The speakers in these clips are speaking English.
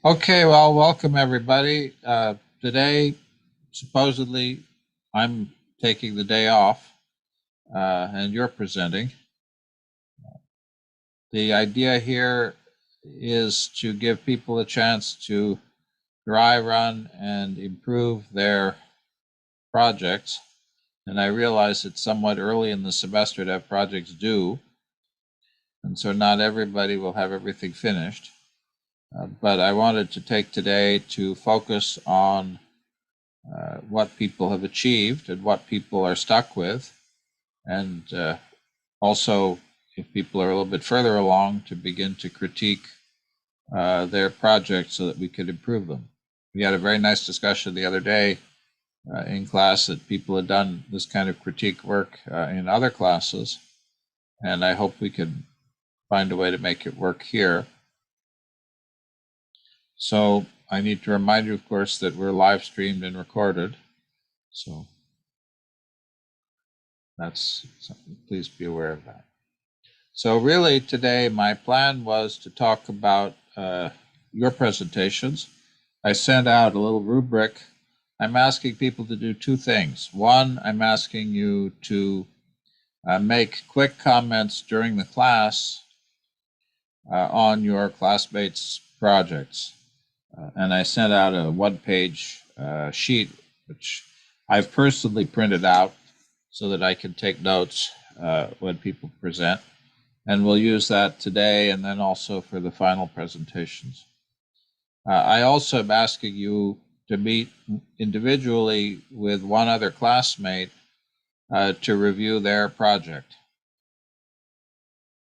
Okay, well, welcome everybody. Today, supposedly, I'm taking the day off, and you're presenting. The idea here is to give people a chance to dry run and improve their projects. And I realize it's somewhat early in the semester to have projects due, and so not everybody will have everything finished. But I wanted to take today to focus on what people have achieved and what people are stuck with, and also, if people are a little bit further along, to begin to critique their projects so that we could improve them. We had a very nice discussion the other day in class that people had done this kind of critique work in other classes, and I hope we could find a way to make it work here. So I need to remind you, of course, that we're live streamed and recorded. So that's something, please be aware of that. So really today my plan was to talk about your presentations. I sent out a little rubric. I'm asking people to do two things. One, I'm asking you to make quick comments during the class on your classmates' projects. And I sent out a one-page sheet, which I've personally printed out so that I can take notes when people present. And we'll use that today and then also for the final presentations. I also am asking you to meet individually with one other classmate to review their project.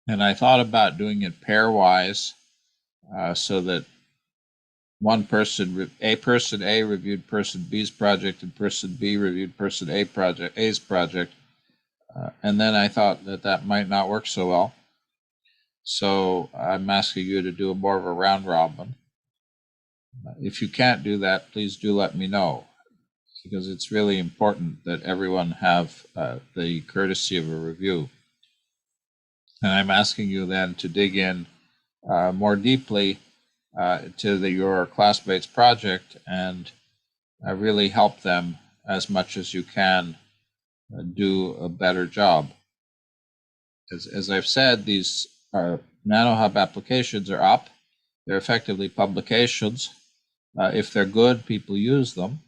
And I thought about doing it pairwise so that one person, person A reviewed person B's project and person B reviewed person A's project. And then I thought that that might not work so well. So I'm asking you to do more of a round robin. If you can't do that, please do let me know, because it's really important that everyone have the courtesy of a review. And I'm asking you then to dig in more deeply to your classmates' project and really help them as much as you can do a better job. As I've said, these NanoHub applications are up. They're effectively publications. If they're good, people use them.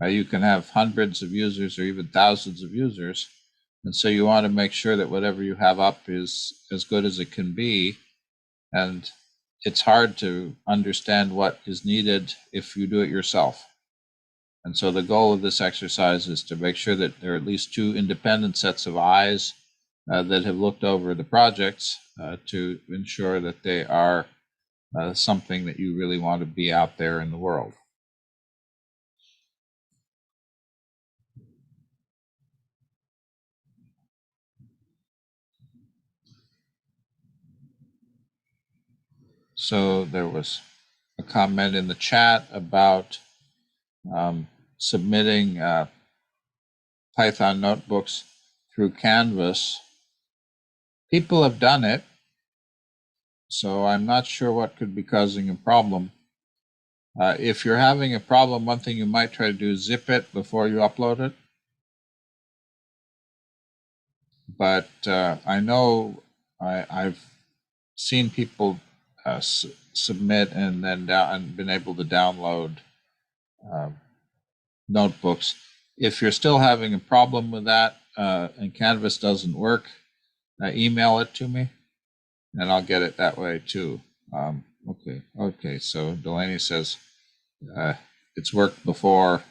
You can have hundreds of users or even thousands of users. And so you want to make sure that whatever you have up is as good as it can be. And it's hard to understand what is needed if you do it yourself. And so the goal of this exercise is to make sure that there are at least two independent sets of eyes that have looked over the projects to ensure that they are something that you really want to be out there in the world. So there was a comment in the chat about submitting Python notebooks through Canvas. People have done it, so I'm not sure what could be causing a problem. If you're having a problem, one thing you might try to do is zip it before you upload it. But I know I've seen people submit and then and been able to download notebooks. If you're still having a problem with that and Canvas doesn't work, email it to me and I'll get it that way too. Okay. So Delaney says it's worked before.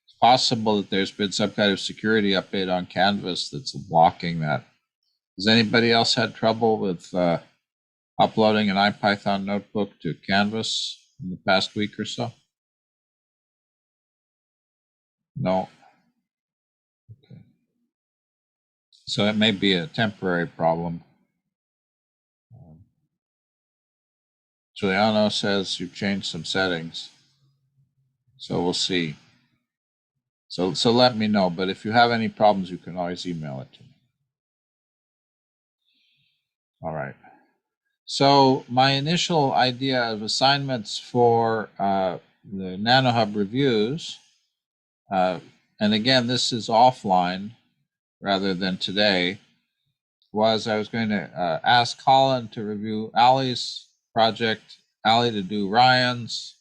It's possible that there's been some kind of security update on Canvas that's blocking that. Has anybody else had trouble with uploading an IPython notebook to Canvas in the past week or so? No. Okay. So it may be a temporary problem. Giuliano says you've changed some settings. So we'll see. So let me know. But if you have any problems, you can always email it to me. All right. So my initial idea of assignments for the NanoHub reviews, and again, this is offline rather than today, was I was going to ask Colin to review Ali's project, Ali to do Ryan's,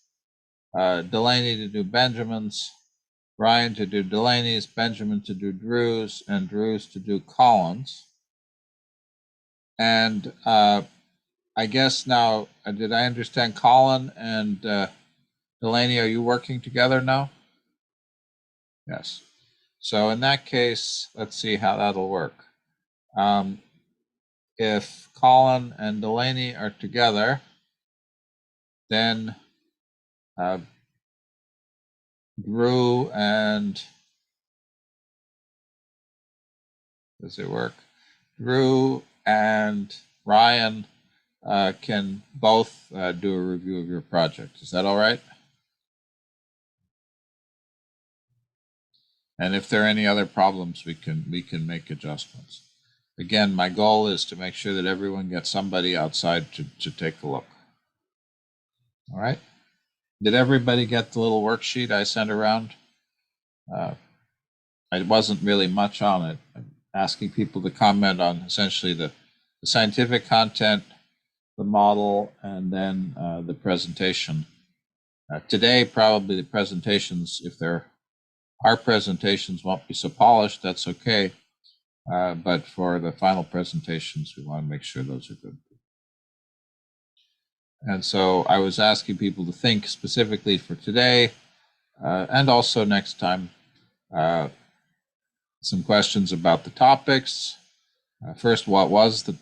Delaney to do Benjamin's, Ryan to do Delaney's, Benjamin to do Drew's, and Drew's to do Colin's. And I guess now, did I understand Colin and Delaney, are you working together now? Yes. So in that case, let's see how that'll work. If Colin and Delaney are together, then Drew and, does it work? Drew and Ryan can both do a review of your project. Is that all right? And if there are any other problems, we can make adjustments. Again, my goal is to make sure that everyone gets somebody outside to take a look. All right. Did everybody get the little worksheet I sent around? It wasn't really much on it. I'm asking people to comment on essentially the scientific content, the model, and then the presentation. Today, probably the presentations, if there are presentations, won't be so polished. That's okay. But for the final presentations, we want to make sure those are good. And so I was asking people to think specifically for today and also next time. Some questions about the topics. First, what was the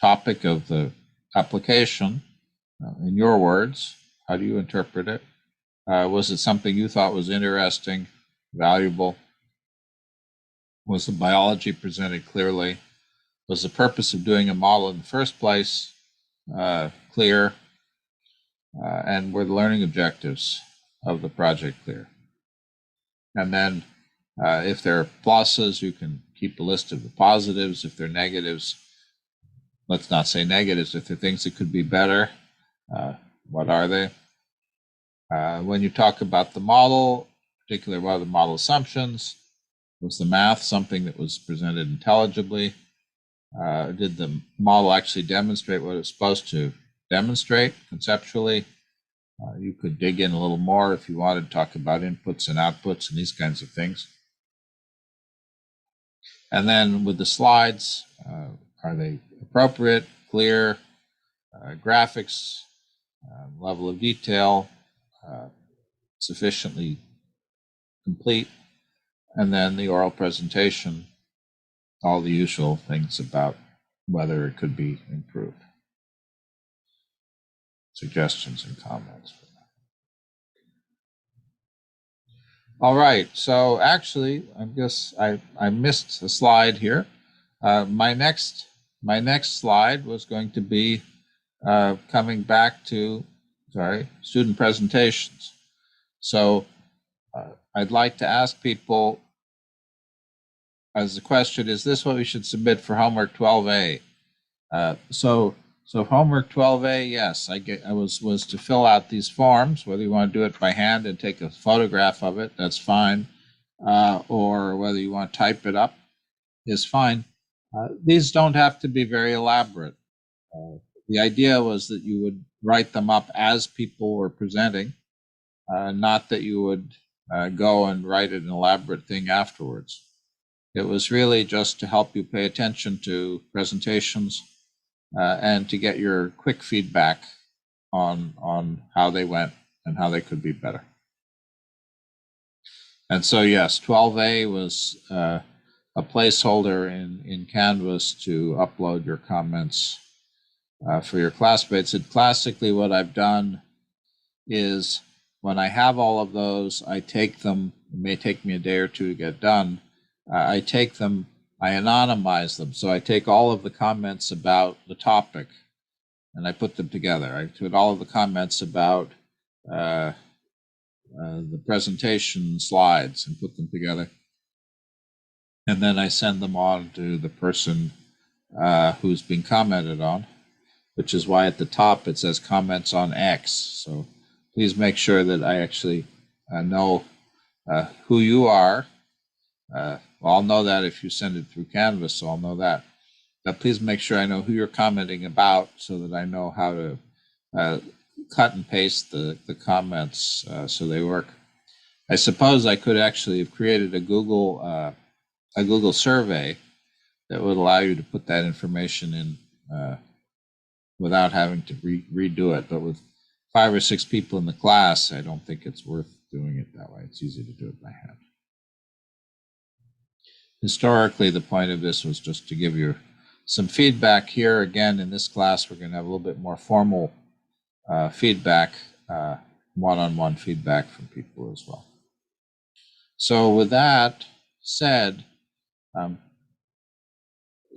topic of the application? In your words, how do you interpret it? Was it something you thought was interesting, valuable? Was the biology presented clearly? Was the purpose of doing a model in the first place clear? And were the learning objectives of the project clear? And then if there are pluses, you can keep a list of the positives. If they're negatives, let's not say negatives. If they're things that could be better, what are they? When you talk about the model, particularly what are the model assumptions? Was the math something that was presented intelligibly? Did the model actually demonstrate what it's supposed to demonstrate conceptually? You could dig in a little more if you wanted to talk about inputs and outputs and these kinds of things. And then with the slides, are they appropriate, clear, graphics, level of detail, sufficiently complete, and then the oral presentation, all the usual things about whether it could be improved. Suggestions and comments. All right, so actually, I guess I missed a slide here. My next slide was going to be coming back to, student presentations. So I'd like to ask people as the question, is this what we should submit for homework 12A? So homework 12A, yes, I was to fill out these forms, whether you want to do it by hand and take a photograph of it, that's fine, or whether you want to type it up is fine. These don't have to be very elaborate. The idea was that you would write them up as people were presenting, not that you would go and write an elaborate thing afterwards. It was really just to help you pay attention to presentations and to get your quick feedback on how they went and how they could be better. And so yes, 12A was a placeholder in Canvas to upload your comments for your classmates. And classically what I've done is when I have all of those, I take them, it may take me a day or two to get done, I take them, I anonymize them. So I take all of the comments about the topic and I put them together. I put all of the comments about the presentation slides and put them together. And then I send them on to the person who's been commented on. which is why at the top it says comments on X. So please make sure that I actually know who you are. Well, I'll know that if you send it through Canvas, so I'll know that. But please make sure I know who you're commenting about so that I know how to cut and paste the comments so they work. I suppose I could actually have created a Google survey that would allow you to put that information in without having to redo it. But with 5 or 6 people in the class, I don't think it's worth doing it that way. It's easy to do it by hand. Historically, the point of this was just to give you some feedback. Here. Again, in this class, we're going to have a little bit more formal feedback, one-on-one feedback from people as well. So with that said,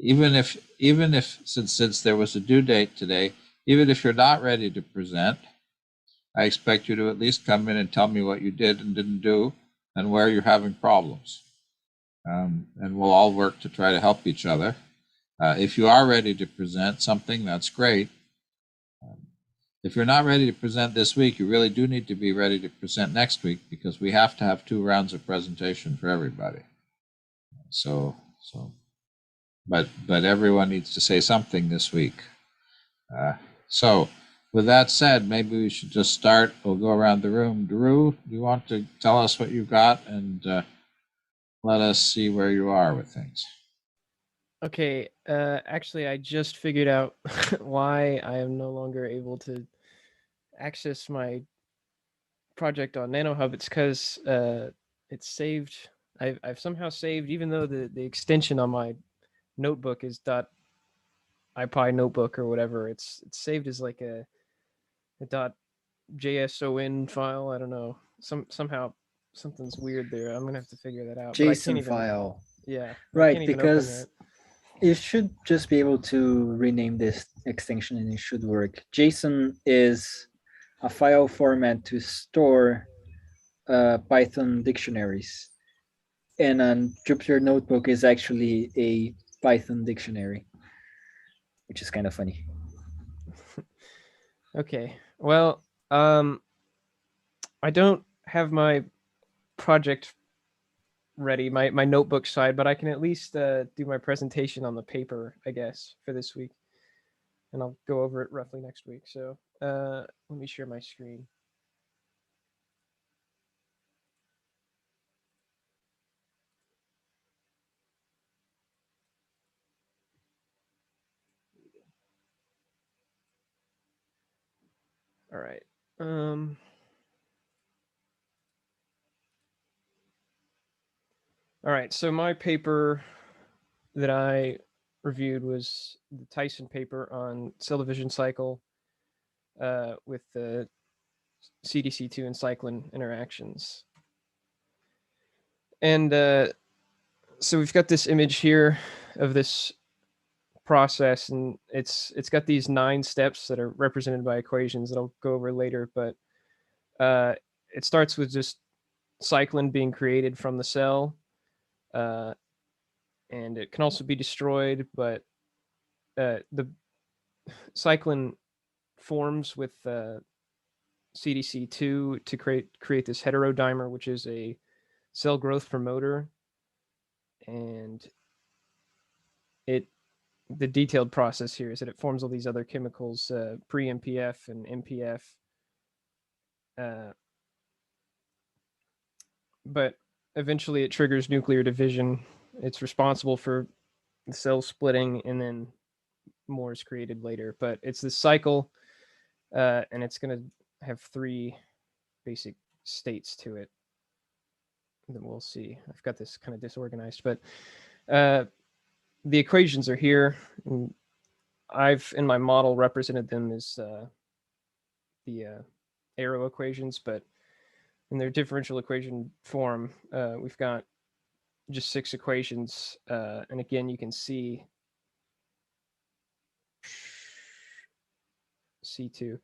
even if since there was a due date today, even if you're not ready to present, I expect you to at least come in and tell me what you did and didn't do and where you're having problems. And we'll all work to try to help each other. If you are ready to present something, that's great. If you're not ready to present this week, you really do need to be ready to present next week, because we have to have 2 rounds of presentation for everybody. But everyone needs to say something this week. So with that said, maybe we should just start. We'll go around the room. Drew, do you want to tell us what you've got and let us see where you are with things? Okay, actually, I just figured out why I am no longer able to access my project on NanoHub. It's because it's saved. I've somehow saved, even though the extension on my notebook is .ipy notebook or whatever. It's saved as like a .json file. I don't know. Somehow something's weird there. I'm gonna have to figure that out. JSON but I can't even, file. Yeah, Right, I can't even open because it. you should just be able to rename this extension and it should work. JSON is a file format to store Python dictionaries. And a Jupyter Notebook is actually a Python dictionary, which is kind of funny. Okay. Well, I don't have my project ready, my notebook side, but I can at least do my presentation on the paper, I guess, for this week. And I'll go over it roughly next week. So let me share my screen. All right. All right. So my paper that I reviewed was the Tyson paper on cell division cycle with the CDC2 and cyclin interactions. And so we've got this image here of this process, and it's got these 9 steps that are represented by equations that I'll go over later. But it starts with just cyclin being created from the cell, and it can also be destroyed. But the cyclin forms with CDC2 to create this heterodimer, which is a cell growth promoter, and the detailed process here is that it forms all these other chemicals, pre-MPF and MPF. But eventually it triggers nuclear division. It's responsible for the cell splitting, and then more is created later. But it's this cycle, and it's going to have 3 basic states to it. And then we'll see. I've got this kind of disorganized, but the equations are here. I've, in my model, represented them as the arrow equations, but in their differential equation form, we've got just 6 equations. And again, you can see C2.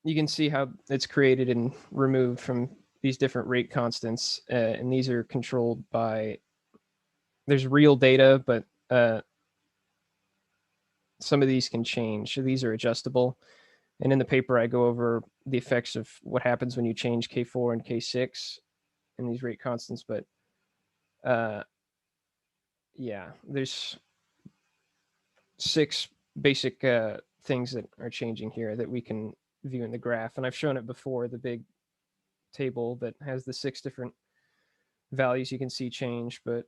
You can see how it's created and removed from these different rate constants. And these are controlled by, there's real data, but some of these can change. These are adjustable. And in the paper, I go over the effects of what happens when you change K4 and K6 in these rate constants. But yeah, there's 6 basic things that are changing here that we can view in the graph. And I've shown it before, the big table that has the 6 different values you can see change. But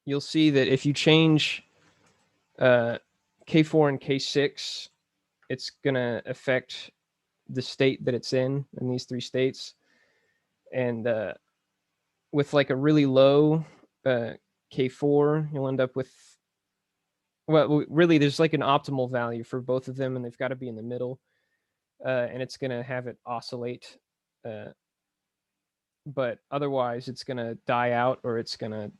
you'll see that if you change K4 and K6, it's going to affect the state that it's in these 3 states. And with like a really low K4, you'll end up with, well, really there's like an optimal value for both of them, and they've got to be in the middle. And it's going to have it oscillate. But otherwise it's going to die out, or it's going to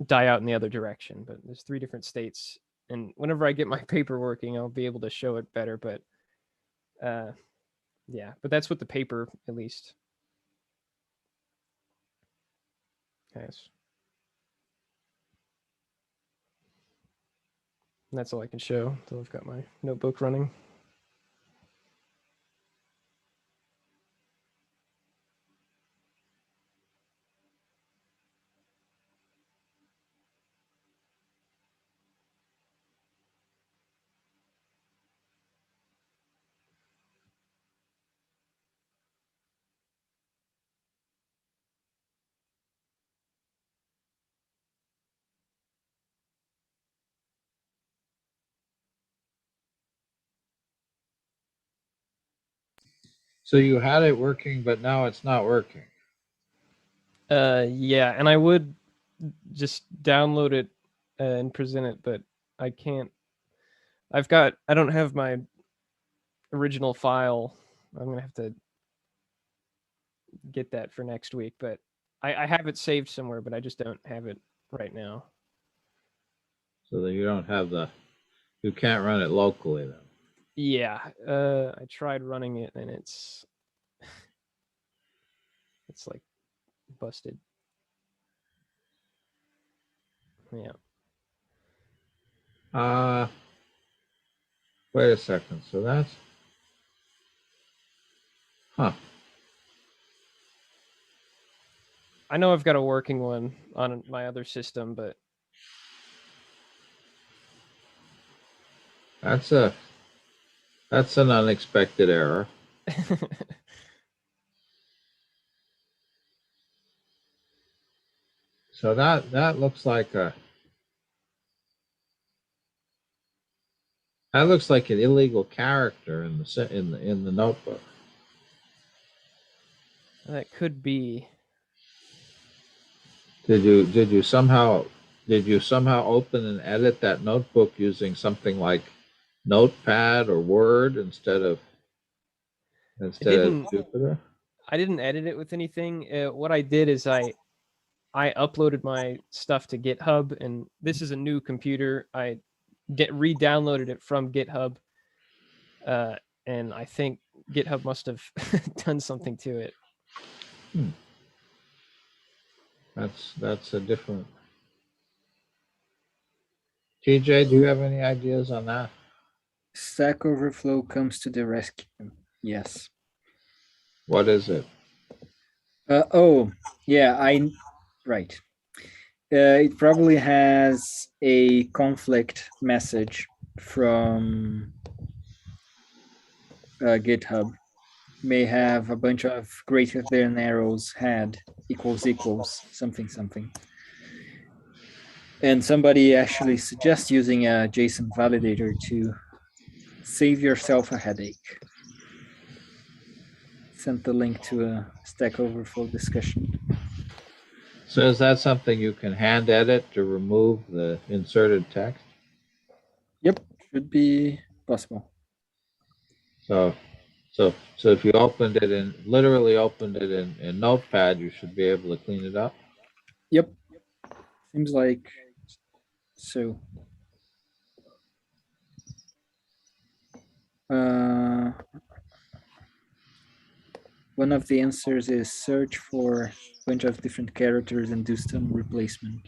die out in the other direction. But there's 3 different states. And whenever I get my paper working, I'll be able to show it better. But yeah, but that's what the paper at least has. And that's all I can show until I've got my notebook running. So you had it working, but now it's not working. Yeah, and I would just download it and present it, but I can't. I don't have my original file. I'm gonna have to get that for next week, but I have it saved somewhere, but I just don't have it right now. So that you don't have you can't run it locally then. Yeah, I tried running it and it's like busted. Yeah. Wait a second. So that's, huh. I know I've got a working one on my other system, but That's an unexpected error. So that looks like an illegal character in the notebook. that could be. Did you somehow open and edit that notebook using something like Notepad or Word instead of Jupyter? I didn't edit it with anything. What I did is I uploaded my stuff to GitHub, and this is a new computer. I re-downloaded it from GitHub, and I think GitHub must have done something to it. That's a different. TJ, do you have any ideas on that? Stack Overflow comes to the rescue. Yes. What is it? Oh, yeah, right. It probably has a conflict message from GitHub. May have a bunch of greater than arrows had equals something. And somebody actually suggests using a Json Validator to save yourself a headache. Sent the link to a Stack Overflow discussion. So is that something you can hand edit to remove the inserted text? Yep, should be possible. So if you literally opened it in Notepad, you should be able to clean it up. Yep, seems like so. One of the answers is search for a bunch of different characters and do some replacement.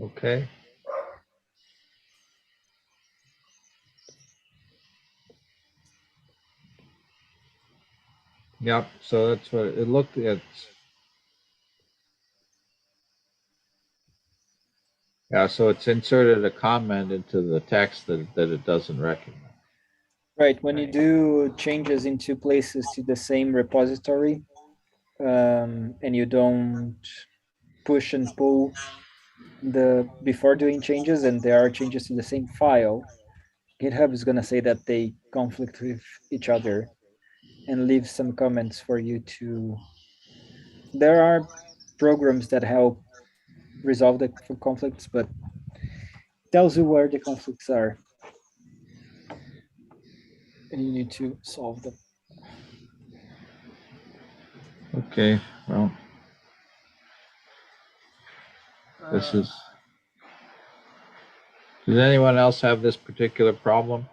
Okay. Yep, so that's what it looked at. Yeah, so it's inserted a comment into the text that it doesn't recognize. Right, when you Right. do changes in two places to the same repository, and you don't push and pull before doing changes, and there are changes to the same file, GitHub is going to say that they conflict with each other and leave some comments for you to. There are programs that help resolve the conflicts, but tells you where the conflicts are, and you need to solve them. Okay, well, this is. Does anyone else have this particular problem?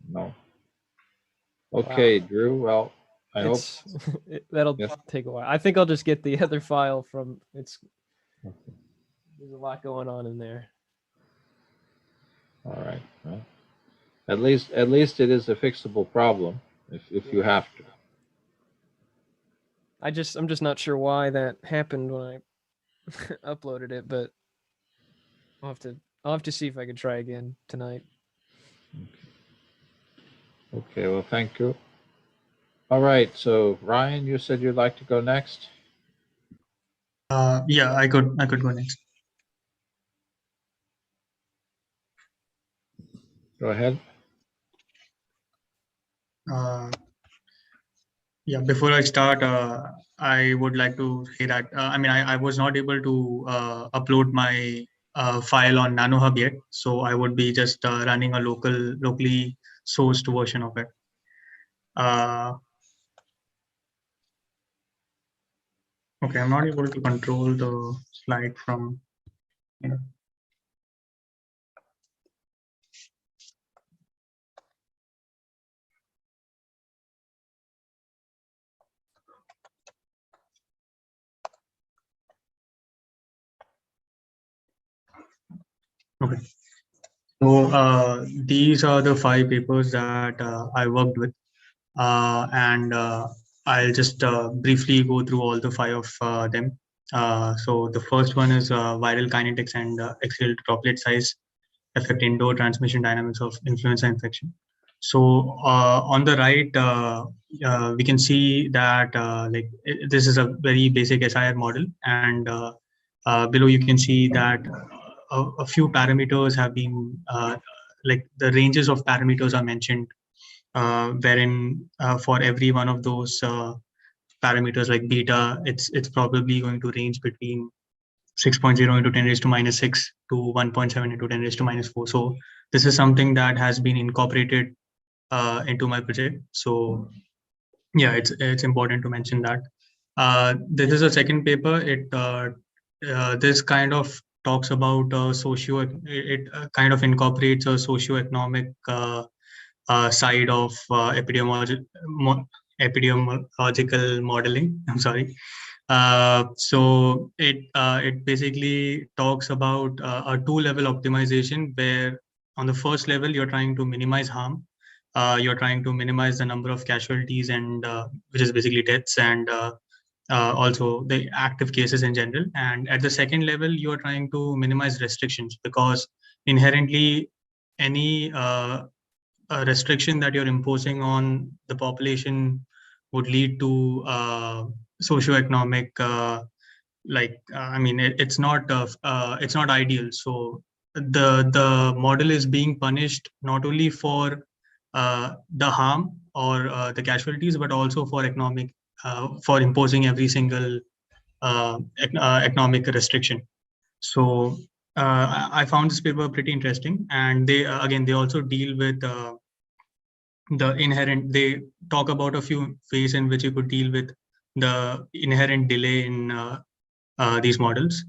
No. Okay, Wow. Drew. Well, I hope. That'll Yes. take a while. I think I'll just get the other file from it's. There's a lot going on in there. All right. Well, at least it is a fixable problem if you have to. I'm just not sure why that happened when I uploaded it, but I'll have to see if I can try again tonight. Okay. Well, thank you. All right. So Ryan, you said you'd like to go next. Yeah, I could go next. Go ahead. Yeah, before I start, I would like to say that I was not able to upload my file on NanoHub yet, so I would be just running a locally sourced version of it. Okay, I'm not able to control the slide from here. Okay. So these are the 5 papers that I worked with, and I'll just briefly go through all the 5 of them. So the first one is viral kinetics and axial droplet size affect indoor transmission dynamics of influenza infection. So on the right, we can see that this is a very basic SIR model, and below you can see that a few parameters have been like the ranges of parameters are mentioned, wherein for every one of those parameters like beta, it's probably going to range between 6.0 into 10 raised to minus 6 to 1.7 into 10 raised to minus 4. So this is something that has been incorporated into my project. So yeah, it's important to mention that. This is a second paper. This kind of talks about it kind of incorporates a socioeconomic side of epidemiological modeling. I'm sorry. So it basically talks about a 2-level optimization where on the first level you're trying to minimize harm, you're trying to minimize the number of casualties and which is basically deaths, and also the active cases in general. And at the second level, you're trying to minimize restrictions, because inherently any restriction that you're imposing on the population would lead to socioeconomic it's not ideal. So the model is being punished not only for the harm or the casualties, but also for for imposing every single economic restriction. So I found this paper pretty interesting, and they again they also deal with they talk about a few ways in which you could deal with the inherent delay in these models.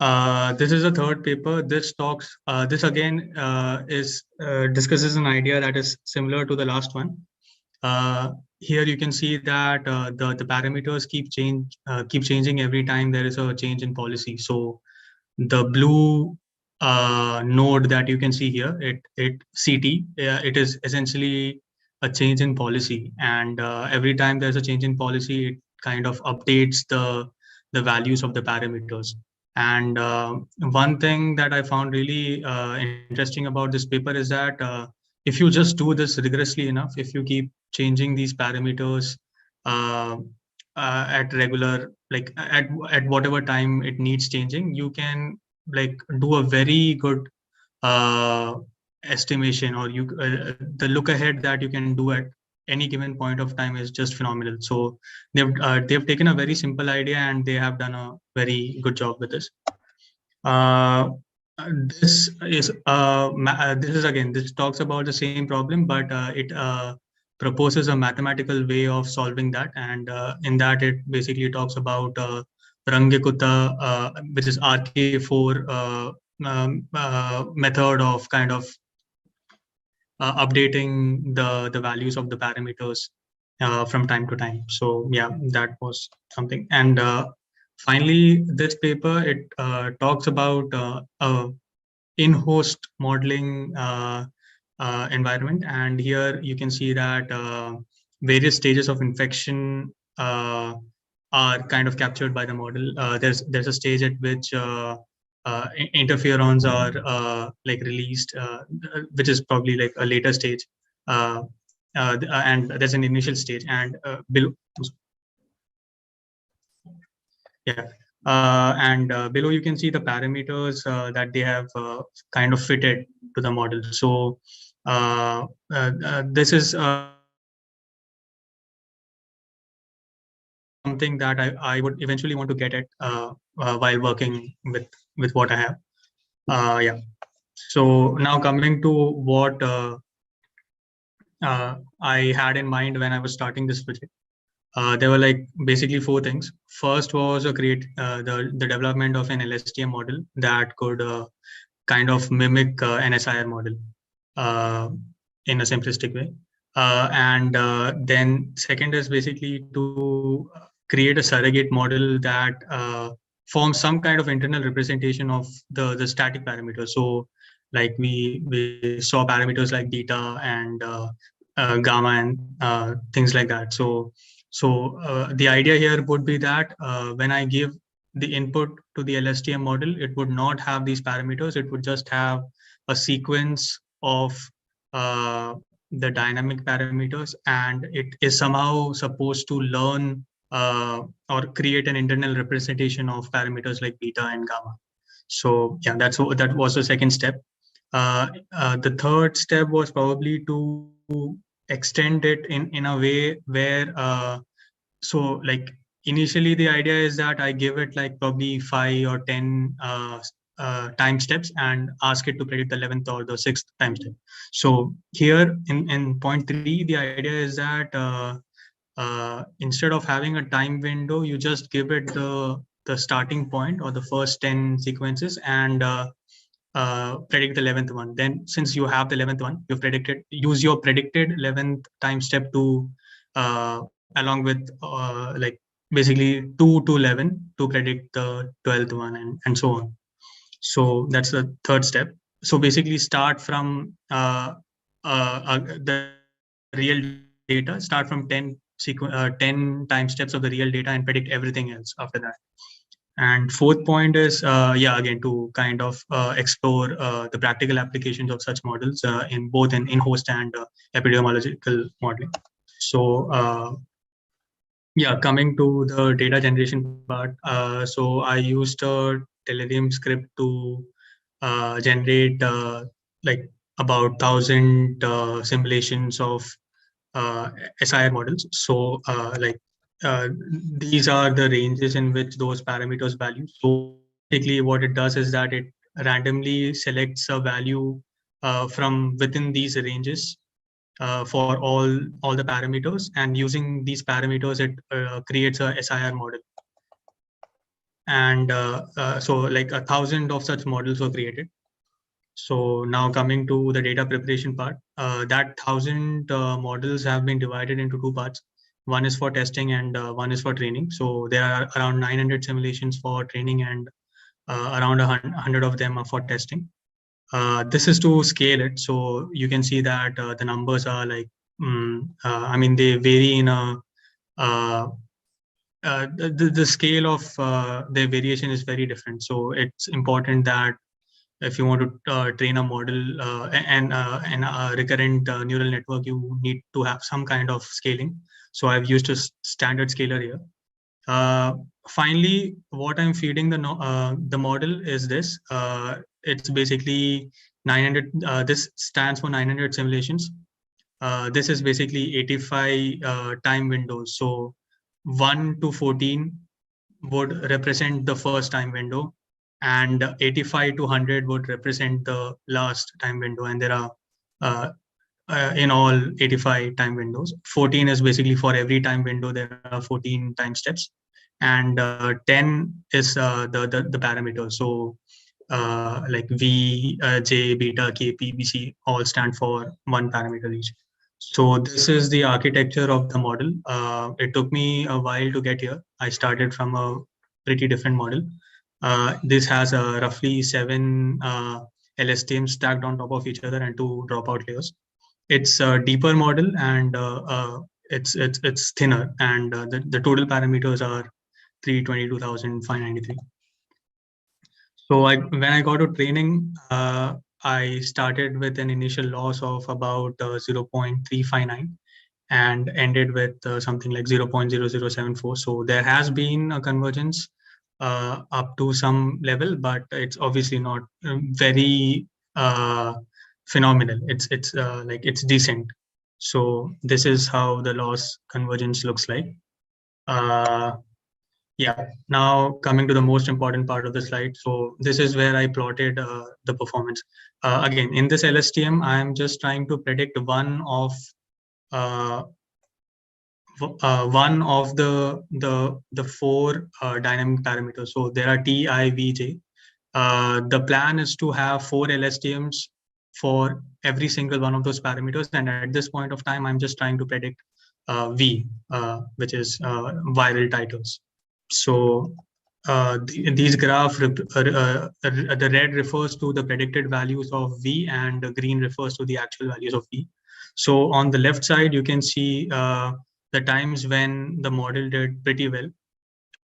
This is a third paper. This talks. This again discusses an idea that is similar to the last one. Here you can see that the parameters keep changing every time there is a change in policy. So the blue node that you can see here, it CT, it is essentially a change in policy, and every time there's a change in policy, it kind of updates the values of the parameters. And one thing that I found really interesting about this paper is that if you just do this rigorously enough, if you keep changing these parameters uh, at regular, like at whatever time it needs changing, you can like do a very good uh, estimation, or the look ahead that you can do at any given point of time is just phenomenal. So they've taken a very simple idea and they have done a very good job with this. Uh, this talks about the same problem, but it proposes a mathematical way of solving that, and in that it basically talks about Rangekuta, which is RK4 method of kind of updating the values of the parameters from time to time. So yeah, that was something. And finally, this paper, it talks about in-host modeling environment, and here you can see that various stages of infection are kind of captured by the model. There's a stage at which interferons are like released, which is probably like a later stage, and there's an initial stage, and below, yeah, and below you can see the parameters that they have kind of fitted to the model. So this is something that I would eventually want to get at while working with what I have. Yeah. So now coming to what I had in mind when I was starting this project. There were like basically four things. First was the development of an LSTM model that could kind of mimic an SIR model in a simplistic way. And then second is basically to create a surrogate model that forms some kind of internal representation of the static parameters. So like we saw parameters like beta and gamma and things like that. So the idea here would be that when I give the input to the LSTM model, it would not have these parameters. It would just have a sequence of the dynamic parameters, and it is somehow supposed to learn or create an internal representation of parameters like beta and gamma. So yeah, that was the second step. The third step was probably to extend it in a way where so like initially the idea is that I give it like probably 5 or 10 time steps and ask it to predict the 11th or the 6th time step. So here in point 3, the idea is that instead of having a time window, you just give it the starting point or the first 10 sequences and predict the 11th one. Then since you have the 11th one, use your predicted 11th time step to along with like basically 2 to 11 to predict the 12th one, and so on. So that's the third step. So basically start from the real data, start from 10 time steps of the real data and predict everything else after that. And fourth point is, yeah, again, to kind of explore the practical applications of such models in both in in-host and epidemiological modeling. So yeah, coming to the data generation part. So I used a Telegram script to generate like about 1,000 simulations of SIR models. So like these are the ranges in which those parameters value. So basically what it does is that it randomly selects a value from within these ranges for all the parameters, and using these parameters, it creates a SIR model. And so like 1,000 of such models were created. So now coming to the data preparation part, that 1,000 models have been divided into two parts. One is for testing and one is for training. So there are around 900 simulations for training and around 100 of them are for testing. This is to scale it. So you can see that the numbers are like, I mean, they vary in a, the scale of their variation is very different. So it's important that if you want to train a model and a recurrent neural network, you need to have some kind of scaling. So I've used a standard scaler here. Finally, what I'm feeding the model is this. It's basically 900. This stands for 900 simulations. This is basically 85 time windows. So 1 to 14 would represent the first time window, and 85 to 100 would represent the last time window. And there are in all 85 time windows. 14 is basically for every time window there are 14 time steps, and 10 is the parameters. So like V, J, beta, K, P, B, C all stand for one parameter each. So this is the architecture of the model. It took me a while to get here. I started from a pretty different model. This has roughly 7 LSTMs stacked on top of each other and 2 dropout layers. It's a deeper model, and it's thinner, and the total parameters are 322,593. So when I got to training, I started with an initial loss of about 0.359 and ended with something like 0.0074. So there has been a convergence up to some level, but it's obviously not very phenomenal. It's like it's decent. So this is how the loss convergence looks like. Yeah, now coming to the most important part of the slide. So this is where I plotted the performance. Again, in this LSTM, I am just trying to predict one of the 4 dynamic parameters. So there are T, I, V, J. The plan is to have 4 LSTMs for every single one of those parameters. And at this point of time, I'm just trying to predict V, which is viral titles. So these graphs, the red refers to the predicted values of V, and the green refers to the actual values of V. So on the left side, you can see the times when the model did pretty well.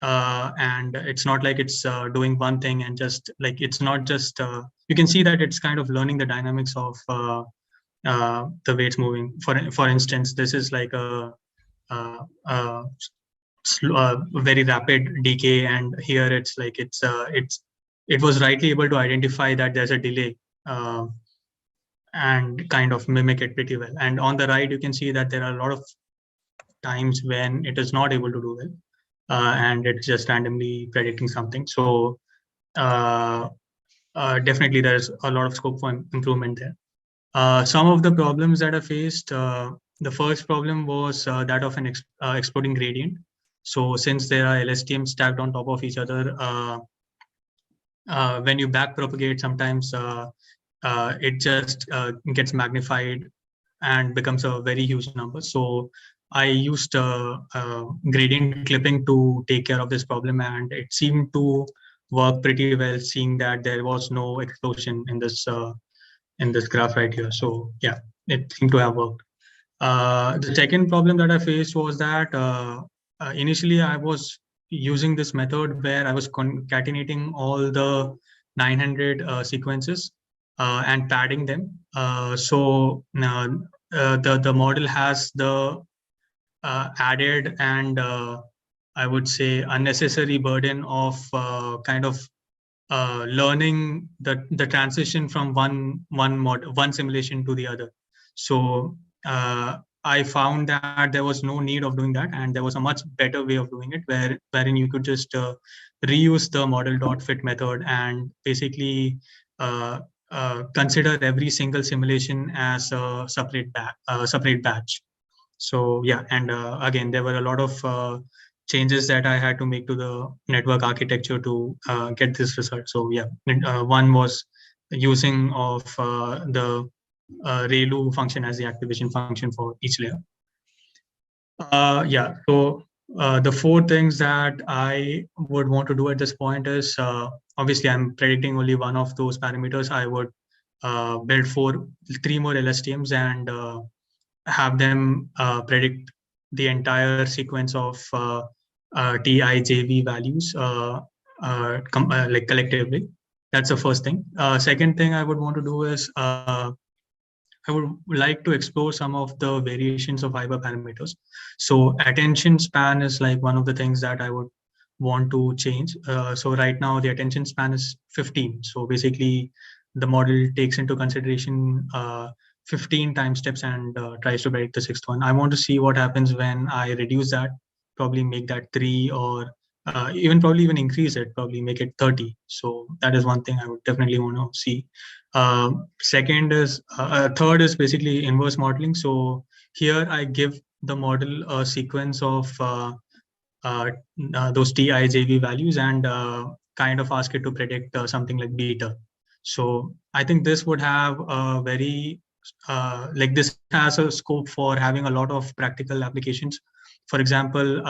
And it's not like it's doing one thing and just like, it's not just, you can see that it's kind of learning the dynamics of the way it's moving. For instance, this is like a very rapid decay, and here it's like it was rightly able to identify that there's a delay and kind of mimic it pretty well. And on the right, you can see that there are a lot of times when it is not able to do well, and it's just randomly predicting something. So definitely there's a lot of scope for improvement there. Some of the problems that I faced, the first problem was that of an exploding gradient. So since there are LSTMs stacked on top of each other, when you back propagate, sometimes it just gets magnified and becomes a very huge number. So I used gradient clipping to take care of this problem, and it seemed to work pretty well, seeing that there was no explosion in this graph right here. So yeah, it seemed to have worked. The second problem that I faced was that initially I was using this method where I was concatenating all the 900 sequences and padding them. So the model has the added and I would say unnecessary burden of kind of learning the transition from one simulation to the other. So I found that there was no need of doing that, and there was a much better way of doing it, wherein you could just reuse the model.fit method and basically consider every single simulation as a separate batch. So yeah, and again, there were a lot of changes that I had to make to the network architecture to get this result. So yeah, one was using of the ReLU function as the activation function for each layer. Yeah, so the four things that I would want to do at this point is, obviously I'm predicting only one of those parameters. I would build three more LSTMs and have them predict the entire sequence of TIJV values like collectively. That's the first thing. Second thing I would want to do is I would like to explore some of the variations of hyperparameters. So attention span is like one of the things that I would want to change. So right now the attention span is 15. So basically the model takes into consideration 15 time steps and tries to predict the sixth one. I want to see what happens when I reduce that, probably make that 3 or probably even increase it, probably make it 30. So that is one thing I would definitely want to see. Third is basically inverse modeling. So here I give the model a sequence of those TIJV values and kind of ask it to predict something like beta. So I think this would have a very, like this has a scope for having a lot of practical applications. For example,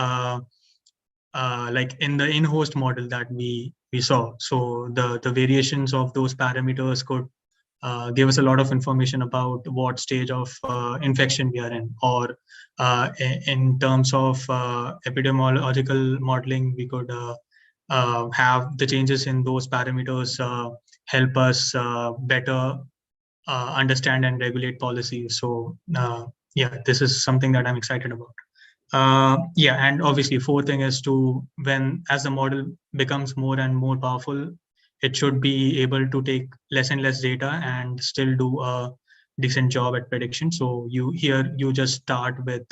like in the in-host model that we saw, so the variations of those parameters could give us a lot of information about what stage of infection we are in, or in terms of epidemiological modeling, we could have the changes in those parameters help us better understand and regulate policies. So yeah, this is something that I'm excited about. Yeah, and obviously fourth thing is to, as the model becomes more and more powerful, it should be able to take less and less data and still do a decent job at prediction. So you just start with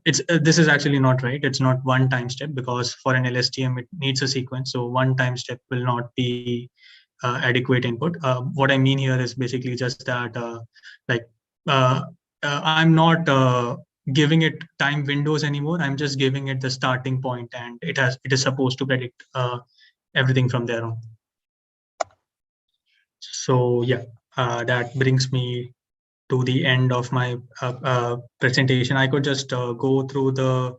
this is actually not right. It's not one time step, because for an LSTM it needs a sequence. So one time step will not be adequate input. What I mean here is basically just that like I'm not giving it time windows anymore. I'm just giving it the starting point, and it is supposed to predict everything from there on. So yeah, that brings me to the end of my presentation. I could just go through the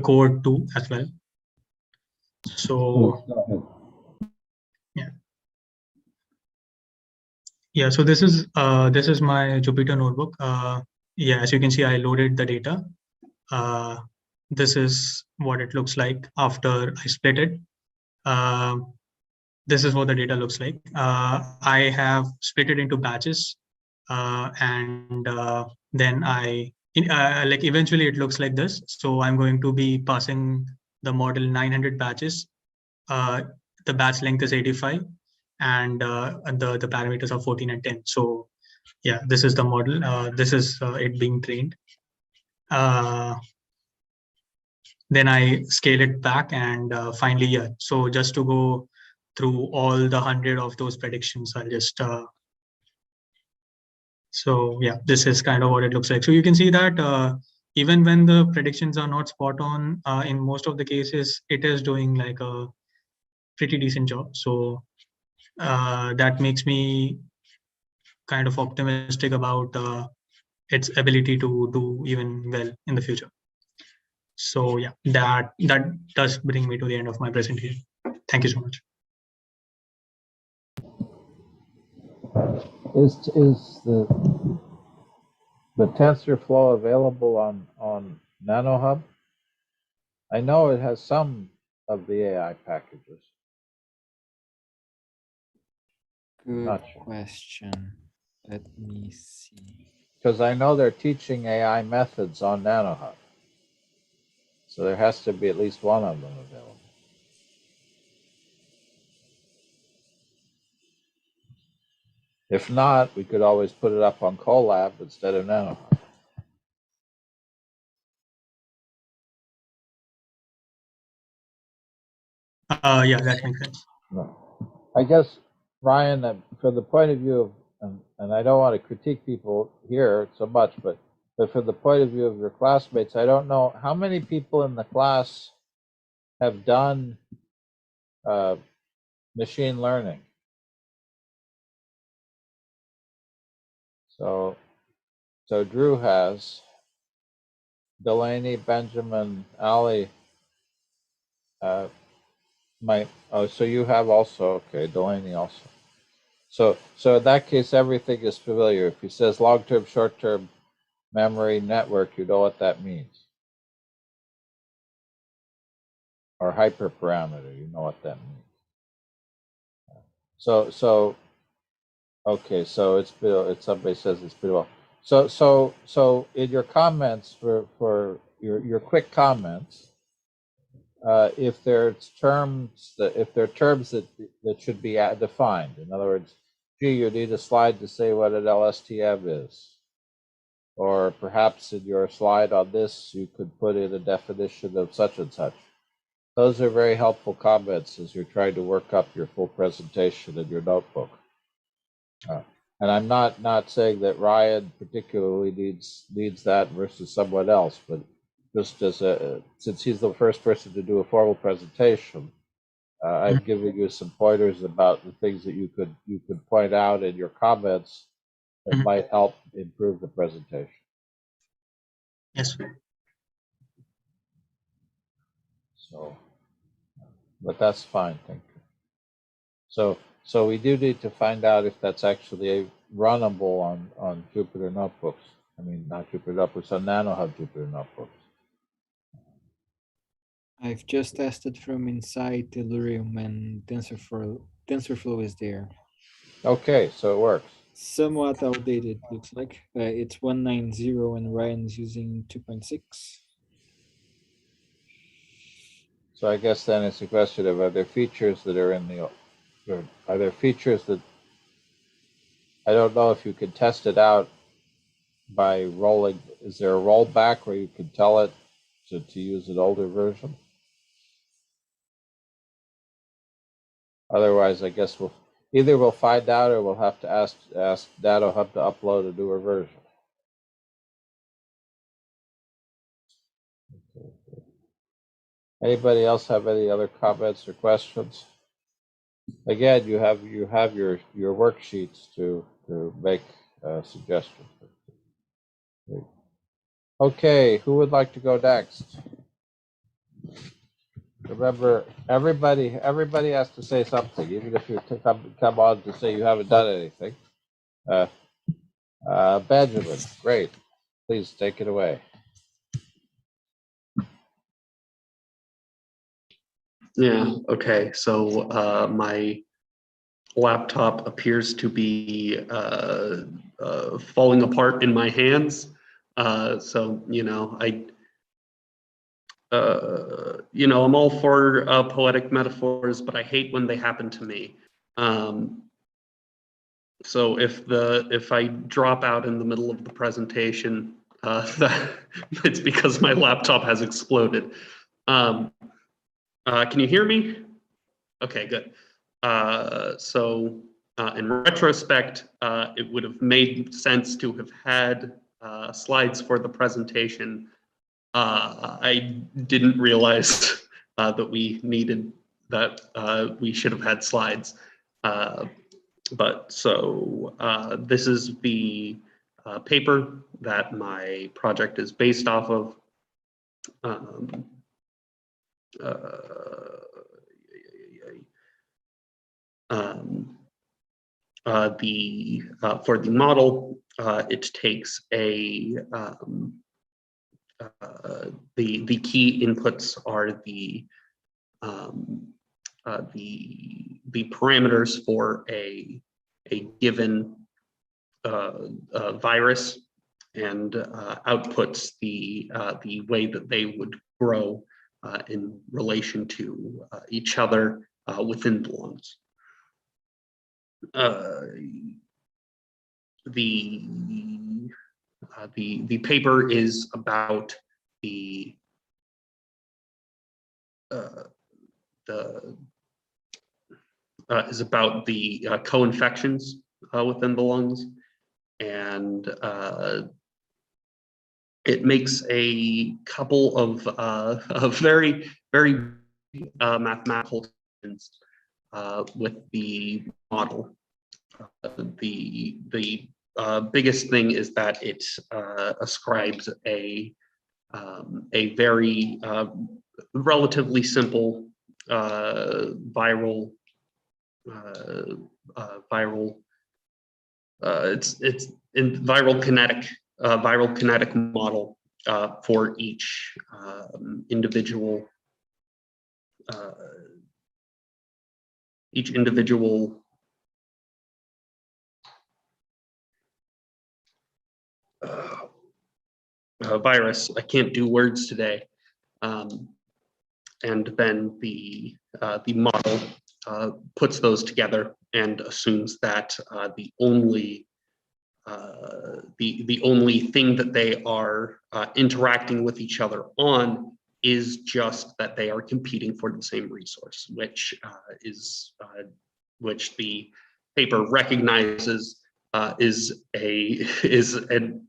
code too as well. So yeah, so this is my Jupyter notebook. Yeah, as you can see, I loaded the data. This is what it looks like after I split it. This is what the data looks like. I have split it into batches, and then like eventually it looks like this. So I'm going to be passing the model 900 batches. The batch length is 85, and the parameters are 14 and 10. So yeah, this is the model. This is it being trained. Then I scale it back, and finally, yeah. So just to go through all the 100 of those predictions, I'll just so yeah, this is kind of what it looks like. So you can see that even when the predictions are not spot on, in most of the cases, it is doing like a pretty decent job. So that makes me kind of optimistic about its ability to do even well in the future. So yeah, that does bring me to the end of my presentation. Thank you so much. Is the TensorFlow available on NanoHub? I know it has some of the AI packages. Good question. Let me see. Because I know they're teaching AI methods on NanoHub. So there has to be at least one of them available. If not, we could always put it up on Colab instead of NanoHub. Yeah, that makes sense. I guess, Ryan, from the point of view of, and I don't want to critique people here so much, but from the point of view of your classmates, I don't know how many people in the class have done machine learning. So Drew has Delaney, Benjamin, Ali. So you have also, okay, Delaney also. So in that case, everything is familiar. If he says long-term, short-term memory network, you know what that means. Or hyperparameter, you know what that means. So okay, so it's somebody says it's pretty well. So in your comments for your quick comments, if there's terms that should be defined. In other words, gee, you need a slide to say what an LSTM is. Or perhaps in your slide on this, you could put in a definition of such and such. Those are very helpful comments as you're trying to work up your full presentation in your notebook. And I'm not saying that Ryan particularly needs that versus someone else, but just as since he's the first person to do a formal presentation, I'm giving you some pointers about the things that you could point out in your comments that might help improve the presentation. Yes. So, but that's fine, thank you. So we do need to find out if that's actually runnable on Jupyter notebooks. I mean, not Jupyter notebooks, on NanoHub Jupyter notebooks. I've just tested from inside Tellurium and TensorFlow is there. Okay, so it works. Somewhat outdated, looks like. It's 190 and Ryan's using 2.6. So I guess then it's a question of, are there features that are in the, are there features that, I don't know if you can test it out by rolling, is there a rollback where you can tell it to use an older version? Otherwise, I guess we'll find out, or we'll have to ask NanoHub to upload a newer version. Anybody else have any other comments or questions? Again, you have your worksheets to make suggestions. Okay, who would like to go next? Remember, everybody has to say something, even if you come on to say you haven't done anything. Benjamin, great. Please take it away. Yeah, okay. So my laptop appears to be falling apart in my hands. So, I'm all for poetic metaphors, but I hate when they happen to me. So if I drop out in the middle of the presentation, it's because my laptop has exploded. Can you hear me? Okay, good. So in retrospect, it would have made sense to have had slides for the presentation. I didn't realize that we needed that. We should have had slides. But so this is the paper that my project is based off of. For the model, it takes a the key inputs are the parameters for a given virus, and outputs the way that they would grow in relation to each other within the lungs. The paper is about the co-infections within the lungs, and it makes a couple of very mathematical statements with the model. The biggest thing is that it ascribes a very relatively simple viral it's in viral kinetic model for each individual virus. I can't do words today. And then the model puts those together and assumes that the only thing that they are interacting with each other on is just that they are competing for the same resource, which the paper recognizes is an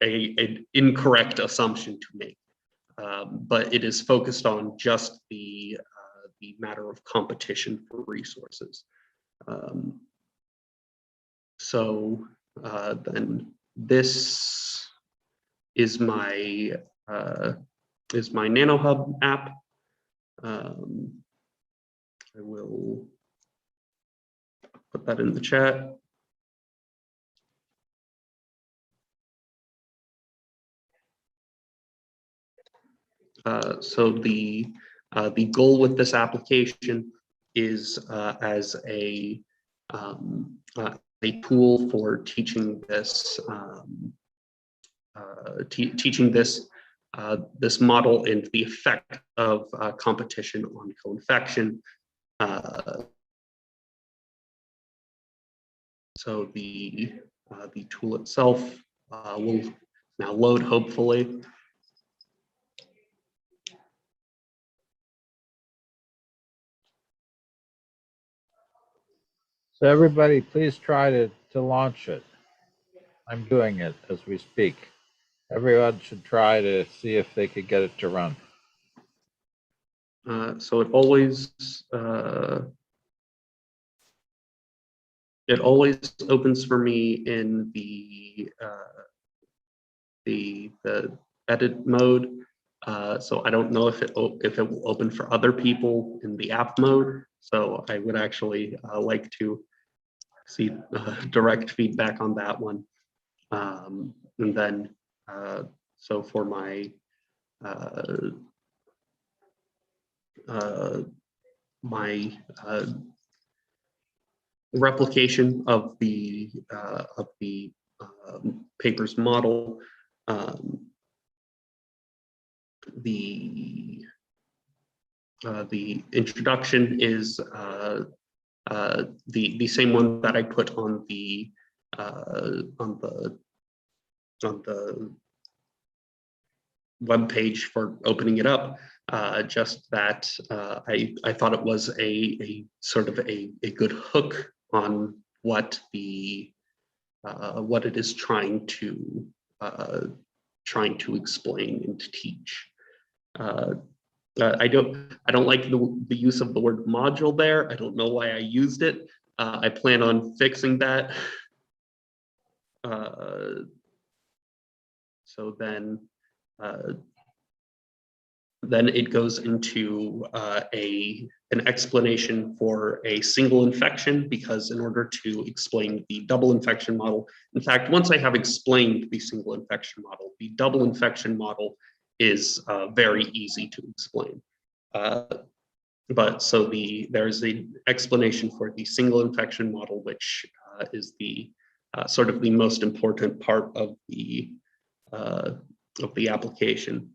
incorrect assumption to make. But it is focused on just the matter of competition for resources. So then this is my NanoHub app. I will put that in the chat. So the goal with this application is as a tool for teaching this this model and the effect of competition on co-infection. So the tool itself will now load, hopefully. So everybody, please try to launch it. I'm doing it as we speak. Everyone should try to see if they could get it to run. So it always opens for me in the edit mode. So I don't know if it will open for other people in the app mode. So I would actually like to see direct feedback on that one. And then, so for my replication of the paper's model, the introduction is the same one that I put on the web page for opening it up. Just that I thought it was a sort of a good hook on what it is trying to explain and to teach. I don't like the use of the word module there. I don't know why I used it. I plan on fixing that. So then it goes into an explanation for a single infection, because in order to explain the double infection model, in fact, once I have explained the single infection model, the double infection model is very easy to explain. But so there's an explanation for the single infection model, which is the sort of the most important part of the application.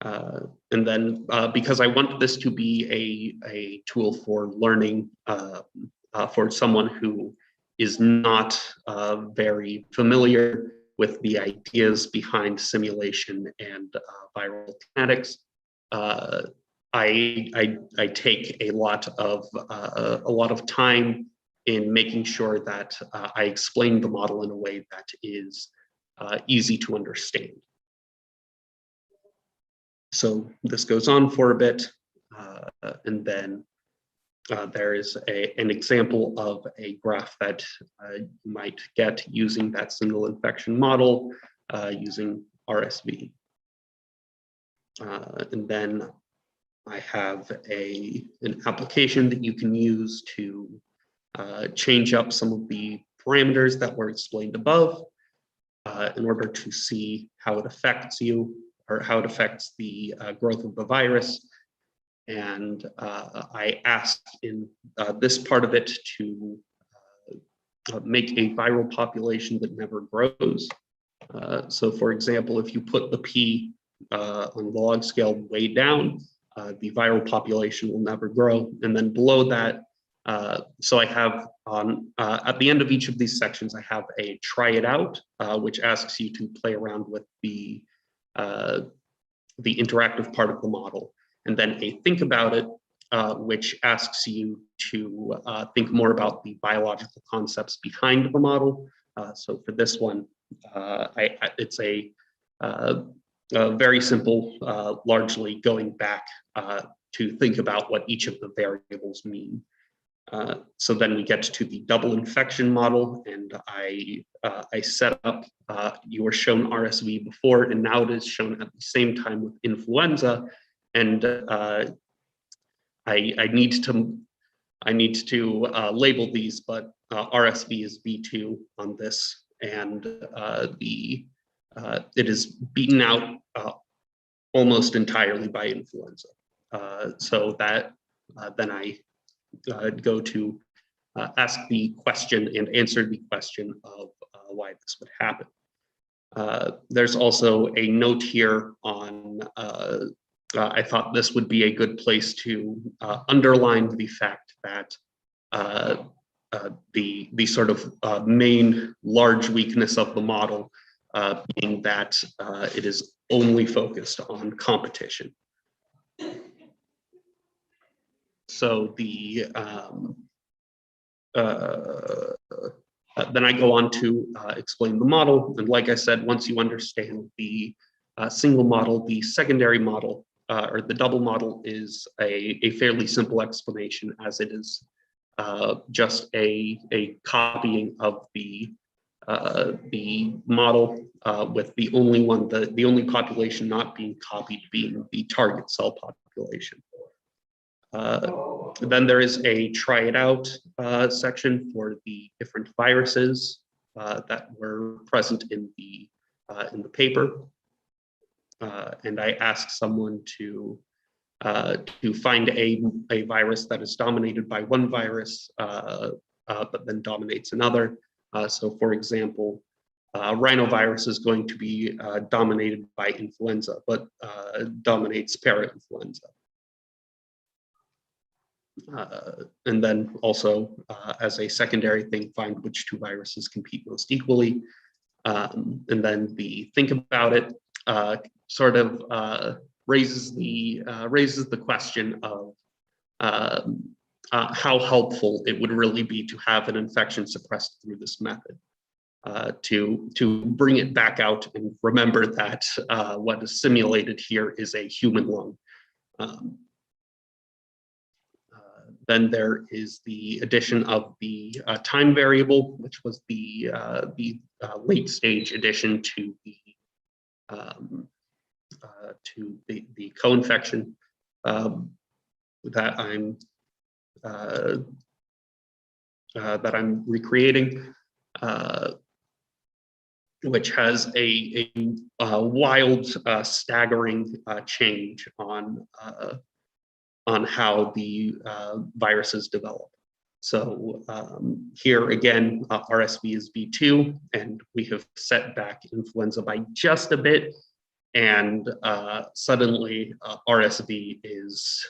And then because I want this to be a tool for learning for someone who is not very familiar with the ideas behind simulation and viral kinetics, I take a lot of time in making sure that I explain the model in a way that is easy to understand. So this goes on for a bit, and then there is an example of a graph that you might get using that single infection model using RSV. And then I have an application that you can use to change up some of the parameters that were explained above in order to see how it affects you, or how it affects the growth of the virus. And I asked in this part of it to make a viral population that never grows. So for example, if you put the P on the log scale way down, the viral population will never grow. And then below that, so I have on at the end of each of these sections, I have a try it out, which asks you to play around with the interactive part of the model. And then a think about it, which asks you to think more about the biological concepts behind the model. So for this one, it's a very simple, largely going back to think about what each of the variables mean. So then we get to the double infection model, and I set up, you were shown RSV before, and now it is shown at the same time with influenza. And I need to label these, but RSV is V2 on this, and it is beaten out almost entirely by influenza. So that then I go to ask the question and answer the question of why this would happen. There's also a note here on, I thought this would be a good place to underline the fact that the sort of main large weakness of the model being that it is only focused on competition. So then I go on to explain the model. And like I said, once you understand the single model, the secondary model, or the double model is a fairly simple explanation, as it is just a copying of the model with the only population not being copied being the target cell population. Then there is a try it out section for the different viruses that were present in the paper. And I ask someone to find a virus that is dominated by one virus, but then dominates another. So for example, rhinovirus is going to be dominated by influenza, but dominates parainfluenza. And then also, as a secondary thing, find which two viruses compete most equally. And then the think about it sort of raises the question of how helpful it would really be to have an infection suppressed through this method. To bring it back out and remember that what is simulated here is a human lung. Then there is the addition of the time variable, which was the late stage addition to the co-infection that I'm recreating, which has a wild, staggering change on how the viruses develop. So here again, RSV is V2, and we have set back influenza by just a bit, and suddenly RSV is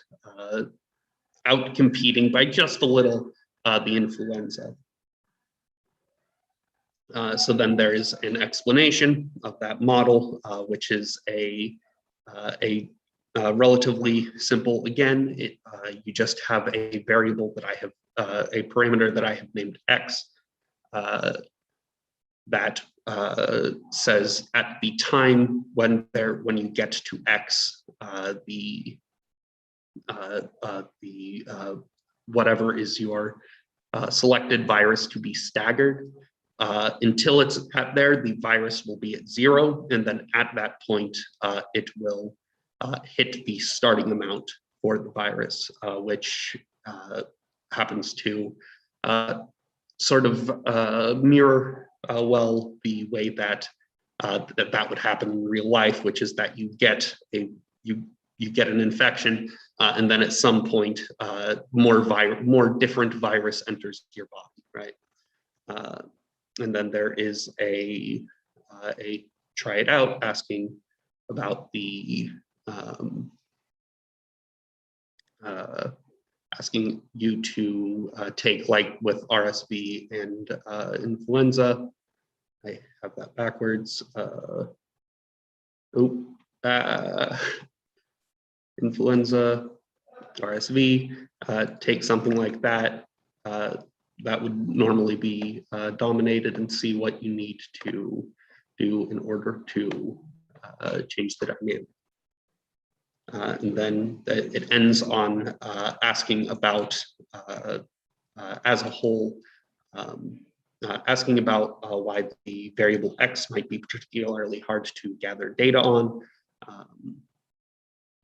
out-competing by just a little the influenza. So then there is an explanation of that model, which is a relatively simple. Again, you just have a variable that I have, a parameter that I have named x, that says at the time when you get to x, the whatever is your selected virus to be staggered. Until it's at there, the virus will be at 0, and then at that point, it will hit the starting amount for the virus, which happens to sort of mirror well the way that that would happen in real life, which is that you get you get an infection, and then at some point, more different virus enters your body, right? And then there is a try it out asking about the asking you to take, like with RSV and influenza. I have that backwards. Influenza, RSV, take something like that. That would normally be dominated, and see what you need to do in order to change the dynamic. And then it ends on asking about, as a whole, asking about why the variable X might be particularly hard to gather data on.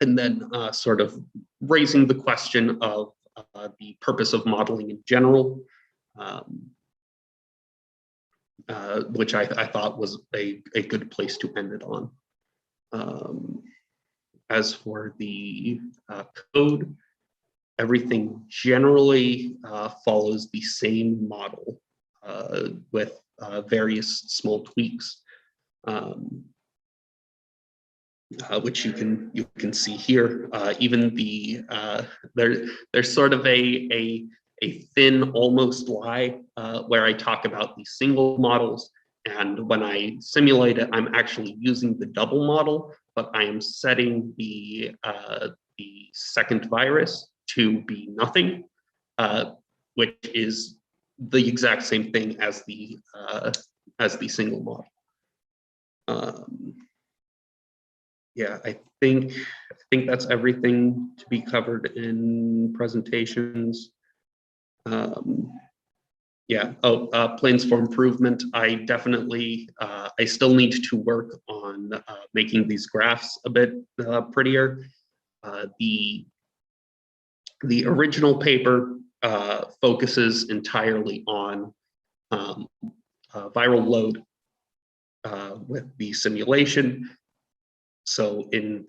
And then sort of raising the question of the purpose of modeling in general, which I thought was a good place to end it on. As for the code, everything generally follows the same model with various small tweaks, which you can see here. Even the there's sort of a thin almost lie where I talk about the single models, and when I simulate it, I'm actually using the double model, but I am setting the second virus to be nothing, which is the exact same thing as the single model. Yeah, I think that's everything to be covered in presentations. Yeah. Oh, plans for improvement. I definitely, I still need to work on making these graphs a bit prettier. The original paper focuses entirely on viral load with the simulation. So in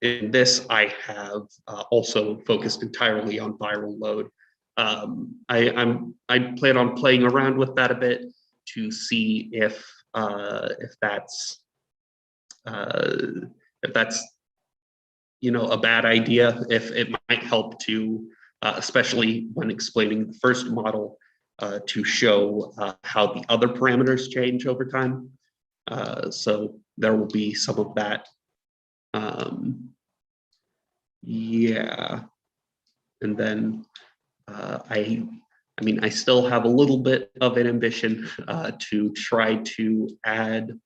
this, I have also focused entirely on viral load. I plan on playing around with that a bit to see if that's a bad idea, if it might help to especially when explaining the first model to show how the other parameters change over time. So there will be some of that. Yeah, and then I mean, I still have a little bit of an ambition to try to add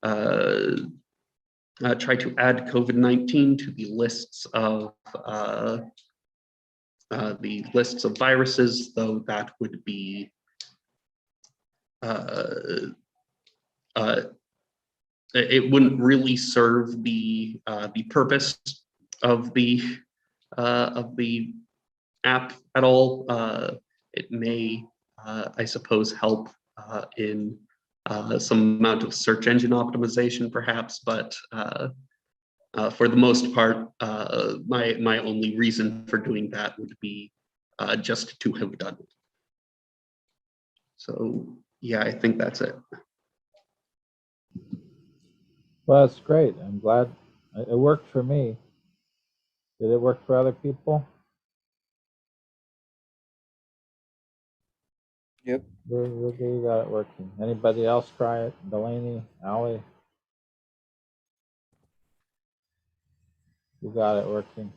COVID-19 to the lists of viruses, though that would be it wouldn't really serve the purpose of the app at all. It may, I suppose, help in some amount of search engine optimization, perhaps, but for the most part, my only reason for doing that would be just to have done it. So yeah, I think that's it. Well, that's great. I'm glad it worked for me. Did it work for other people? Yep. You got it working. Anybody else try it? Delaney, Allie? You got it working.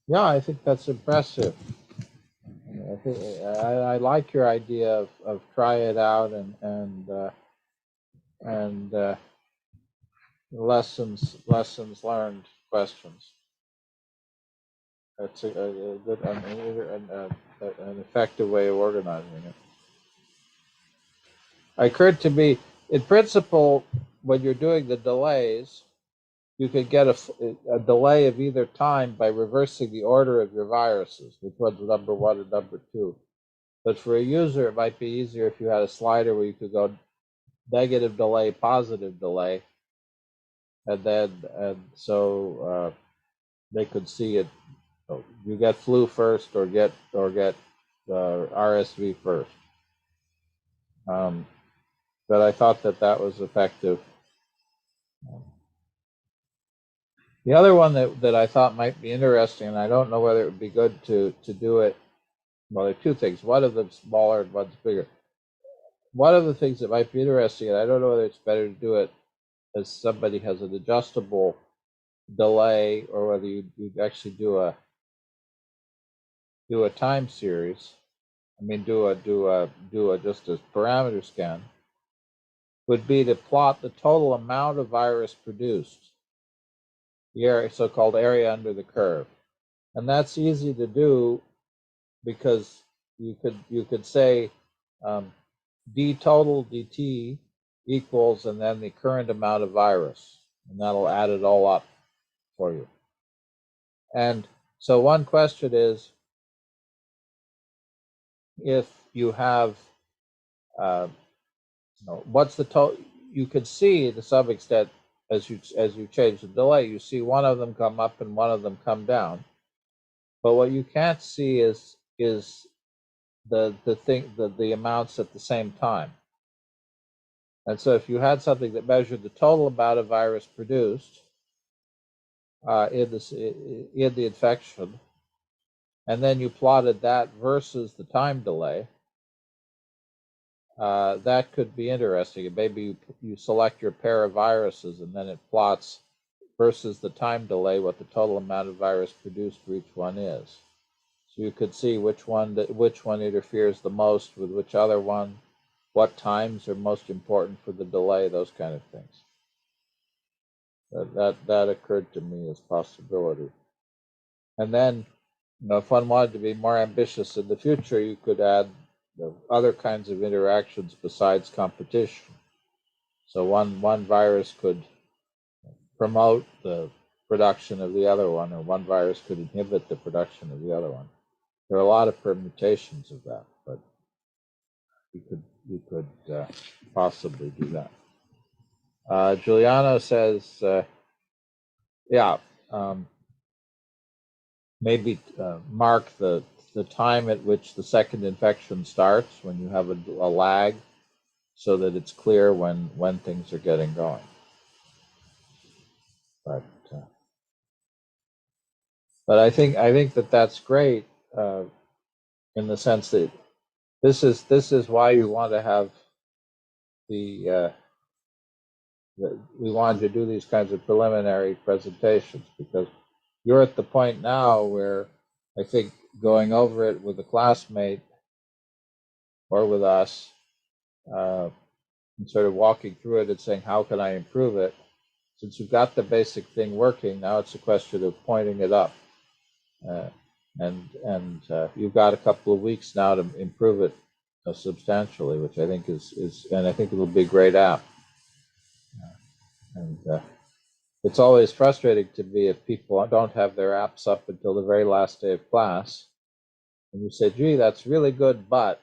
Yeah, I think that's impressive. I like your idea of try it out and lessons learned questions. That's a good, an effective way of organizing it. It occurred to me, in principle, when you're doing the delays, you could get a delay of either time by reversing the order of your viruses, which one's number one and number two. But for a user, it might be easier if you had a slider where you could go negative delay, positive delay, and so they could see it. You get flu first, or get RSV first. But I thought that was effective. The other one that I thought might be interesting, and I don't know whether it would be good to do it. Well, there are two things. One of them smaller and one's bigger. One of the things that might be interesting, and I don't know whether it's better to do it as somebody has an adjustable delay, or whether you actually do a time series. I mean, do a just a parameter scan. Would be to plot the total amount of virus produced, the area, so-called area under the curve, and that's easy to do because you could say d total dt equals, and then the current amount of virus, and that'll add it all up for you. And so one question is, if you have what's the total? You could see to some extent as you change the delay, you see one of them come up and one of them come down. But what you can't see is the amounts at the same time. And so if you had something that measured the total amount of virus produced in the infection, and then you plotted that versus the time delay, that could be interesting. And maybe you select your pair of viruses, and then it plots versus the time delay what the total amount of virus produced for each one is. So you could see which one interferes the most with which other one, what times are most important for the delay, those kind of things. That occurred to me as possibility. And then, if one wanted to be more ambitious in the future, you could add other kinds of interactions besides competition. So one virus could promote the production of the other one, or one virus could inhibit the production of the other one. There are a lot of permutations of that, but you could possibly do that. Giuliano says, maybe mark the time at which the second infection starts when you have a lag, so that it's clear when things are getting going. But I think that's great in the sense that this is why you want to have we wanted to do these kinds of preliminary presentations, because you're at the point now where I think going over it with a classmate or with us, and sort of walking through it and saying, how can I improve it? Since you've got the basic thing working, now it's a question of pointing it up. And you've got a couple of weeks now to improve it substantially, which I think is and I think it'll be a great app. And it's always frustrating to me if people don't have their apps up until the very last day of class, and you say, gee, that's really good, but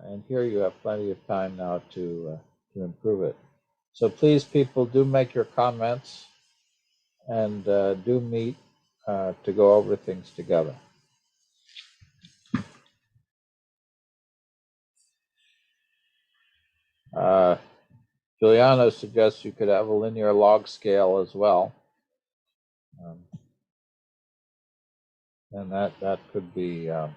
and here you have plenty of time now to improve it. So please, people, do make your comments, and do meet to go over things together. Giuliano suggests you could have a linear log scale as well, and that could be as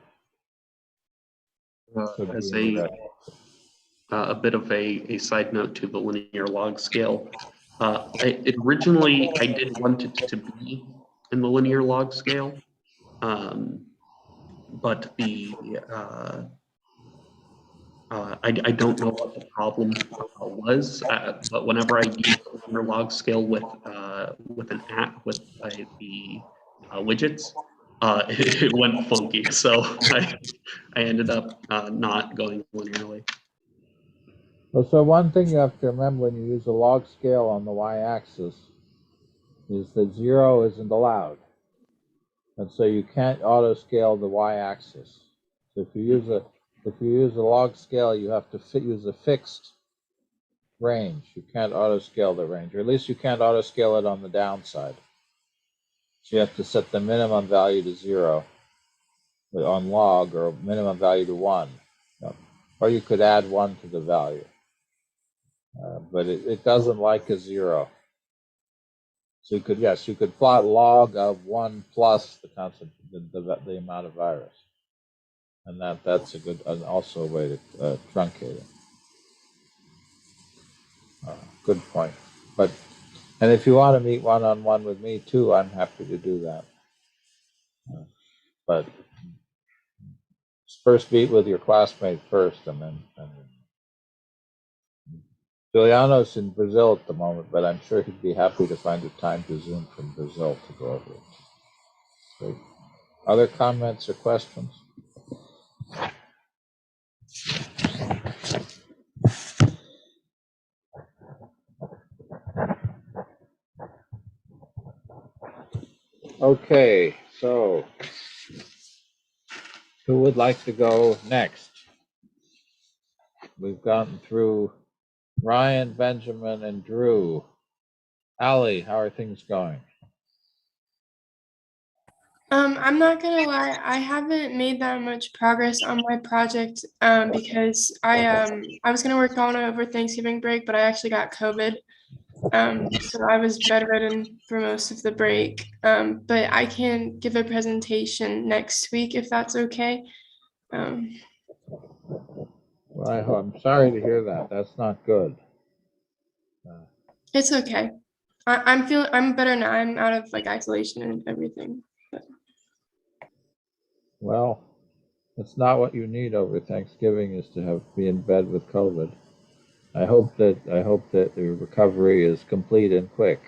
a bit of a side note to the linear log scale. Originally, I did want it to be in the linear log scale, but I don't know what the problem was, but whenever I use the linear log scale with an app with the widgets, it went funky. So I ended up not going linearly. Well, so one thing you have to remember when you use a log scale on the y-axis is that 0 isn't allowed. And so you can't auto-scale the y-axis. So if you use a log scale, you have to use a fixed range. You can't auto-scale the range, or at least you can't auto-scale it on the downside. So you have to set the minimum value to 0 on log, or minimum value to 1. Or you could add 1 to the value. But it doesn't like a 0. So you could plot log of 1 plus the constant, the amount of virus. And that's a good, also a way to truncate it. Good point. And if you want to meet one-on-one with me too, I'm happy to do that. But first meet with your classmate first, and then Juliano's in Brazil at the moment, but I'm sure he'd be happy to find a time to Zoom from Brazil to go over it. Great. Other comments or questions? Okay, so who would like to go next? We've gotten through Ryan, Benjamin, and Drew. Allie, how are things going? I'm not gonna lie, I haven't made that much progress on my project because I was gonna work on it over Thanksgiving break, but I actually got COVID. So I was bedridden for most of the break. But I can give a presentation next week if that's okay. Well, I'm sorry to hear that. That's not good. It's okay. I'm better now. I'm out of like isolation and everything. Well, it's not what you need over Thanksgiving is to be in bed with COVID. I hope that the recovery is complete and quick,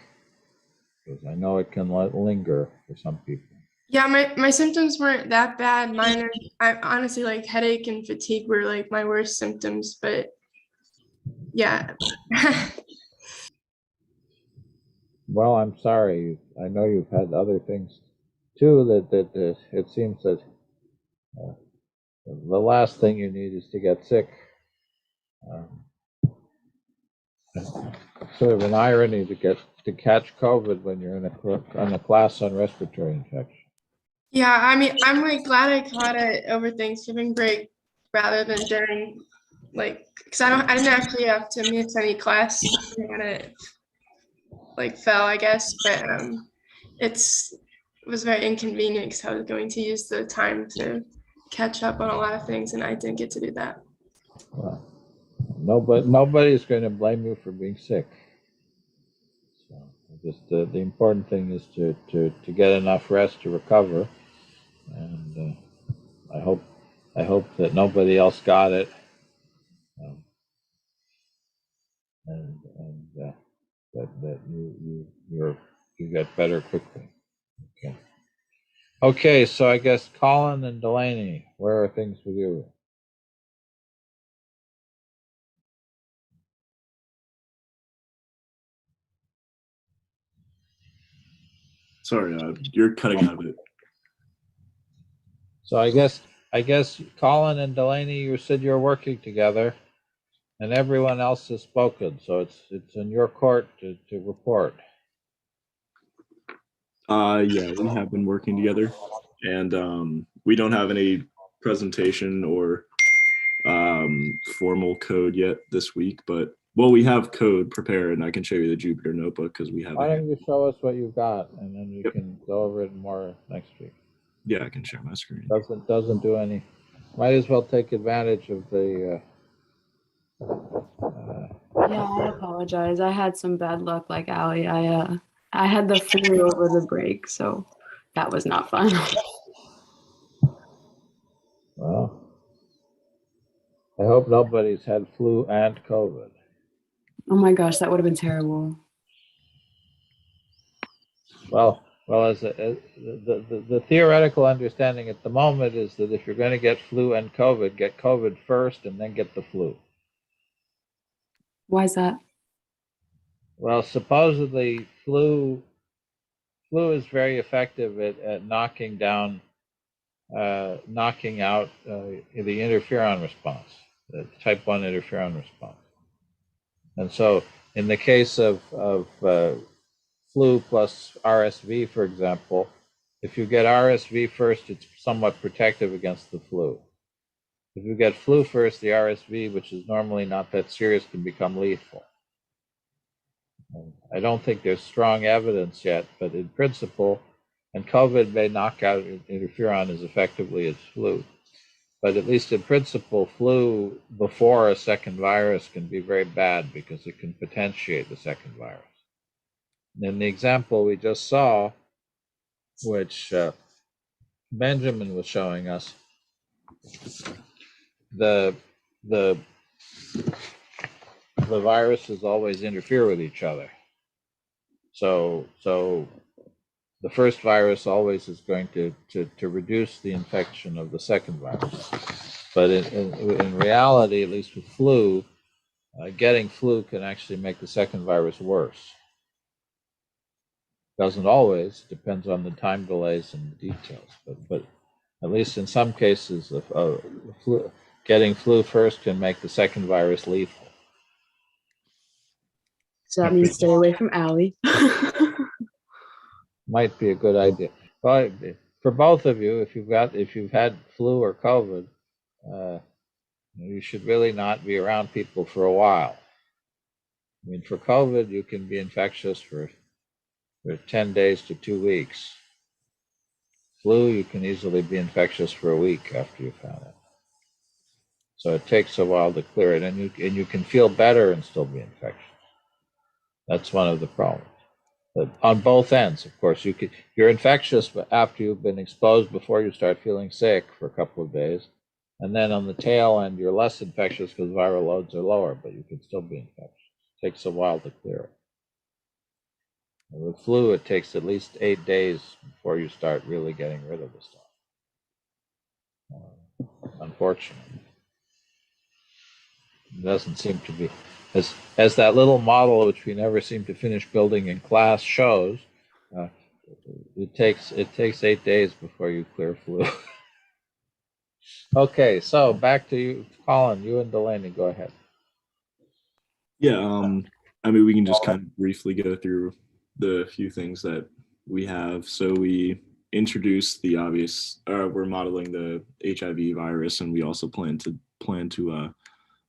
because I know it can linger for some people. Yeah, my symptoms weren't that bad. Mine I honestly like headache and fatigue were like my worst symptoms, but yeah. Well, I'm sorry. I know you've had other things too. That it seems that the last thing you need is to get sick. Sort of an irony to catch COVID when you're in a class on respiratory infection. Yeah, I mean, I'm like glad I caught it over Thanksgiving break rather than during like because I didn't actually have to miss any class and it like fell, I guess, but it was very inconvenient because I was going to use the time to catch up on a lot of things and I didn't get to do that. Well, nobody's going to blame you for being sick. So just the important thing is to get enough rest to recover, and I hope that nobody else got it, and that you get better quickly. Okay, so I guess Colin and Delaney, where are things with you? Sorry, you're cutting out a bit. So I guess Colin and Delaney, you said you're working together, and everyone else has spoken. So it's in your court to report. Yeah, we have been working together, and we don't have any presentation or formal code yet this week, but we have code prepared, and I can show you the Jupyter notebook because we have. Why don't you show us what you've got, and then we can go over it more next week. Yeah, I can share my screen. Doesn't do any. Might as well take advantage of the. Yeah, I apologize. I had some bad luck, like Allie. I had the flu over the break, so that was not fun. Well, I hope nobody's had flu and COVID. Oh my gosh, that would have been terrible. Well, Well, the theoretical understanding at the moment is that if you're going to get flu and COVID, get COVID first and then get the flu. Why is that? Well, supposedly flu is very effective at knocking out the interferon response, the type 1 interferon response. And so in the case of flu plus RSV, for example, if you get RSV first, it's somewhat protective against the flu. If you get flu first, the RSV, which is normally not that serious, can become lethal. And I don't think there's strong evidence yet, but in principle, and COVID may knock out interferon as effectively as flu. But at least in principle, flu before a second virus can be very bad because it can potentiate the second virus. In the example we just saw, which Benjamin was showing us, the viruses always interfere with each other. So the first virus always is going to reduce the infection of the second virus. But in reality, at least with flu, getting flu can actually make the second virus worse. Doesn't always, depends on the time delays and the details, but at least in some cases, getting flu first can make the second virus lethal. So that means stay away from Allie. Might be a good idea. But for both of you, if you've had flu or COVID, you should really not be around people for a while. I mean, for COVID, you can be infectious for 10 days to 2 weeks. Flu, you can easily be infectious for a week after you've had it. So it takes a while to clear it, and you can feel better and still be infectious. That's one of the problems. But on both ends, of course, you're infectious after you've been exposed before you start feeling sick for a couple of days. And then on the tail end, you're less infectious because viral loads are lower, but you can still be infectious. It takes a while to clear it. And with flu, it takes at least 8 days before you start really getting rid of the stuff. Unfortunately. It doesn't seem to be, as that little model which we never seem to finish building in class shows, it takes 8 days before you clear flu. Okay, so back to you, Colin. You and Delaney, go ahead. Yeah, I mean, we can just kind of briefly go through the few things that we have. So we introduced the obvious, we're modeling the HIV virus, and we also plan to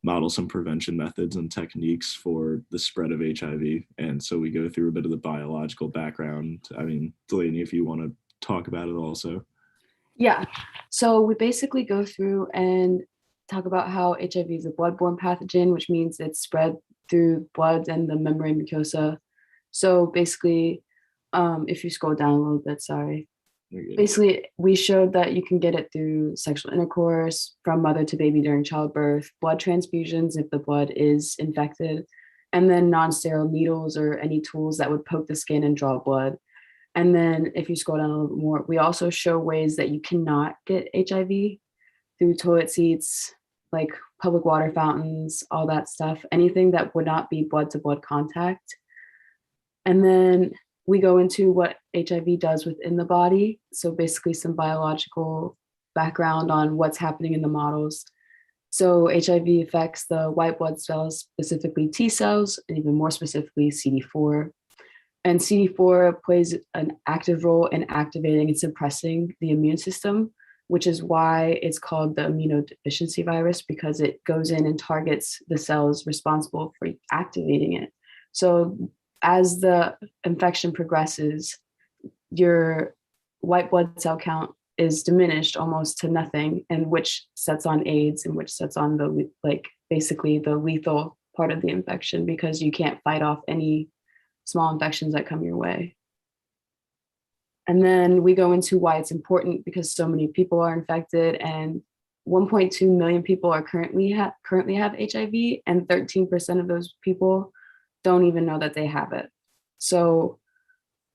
model some prevention methods and techniques for the spread of HIV. And so we go through a bit of the biological background. I mean, Delaney, if you want to talk about it also. Yeah, so we basically go through and talk about how HIV is a blood-borne pathogen, which means it's spread through blood and the membrane mucosa. So basically, if you scroll down a little bit, sorry. Basically, we showed that you can get it through sexual intercourse, from mother to baby during childbirth, blood transfusions if the blood is infected, and then non-sterile needles or any tools that would poke the skin and draw blood. And then if you scroll down a little bit more, we also show ways that you cannot get HIV through toilet seats, like public water fountains, all that stuff, anything that would not be blood-to-blood contact. And then we go into what HIV does within the body. So basically some biological background on what's happening in the models. So HIV affects the white blood cells, specifically T cells, and even more specifically CD4. And CD4 plays an active role in activating and suppressing the immune system, which is why it's called the immunodeficiency virus, because it goes in and targets the cells responsible for activating it. So as the infection progresses, your white blood cell count is diminished almost to nothing, and which sets on AIDS, and which sets on the, basically the lethal part of the infection, because you can't fight off any small infections that come your way. And then we go into why it's important, because so many people are infected, and 1.2 million people are currently have HIV, and 13% of those people don't even know that they have it. So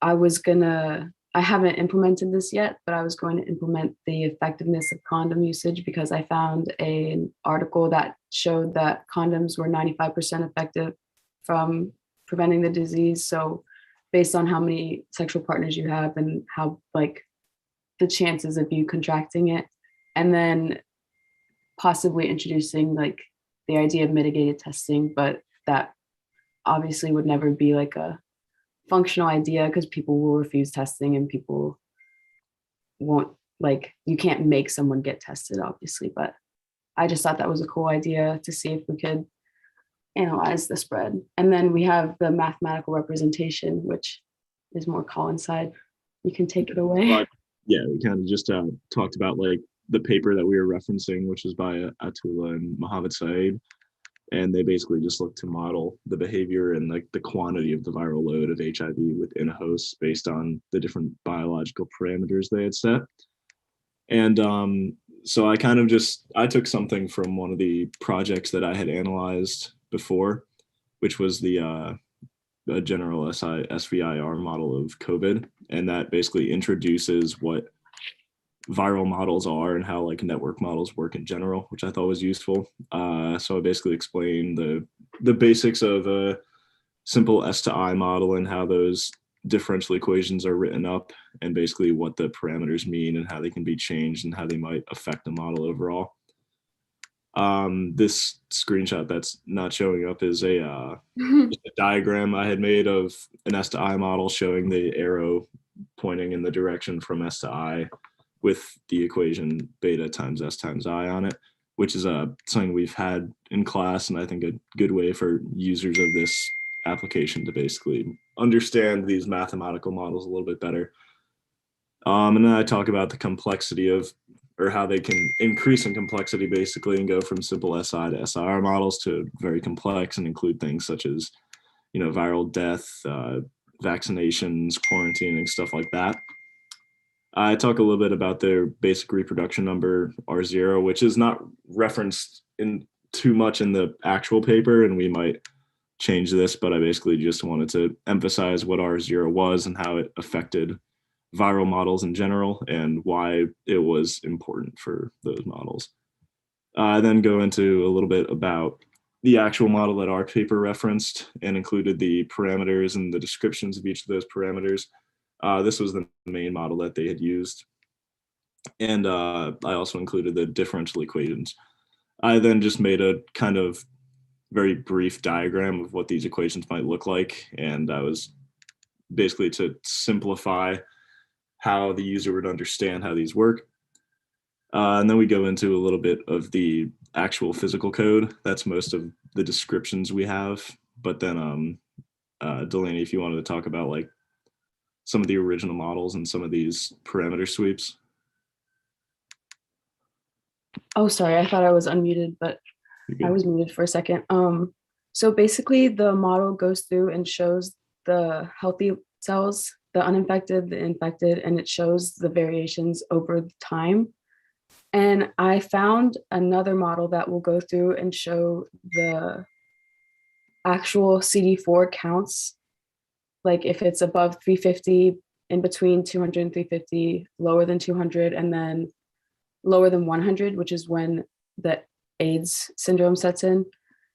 I was gonna I haven't implemented this yet, but I was going to implement the effectiveness of condom usage because I found an article that showed that condoms were 95% effective from preventing the disease. So based on how many sexual partners you have and how like the chances of you contracting it, and then possibly introducing like the idea of mitigated testing, but that obviously would never be like a functional idea because people will refuse testing and people won't, like, you can't make someone get tested obviously, but I just thought that was a cool idea to see if we could analyze the spread. And then we have the mathematical representation, which is more Colin's side. You can take it away. But, yeah, we kind of just talked about like the paper that we were referencing, which was by Atula and Mohammed Saeed. And they basically just look to model the behavior and like the quantity of the viral load of HIV within a host based on the different biological parameters they had set. And so I kind of I took something from one of the projects that I had analyzed before, which was the general SVIR model of COVID. And that basically introduces what viral models are and how like network models work in general, which I thought was useful. So I basically explained the basics of a simple S to I model and how those differential equations are written up and basically what the parameters mean and how they can be changed and how they might affect the model overall. This screenshot that's not showing up is a diagram I had made of an S to I model showing the arrow pointing in the direction from S to I with the equation beta times S times I on it, which is something we've had in class, and I think a good way for users of this application to basically understand these mathematical models a little bit better. And then I talk about the complexity of, or how they can increase in complexity basically and go from simple SI to SIR models to very complex and include things such as, viral death, vaccinations, quarantining, stuff like that. I talk a little bit about their basic reproduction number, R0, which is not referenced in too much in the actual paper, and we might change this, but I basically just wanted to emphasize what R0 was and how it affected viral models in general and why it was important for those models. I then go into a little bit about the actual model that our paper referenced and included the parameters and the descriptions of each of those parameters. This was the main model that they had used. And I also included the differential equations. I then just made a kind of very brief diagram of what these equations might look like. And I was basically to simplify how the user would understand how these work. And then we go into a little bit of the actual physical code. That's most of the descriptions we have. But then Delaney, if you wanted to talk about like some of the original models and some of these parameter sweeps. Oh, sorry, I thought I was unmuted, but I was muted for a second. So basically the model goes through and shows the healthy cells, the uninfected, the infected, and it shows the variations over time. And I found another model that will go through and show the actual CD4 counts, like if it's above 350, in between 200 and 350, lower than 200, and then lower than 100, which is when the AIDS syndrome sets in.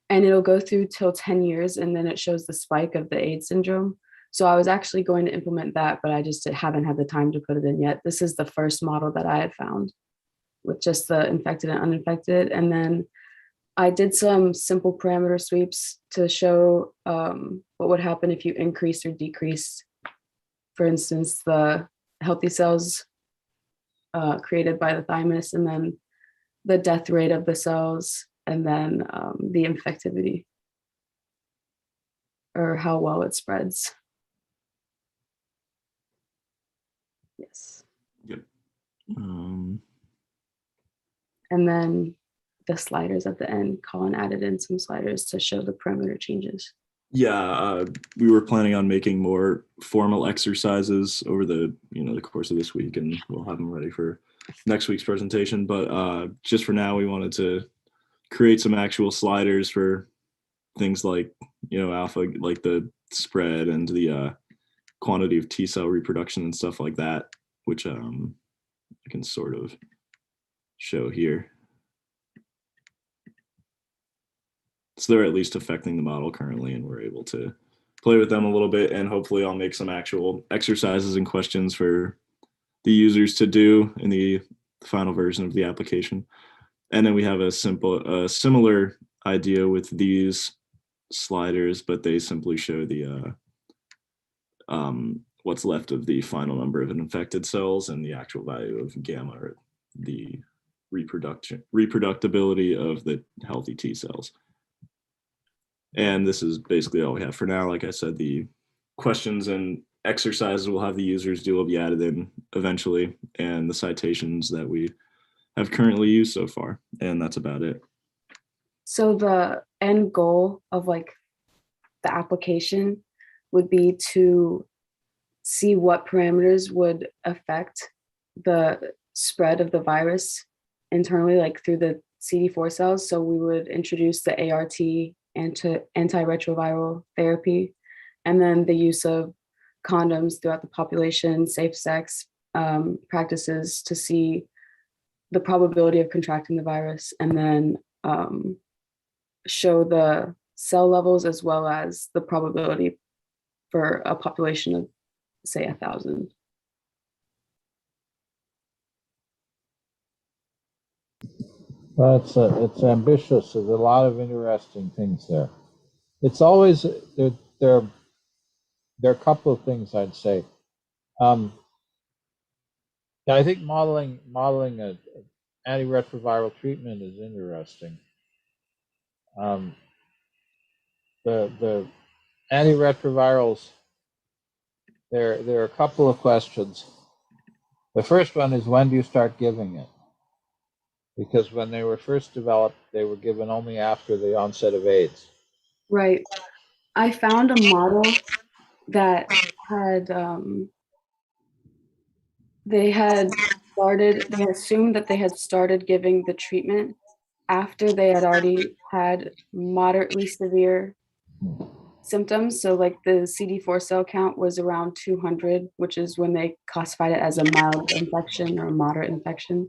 And it'll go through till 10 years, and then it shows the spike of the AIDS syndrome. So I was actually going to implement that, but I just haven't had the time to put it in yet. This is the first model that I had found with just the infected and uninfected. And then I did some simple parameter sweeps to show what would happen if you increase or decrease, for instance, the healthy cells created by the thymus, and then the death rate of the cells, and then the infectivity, or how well it spreads. Yes. Yep. And then the sliders at the end, Colin added in some sliders to show the parameter changes. Yeah, we were planning on making more formal exercises over the the course of this week, and we'll have them ready for next week's presentation. But just for now, we wanted to create some actual sliders for things like alpha, like the spread and the quantity of T cell reproduction and stuff like that, which I can sort of show here. So they're at least affecting the model currently, and we're able to play with them a little bit, and hopefully I'll make some actual exercises and questions for the users to do in the final version of the application. And then we have a similar idea with these sliders, but they simply show the what's left of the final number of infected cells and the actual value of gamma, or the reproducibility of the healthy T cells. And this is basically all we have for now. Like I said, the questions and exercises we'll have the users do will be added in eventually, and the citations that we have currently used so far. And that's about it. So the end goal of like the application would be to see what parameters would affect the spread of the virus internally, like through the CD4 cells. So we would introduce the ART, antiretroviral therapy, and then the use of condoms throughout the population, safe sex practices to see the probability of contracting the virus, and then show the cell levels as well as the probability for a population of, say, 1,000. Well, it's ambitious. There's a lot of interesting things there. It's always there are a couple of things I'd say. Yeah, I think modeling an antiretroviral treatment is interesting. The antiretrovirals, there are a couple of questions. The first one is, when do you start giving it? Because when they were first developed, they were given only after the onset of AIDS. Right. I found a model that had they assumed that they had started giving the treatment after they had already had moderately severe symptoms. So like the CD4 cell count was around 200, which is when they classified it as a mild infection or a moderate infection.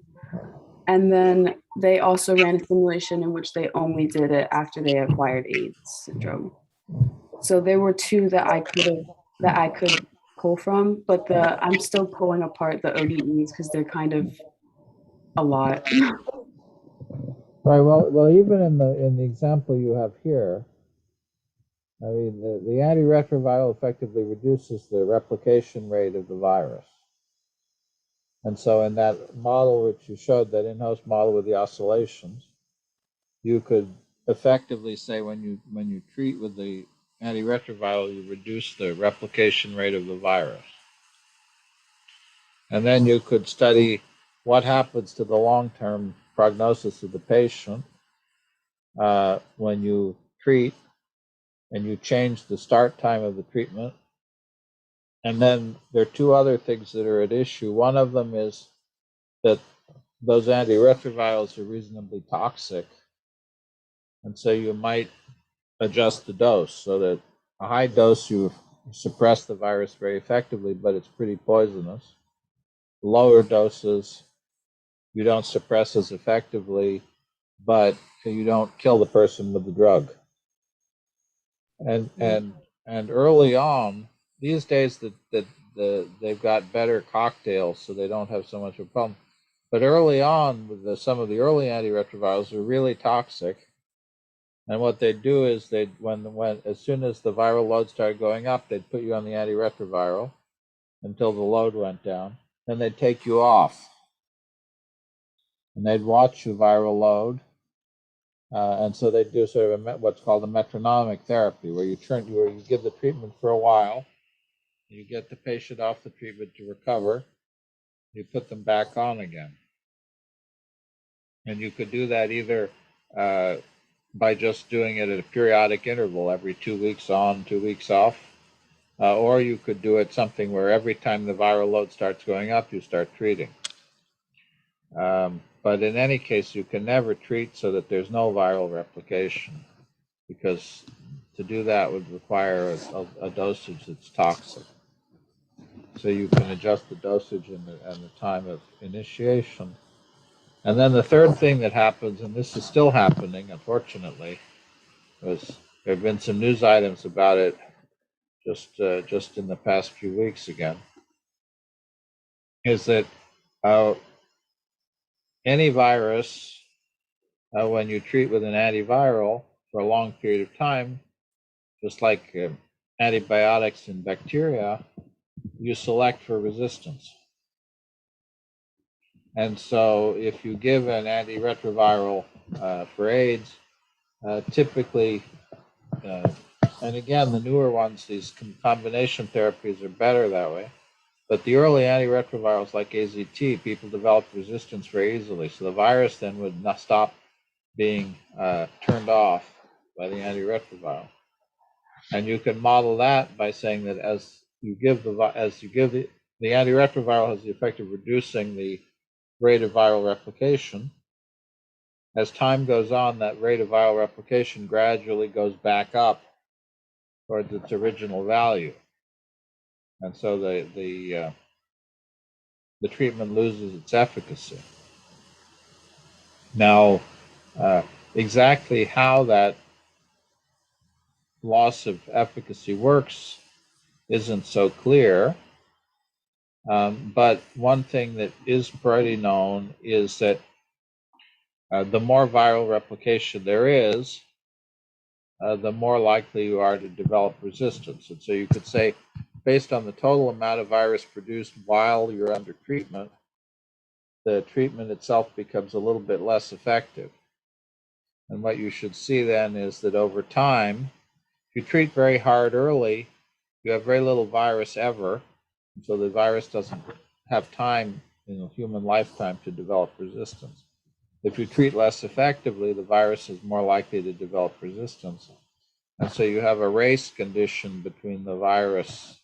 And then they also ran a simulation in which they only did it after they acquired AIDS syndrome. So there were two that I could pull from, but I'm still pulling apart the ODEs because they're kind of a lot. Right. Well, even in the example you have here, I mean, the antiretroviral effectively reduces the replication rate of the virus. And so in that model, which you showed, that in-house model with the oscillations, you could effectively say when you treat with the antiretroviral, you reduce the replication rate of the virus. And then you could study what happens to the long-term prognosis of the patient when you treat and you change the start time of the treatment. And then there are two other things that are at issue. One of them is that those antiretrovirals are reasonably toxic. And so you might adjust the dose so that a high dose, you suppress the virus very effectively, but it's pretty poisonous. Lower doses, you don't suppress as effectively, but you don't kill the person with the drug. And early on, these days they've got better cocktails, so they don't have so much of a problem. But early on, with some of the early antiretrovirals were really toxic. And what they'd do is when as soon as the viral load started going up, they'd put you on the antiretroviral until the load went down. Then they'd take you off, and they'd watch the viral load. And so they do sort of what's called a metronomic therapy, where you give the treatment for a while, you get the patient off the treatment to recover, you put them back on again. And you could do that either by just doing it at a periodic interval, every 2 weeks on, 2 weeks off, or you could do it something where every time the viral load starts going up, you start treating. But in any case, you can never treat so that there's no viral replication, because to do that would require a dosage that's toxic. so you can adjust the dosage and the time of initiation. And then the third thing that happens, and this is still happening, unfortunately, was there have been some news items about it just in the past few weeks again, is that any virus, when you treat with an antiviral for a long period of time, just like antibiotics in bacteria, you select for resistance. And so if you give an antiretroviral for AIDS, typically, and again, the newer ones, these combination therapies are better that way. But the early antiretrovirals like AZT, people developed resistance very easily. So the virus then would not stop being turned off by the antiretroviral. And you can model that by saying that as you give the antiretroviral has the effect of reducing the rate of viral replication. As time goes on, that rate of viral replication gradually goes back up towards its original value. And so the treatment loses its efficacy. Now, exactly how that loss of efficacy works isn't so clear. But one thing that is pretty known is that the more viral replication there is, the more likely you are to develop resistance. And so you could say, based on the total amount of virus produced while you're under treatment, the treatment itself becomes a little bit less effective. And what you should see then is that over time, if you treat very hard early, you have very little virus ever. So the virus doesn't have time in a human lifetime to develop resistance. If you treat less effectively, the virus is more likely to develop resistance. And so you have a race condition between the virus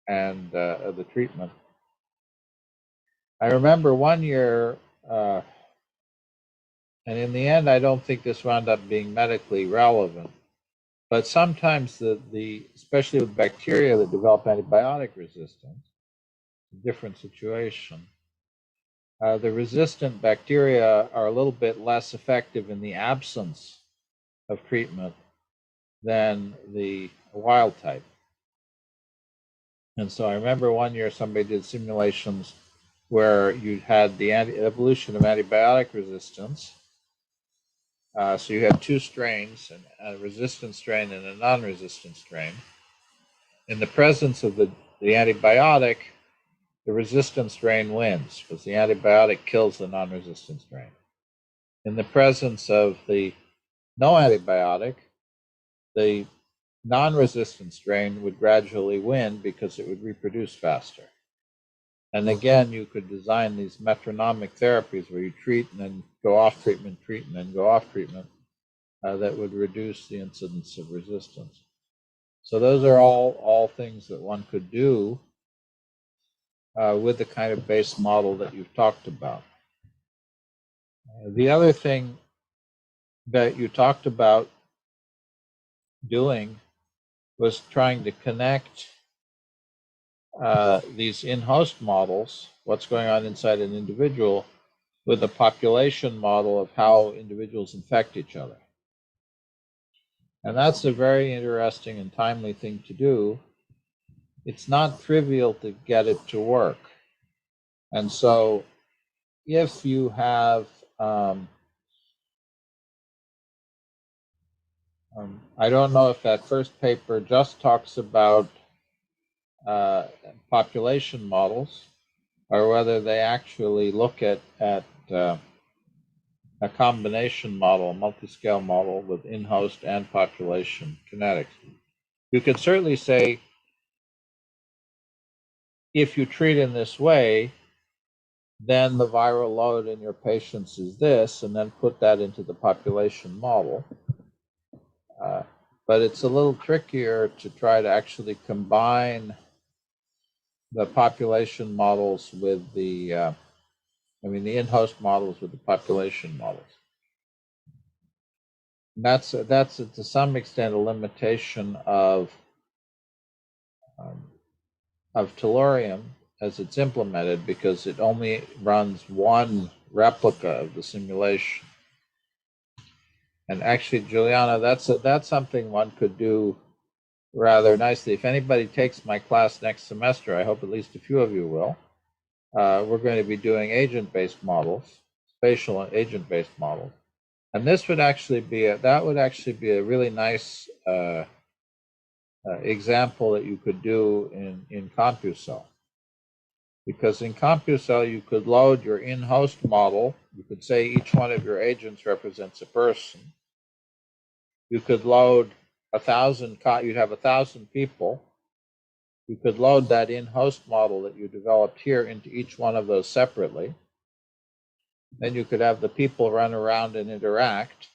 and the treatment. I remember one year, and in the end, I don't think this wound up being medically relevant, but sometimes especially with bacteria that develop antibiotic resistance, a different situation. The resistant bacteria are a little bit less effective in the absence of treatment than the wild type. And so I remember one year somebody did simulations where you had the evolution of antibiotic resistance. So you had two strains, a resistant strain and a non-resistant strain. In the presence of the antibiotic, the resistant strain wins because the antibiotic kills the non-resistant strain. In the presence of the no antibiotic, the non-resistant strain would gradually win because it would reproduce faster. And again, you could design these metronomic therapies where you treat and then go off treatment, treat and then go off treatment, that would reduce the incidence of resistance. So those are all things that one could do with the kind of base model that you've talked about. The other thing that you talked about doing was trying to connect these in-host models, what's going on inside an individual, with a population model of how individuals infect each other. And that's a very interesting and timely thing to do. It's not trivial to get it to work. And so if you have, I don't know if that first paper just talks about population models or whether they actually look at a combination model, a multi-scale model with in-host and population kinetics. You could certainly say, if you treat in this way, then the viral load in your patients is this, and then put that into the population model. But it's a little trickier to try to actually combine the population models with the in-host models with the population models. And that's to some extent a limitation of tellurium as it's implemented, because it only runs one replica of the simulation. And actually, Juliana, that's something one could do rather nicely. If anybody takes my class next semester, I hope at least a few of you will. We're going to be doing agent-based models, spatial agent-based models, and this would actually be a really nice example that you could do in CompuCell. Because in CompuCell, you could load your in-host model. You could say each one of your agents represents a person. You could load 1,000, you'd have 1,000 people. You could load that in-host model that you developed here into each one of those separately. Then you could have the people run around and interact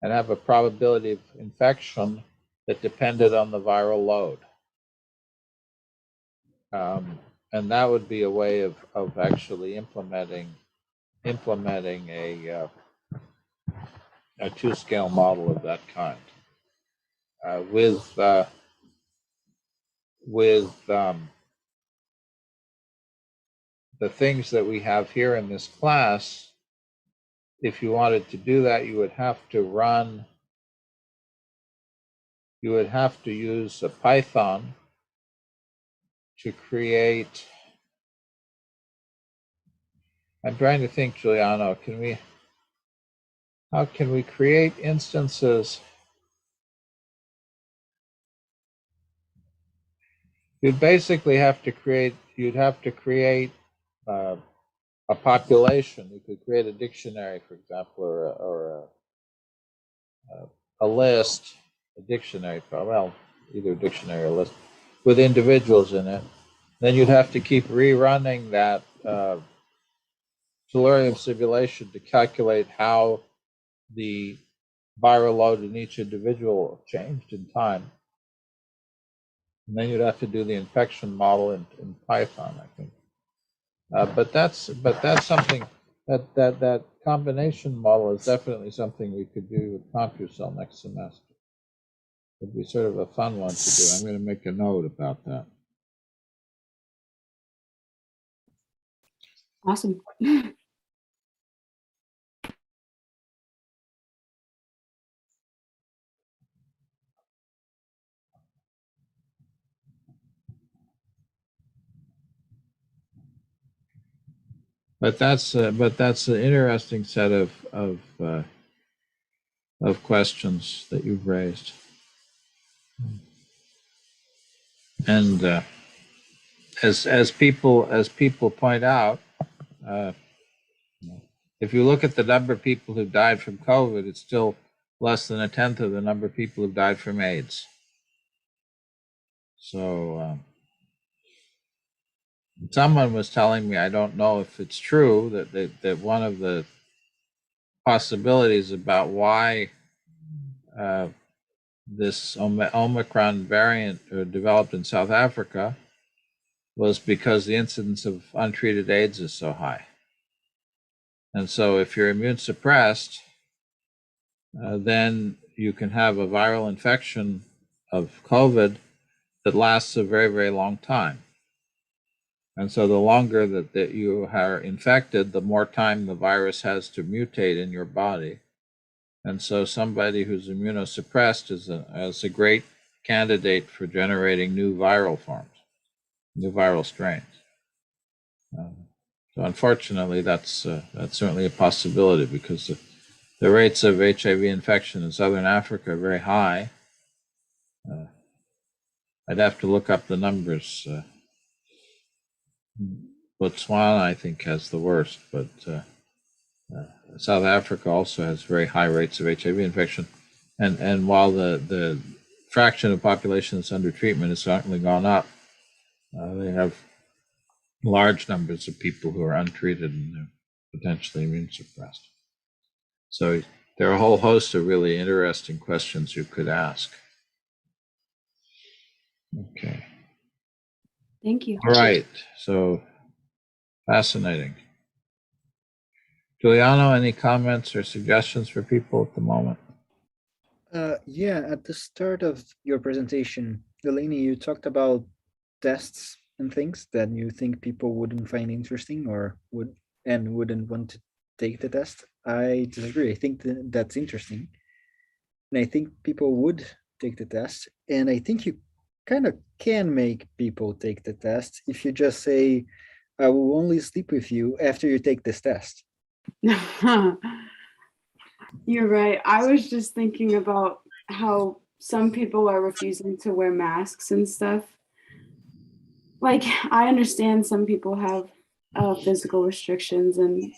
and have a probability of infection that depended on the viral load. And that would be a way of actually implementing a 2-scale model of that kind. With the things that we have here in this class, if you wanted to do that, you would have to use a Python to create. I'm trying to think, Giuliano, how can we create instances? You'd basically have to create, a population. You could create a dictionary, for example, or a list, a dictionary, well, either a dictionary or a list with individuals in it. Then you'd have to keep rerunning that tellurium simulation to calculate how the viral load in each individual changed in time. And then you'd have to do the infection model in Python, I think. But that's something that combination model is definitely something we could do with CompuCell next semester. It'd be sort of a fun one to do. I'm going to make a note about that. Awesome. But that's an interesting set of questions that you've raised, and as people point out, if you look at the number of people who died from COVID, it's still less than 1/10 of the number of people who died from AIDS. So someone was telling me, I don't know if it's true, that one of the possibilities about why this Omicron variant developed in South Africa was because the incidence of untreated AIDS is so high. And so if you're immune suppressed, then you can have a viral infection of COVID that lasts a very, very long time. And so the longer that you are infected, the more time the virus has to mutate in your body. And so somebody who's immunosuppressed is a great candidate for generating new viral forms, new viral strains. So unfortunately, that's certainly a possibility, because the rates of HIV infection in Southern Africa are very high. I'd have to look up the numbers. Botswana, I think, has the worst, but South Africa also has very high rates of HIV infection. And while the fraction of population that's under treatment has certainly gone up, they have large numbers of people who are untreated and potentially immune suppressed. So there are a whole host of really interesting questions you could ask. Okay. Thank you. All right. So fascinating. Giuliano, any comments or suggestions for people at the moment? Yeah, at the start of your presentation, Delaney, you talked about tests and things that you think people wouldn't find interesting or wouldn't want to take the test. I disagree. I think that's interesting, and I think people would take the test. And I think you kind of can make people take the test if you just say, "I will only sleep with you after you take this test." You're right. I was just thinking about how some people are refusing to wear masks and stuff. Like, I understand some people have physical restrictions and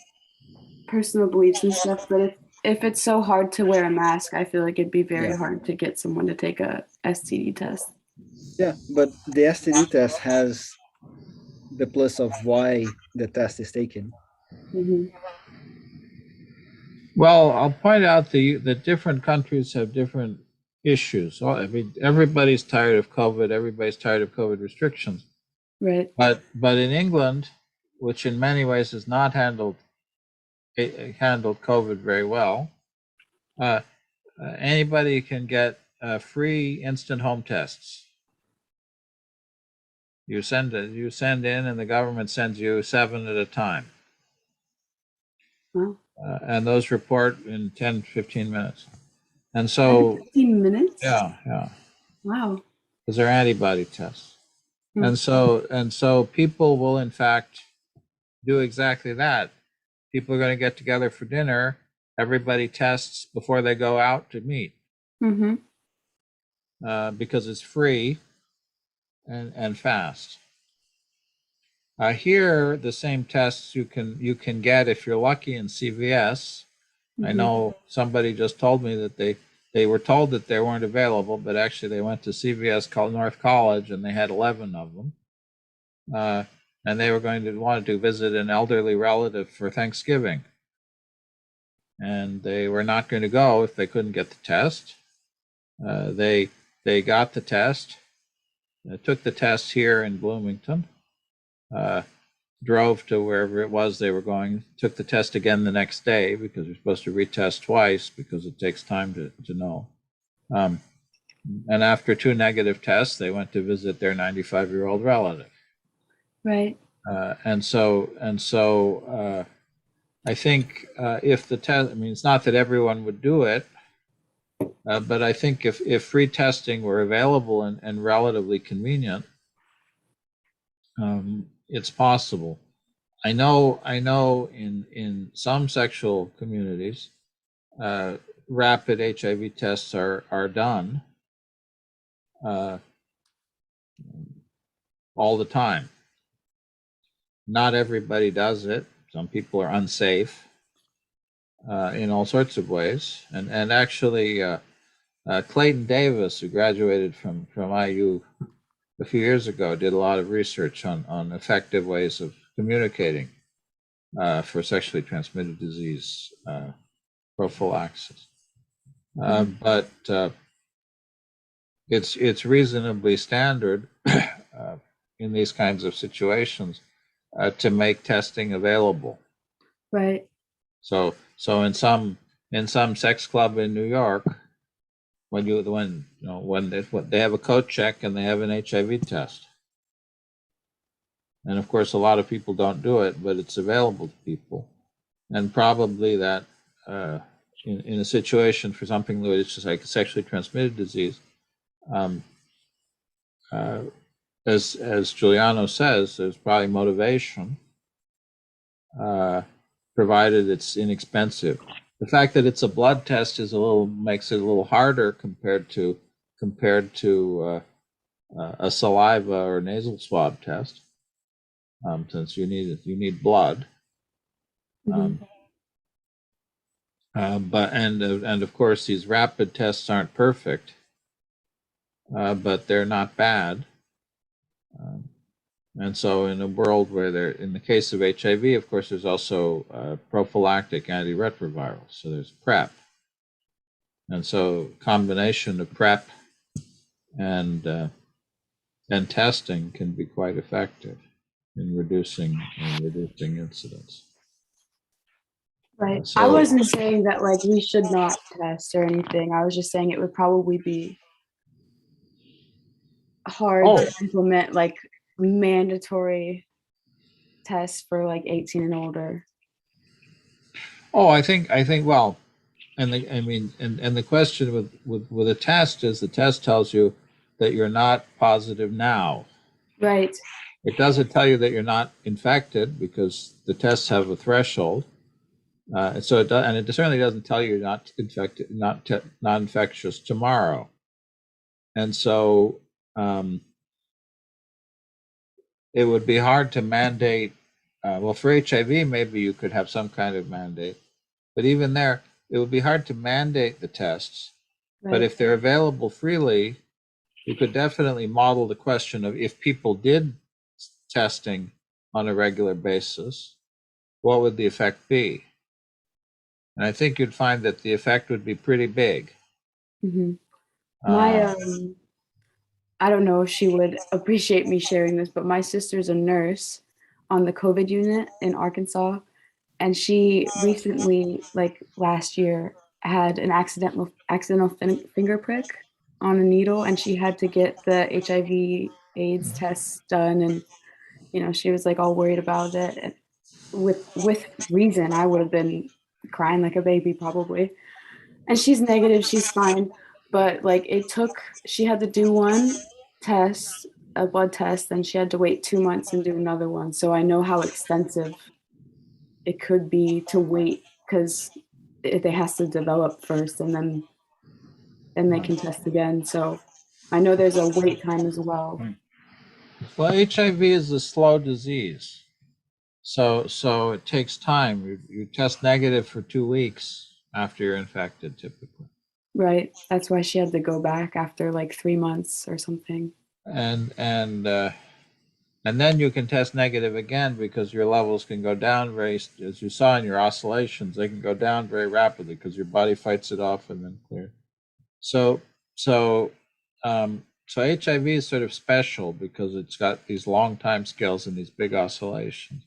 personal beliefs and stuff, but if it's so hard to wear a mask, I feel like it'd be very Yeah. hard to get someone to take a STD test. Yeah, but the STD test has the plus of why the test is taken. Mm-hmm. Well, I'll point out that different countries have different issues. I mean, everybody's tired of COVID. Everybody's tired of COVID restrictions. Right. But in England, which in many ways has not handled COVID very well, anybody can get free instant home tests. You send in, and the government sends you 7 at a time. Wow. And those report in 10, 15 minutes. And so 15 minutes? Yeah. Wow. Because they're antibody tests. Hmm. And so people will in fact do exactly that. People are going to get together for dinner. Everybody tests before they go out to meet. Mm-hmm. Because it's free and fast. Here, the same tests you can get if you're lucky in CVS. Mm-hmm. I know somebody just told me that they were told that they weren't available, but actually they went to CVS North College and they had 11 of them. And they were going to want to visit an elderly relative for Thanksgiving. And they were not going to go if they couldn't get the test. They got the test, took the test here in Bloomington, drove to wherever it was they were going, took the test again the next day because you're supposed to retest twice because it takes time to know. And after 2 negative tests, they went to visit their 95-year-old relative. Right. And so I think if the test, I mean, it's not that everyone would do it, but I think if free testing were available and relatively convenient, it's possible. I know in some sexual communities, rapid HIV tests are done all the time. Not everybody does it. Some people are unsafe in all sorts of ways. And actually, Clayton Davis, who graduated from IU a few years ago, did a lot of research on effective ways of communicating for sexually transmitted disease prophylaxis. But it's reasonably standard in these kinds of situations to make testing available. Right. So in some sex club in New York, when they have a coat check and they have an HIV test, and of course a lot of people don't do it, but it's available to people, and probably that in a situation for something that is just like a sexually transmitted disease, as Giuliano says, there's probably motivation, provided it's inexpensive. The fact that it's a blood test makes it a little harder compared to a saliva or nasal swab test, since you need blood. Mm-hmm. But of course these rapid tests aren't perfect, but they're not bad. And so in a world where in the case of HIV, of course, there's also prophylactic antiretrovirals. So there's PrEP. And so combination of PrEP and testing can be quite effective in reducing incidence. Right. I wasn't saying that like we should not test or anything. I was just saying it would probably be hard Oh. to implement like mandatory tests for like 18 and older. Oh, I think well, and the question with a test is the test tells you that you're not positive now. Right. It doesn't tell you that you're not infected because the tests have a threshold. So it does, and it certainly doesn't tell you you're not infected, not infectious tomorrow. And so it would be hard to mandate. Well, for HIV, maybe you could have some kind of mandate, but even there, it would be hard to mandate the tests. Right. But if they're available freely, you could definitely model the question of if people did testing on a regular basis, what would the effect be? And I think you'd find that the effect would be pretty big. Mm-hmm. My I don't know if she would appreciate me sharing this, but my sister's a nurse on the COVID unit in Arkansas, and she recently, like last year, had an accidental finger prick on a needle, and she had to get the HIV/AIDS tests done, and she was like all worried about it, and with reason. I would have been crying like a baby probably. And she's negative, she's fine, but like she had to do one test, a blood test, and she had to wait 2 months and do another one. So I know how extensive it could be to wait, because it has to develop first, and then they can test again. So I know there's a wait time as well. Well, HIV is a slow disease, so it takes time. You test negative for 2 weeks after you're infected, typically. Right. That's why she had to go back after like 3 months or something. And then you can test negative again because your levels can go down as you saw in your oscillations, they can go down very rapidly because your body fights it off and then clear. So HIV is sort of special because it's got these long time scales and these big oscillations.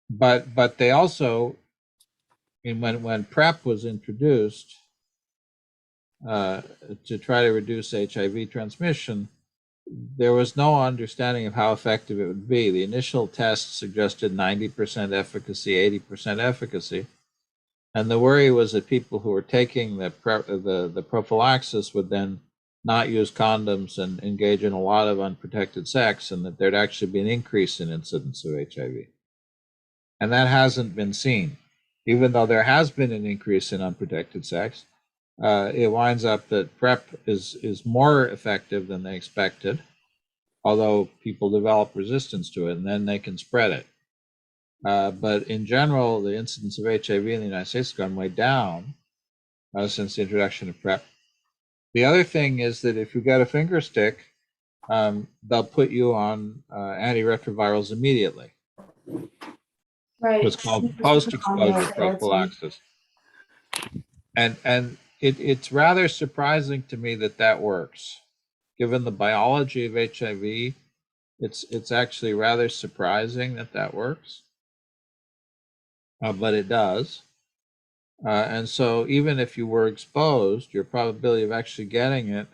But they also, when PrEP was introduced to try to reduce HIV transmission, there was no understanding of how effective it would be. The initial tests suggested 90% efficacy, 80% efficacy. And the worry was that people who were taking the prophylaxis would then not use condoms and engage in a lot of unprotected sex, and that there'd actually be an increase in incidence of HIV. And that hasn't been seen. Even though there has been an increase in unprotected sex, it winds up that PrEP is more effective than they expected, although people develop resistance to it, and then they can spread it. But in general, the incidence of HIV in the United States has gone way down since the introduction of PrEP. The other thing is that if you get a finger stick, they'll put you on antiretrovirals immediately. Right. What's called post-exposure prophylaxis. And it's rather surprising to me that works. Given the biology of HIV, it's actually rather surprising that works. But it does. And so even if you were exposed, your probability of actually getting it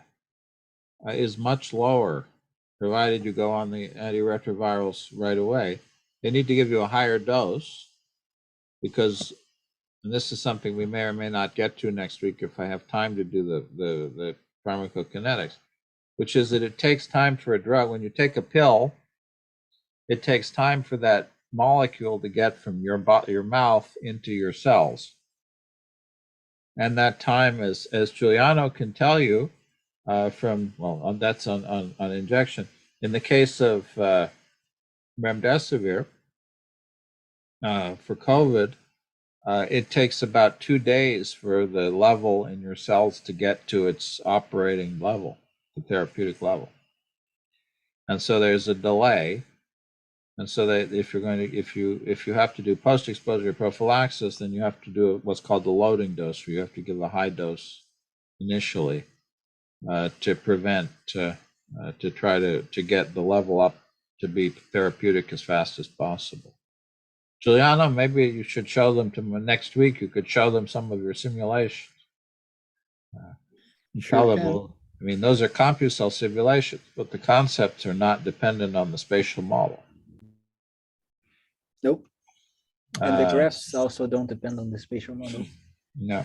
is much lower, provided you go on the antiretrovirals right away. They need to give you a higher dose because, and this is something we may or may not get to next week if I have time to do the pharmacokinetics, which is that it takes time for a drug. When you take a pill, it takes time for that molecule to get from your mouth into your cells. And that time, as Giuliano can tell you, that's on injection. In the case of remdesivir for COVID, it takes about 2 days for the level in your cells to get to its operating level, the therapeutic level. And so there's a delay. And so that if you have to do post-exposure prophylaxis, then you have to do what's called the loading dose, where you have to give a high dose initially to prevent to try to get the level up to be therapeutic as fast as possible. Giuliano, maybe you should show them to them next week. You could show them some of your simulations. Sure Tell them can. I mean, those are CompuCell simulations, but the concepts are not dependent on the spatial model. Nope. And the Uh, graphs also don't depend on the spatial model. No.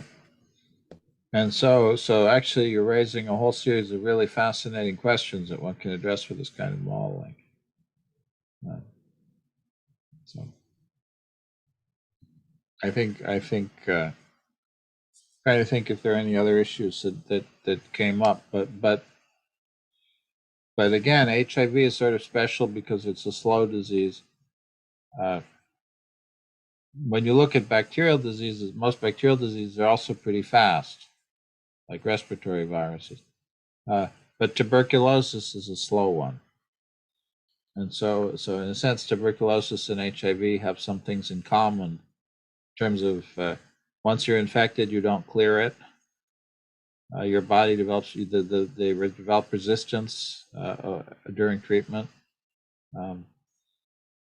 And so actually you're raising a whole series of really fascinating questions that one can address with this kind of modeling. So I think trying to think if there are any other issues that came up, but again, HIV is sort of special because it's a slow disease. When you look at bacterial diseases, most bacterial diseases are also pretty fast, like respiratory viruses. But tuberculosis is a slow one. And so in a sense, tuberculosis and HIV have some things in common in terms of once you're infected, you don't clear it. Your body develops, they develop resistance during treatment.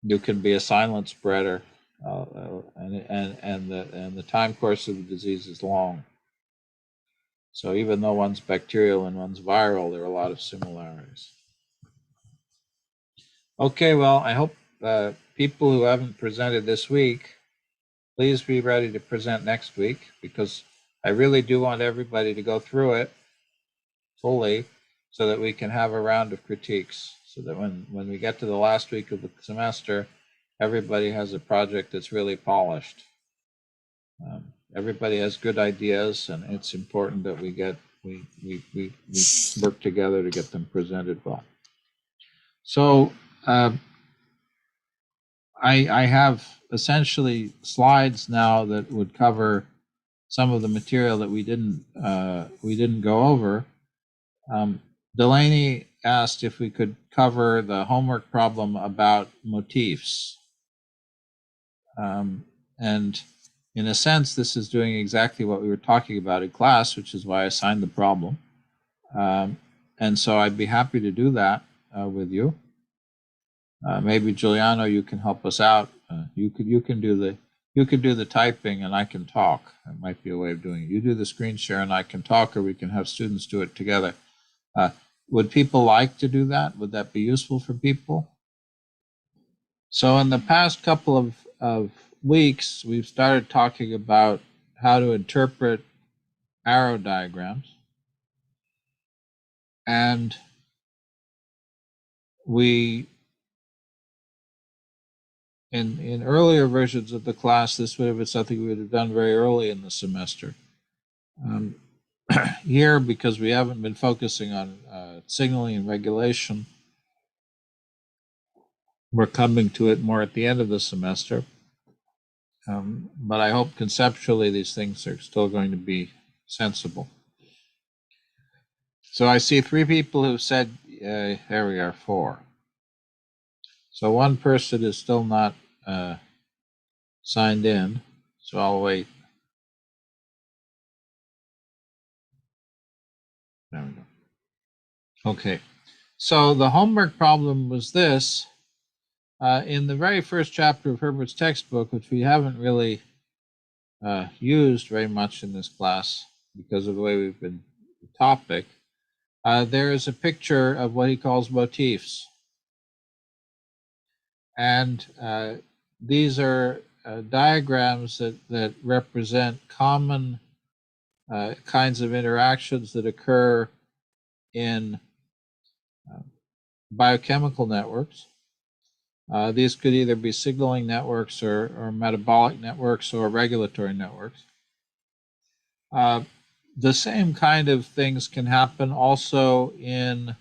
You can be a silent spreader, and the time course of the disease is long. So even though one's bacterial and one's viral, there are a lot of similarities. Okay, well, I hope people who haven't presented this week, please be ready to present next week, because I really do want everybody to go through it fully so that we can have a round of critiques, so that when we get to the last week of the semester, everybody has a project that's really polished. Everybody has good ideas, and it's important that we work together to get them presented well. So I have essentially slides now that would cover some of the material that we didn't go over. Delaney asked if we could cover the homework problem about motifs. And in a sense, this is doing exactly what we were talking about in class, which is why I assigned the problem. And so I'd be happy to do that with you. Maybe Giuliano, you can help us out. You can do the typing, and I can talk. That might be a way of doing it. You do the screen share, and I can talk, or we can have students do it together. Would people like to do that? Would that be useful for people? So in the past couple of weeks, we've started talking about how to interpret arrow diagrams. And we, in earlier versions of the class, this would have been something we would have done very early in the semester. Here, because we haven't been focusing on signaling and regulation, we're coming to it more at the end of the semester. But I hope conceptually these things are still going to be sensible. So I see 3 people who've said, there we are, 4. So one person is still not signed in, so I'll wait. There we go. Okay, so the homework problem was this. In the very first chapter of Herbert's textbook, which we haven't really used very much in this class because of the way we've been the topic, there is a picture of what he calls motifs. And these are diagrams that represent common kinds of interactions that occur in biochemical networks. These could either be signaling networks or metabolic networks or regulatory networks. The same kind of things can happen also in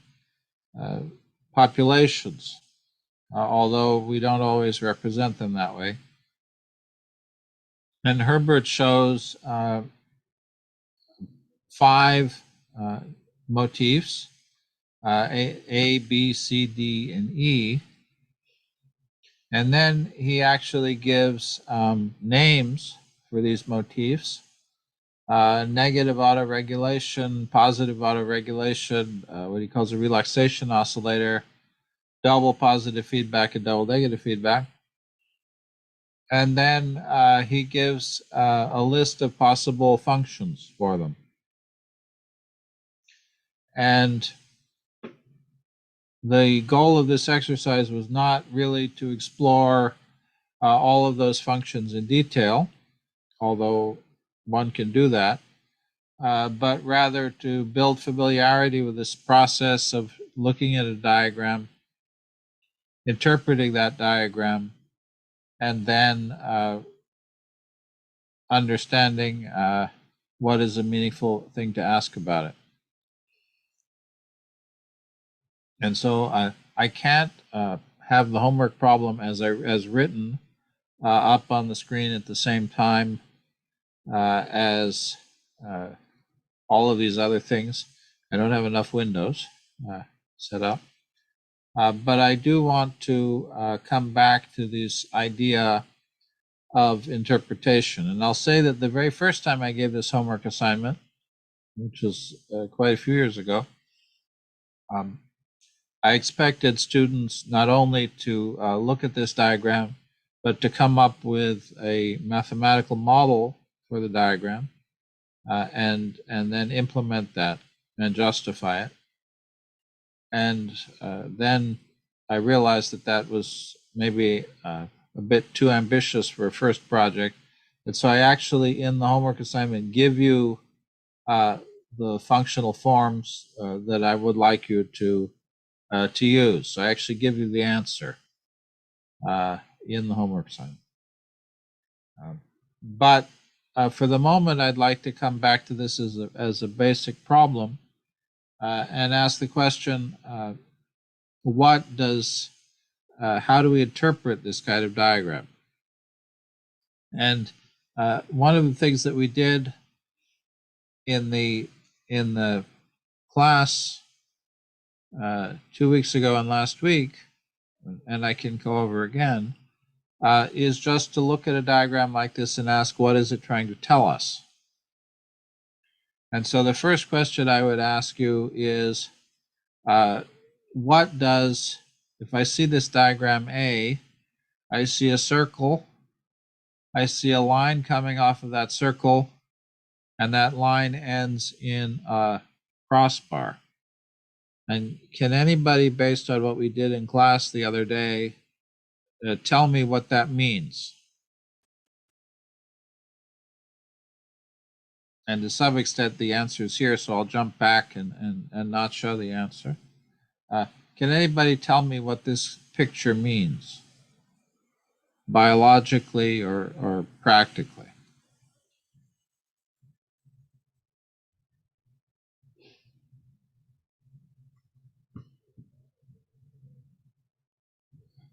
populations, although we don't always represent them that way. And Herbert shows 5 motifs, A, B, C, D, and E. And then he actually gives names for these motifs. Negative autoregulation, positive autoregulation, what he calls a relaxation oscillator, double positive feedback and double negative feedback. And then he gives a list of possible functions for them. And the goal of this exercise was not really to explore all of those functions in detail, although one can do that, but rather to build familiarity with this process of looking at a diagram, interpreting that diagram, and then understanding what is a meaningful thing to ask about it. And so I can't have the homework problem as written up on the screen at the same time as all of these other things. I don't have enough windows set up. But I do want to come back to this idea of interpretation. And I'll say that the very first time I gave this homework assignment, which was quite a few years ago, I expected students not only to look at this diagram, but to come up with a mathematical model for the diagram and then implement that and justify it. And then I realized that that was maybe a bit too ambitious for a first project. And so I actually, in the homework assignment, give you the functional forms that I would like you to use. So I actually give you the answer in the homework assignment. But for the moment, I'd like to come back to this as a basic problem and ask the question, how do we interpret this kind of diagram? And one of the things that we did in the class 2 weeks ago and last week, and I can go over again, is just to look at a diagram like this and ask, what is it trying to tell us? And so the first question I would ask you is, if I see this diagram A, I see a circle, I see a line coming off of that circle, and that line ends in a crossbar. And can anybody, based on what we did in class the other day, tell me what that means? And to some extent, the answer is here, so I'll jump back and not show the answer. Can anybody tell me what this picture means, biologically or practically?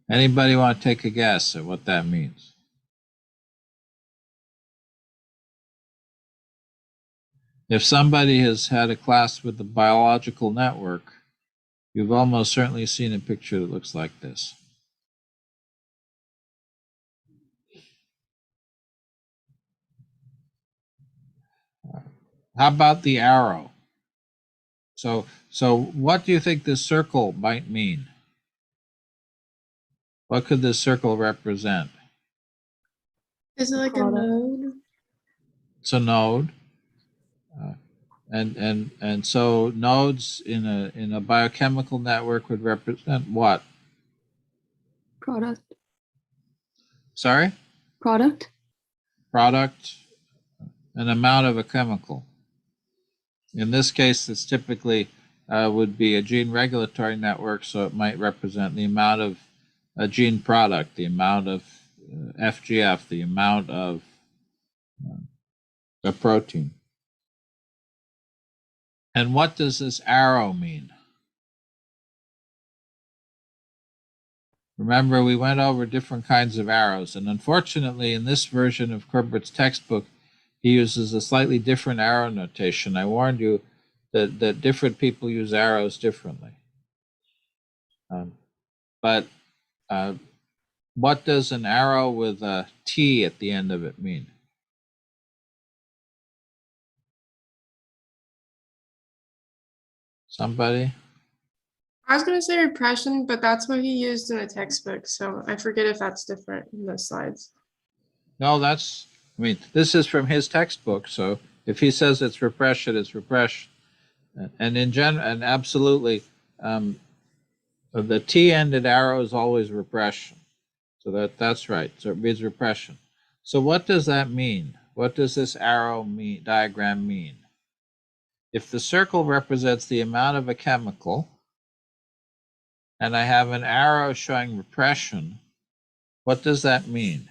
Anybody want to take a guess at what that means? If somebody has had a class with the biological network, you've almost certainly seen a picture that looks like this. How about the arrow? So what do you think this circle might mean? What could this circle represent? Is it like a node? It's a node. And so nodes in a biochemical network would represent what? Product. Sorry? Product. Product, an amount of a chemical. In this case, it's typically would be a gene regulatory network, so it might represent the amount of a gene product, the amount of FGF, the amount of a protein. And what does this arrow mean? Remember, we went over different kinds of arrows, and unfortunately, in this version of Corbett's textbook, he uses a slightly different arrow notation. I warned you that different people use arrows differently. But what does an arrow with a T at the end of it mean? Somebody? I was going to say repression, but that's what he used in the textbook. So I forget if that's different in the slides. No, this is from his textbook. So if he says it's repression, it's repression. And in general, and absolutely, the T-ended arrow is always repression. So that's right. So it means repression. So what does that mean? What does this arrow diagram mean? If the circle represents the amount of a chemical, and I have an arrow showing repression, what does that mean?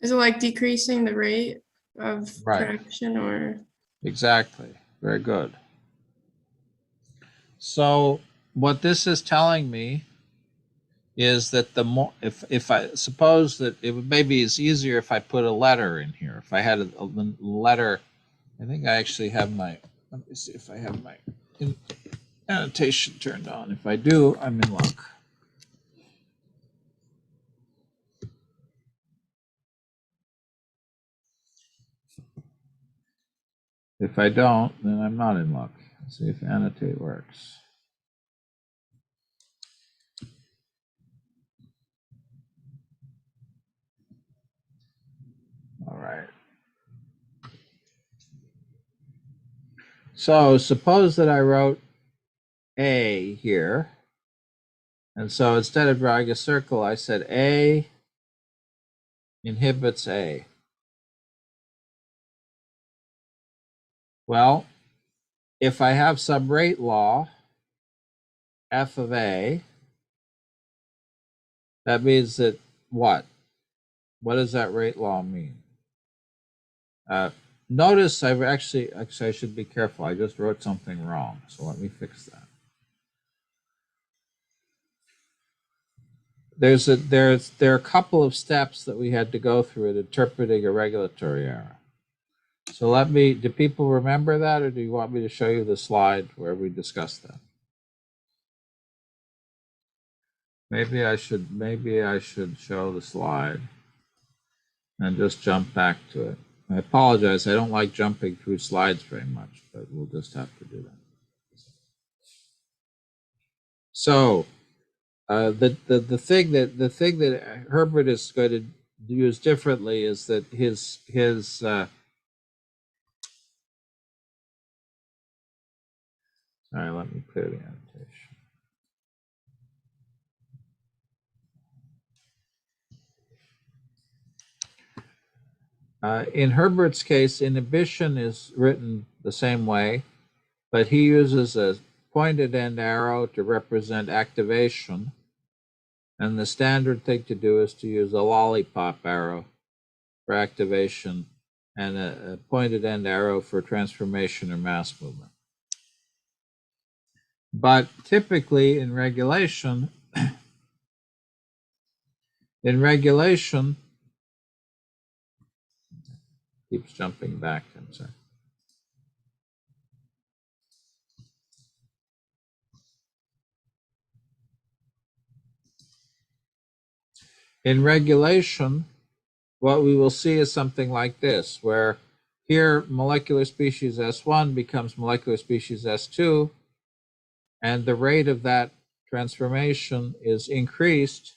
Is it like decreasing the rate of Right. production or? Exactly. Very good. So what this is telling me is that the more, if I suppose that it would maybe it's easier if I put a letter in here. If I had a letter, I think I actually have my, let me see if I have my annotation turned on. If I do, I'm in luck. If I don't, then I'm not in luck. Let's see if annotate works. All right. So suppose that I wrote A here. And so instead of drawing a circle, I said A inhibits A. Well, if I have some rate law, F of A, that means that what? What does that rate law mean? Notice I've actually, I should be careful. I just wrote something wrong. So let me fix that. There are a couple of steps that we had to go through in interpreting a regulatory error. So do people remember that, or do you want me to show you the slide where we discussed that? Maybe I should show the slide and just jump back to it. I apologize, I don't like jumping through slides very much, but we'll just have to do that. So the thing that Herbert is going to use differently is that his all right, let me clear the annotation. In Herbert's case, inhibition is written the same way, but he uses a pointed end arrow to represent activation. And the standard thing to do is to use a lollipop arrow for activation and a pointed end arrow for transformation or mass movement. But typically in regulation, keeps jumping back, I'm sorry. In regulation, what we will see is something like this, where here molecular species S1 becomes molecular species S2, and the rate of that transformation is increased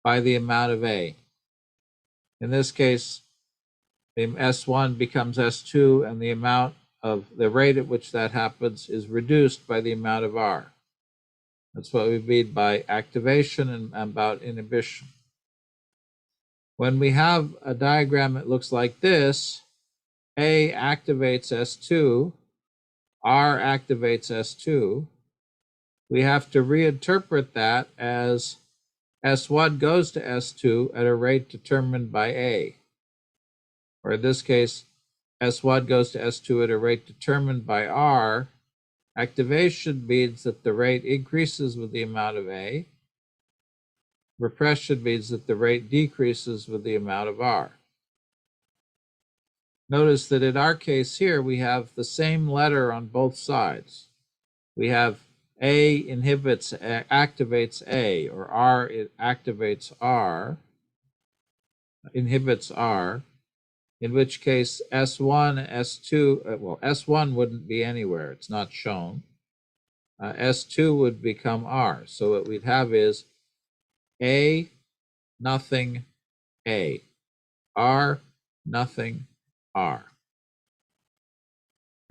by the amount of A. In this case, the S1 becomes S2, and the amount of the rate at which that happens is reduced by the amount of R. That's what we mean by activation and about inhibition. When we have a diagram that looks like this, A activates S2, R activates S2, we have to reinterpret that as S1 goes to S2 at a rate determined by A. Or in this case, S1 goes to S2 at a rate determined by R. Activation means that the rate increases with the amount of A. Repression means that the rate decreases with the amount of R. Notice that in our case here, we have the same letter on both sides. We have A activates A, or R activates R, inhibits R, in which case S1, S2, well, S1 wouldn't be anywhere. It's not shown. S2 would become R. So what we'd have is A, nothing, A. R, nothing, R.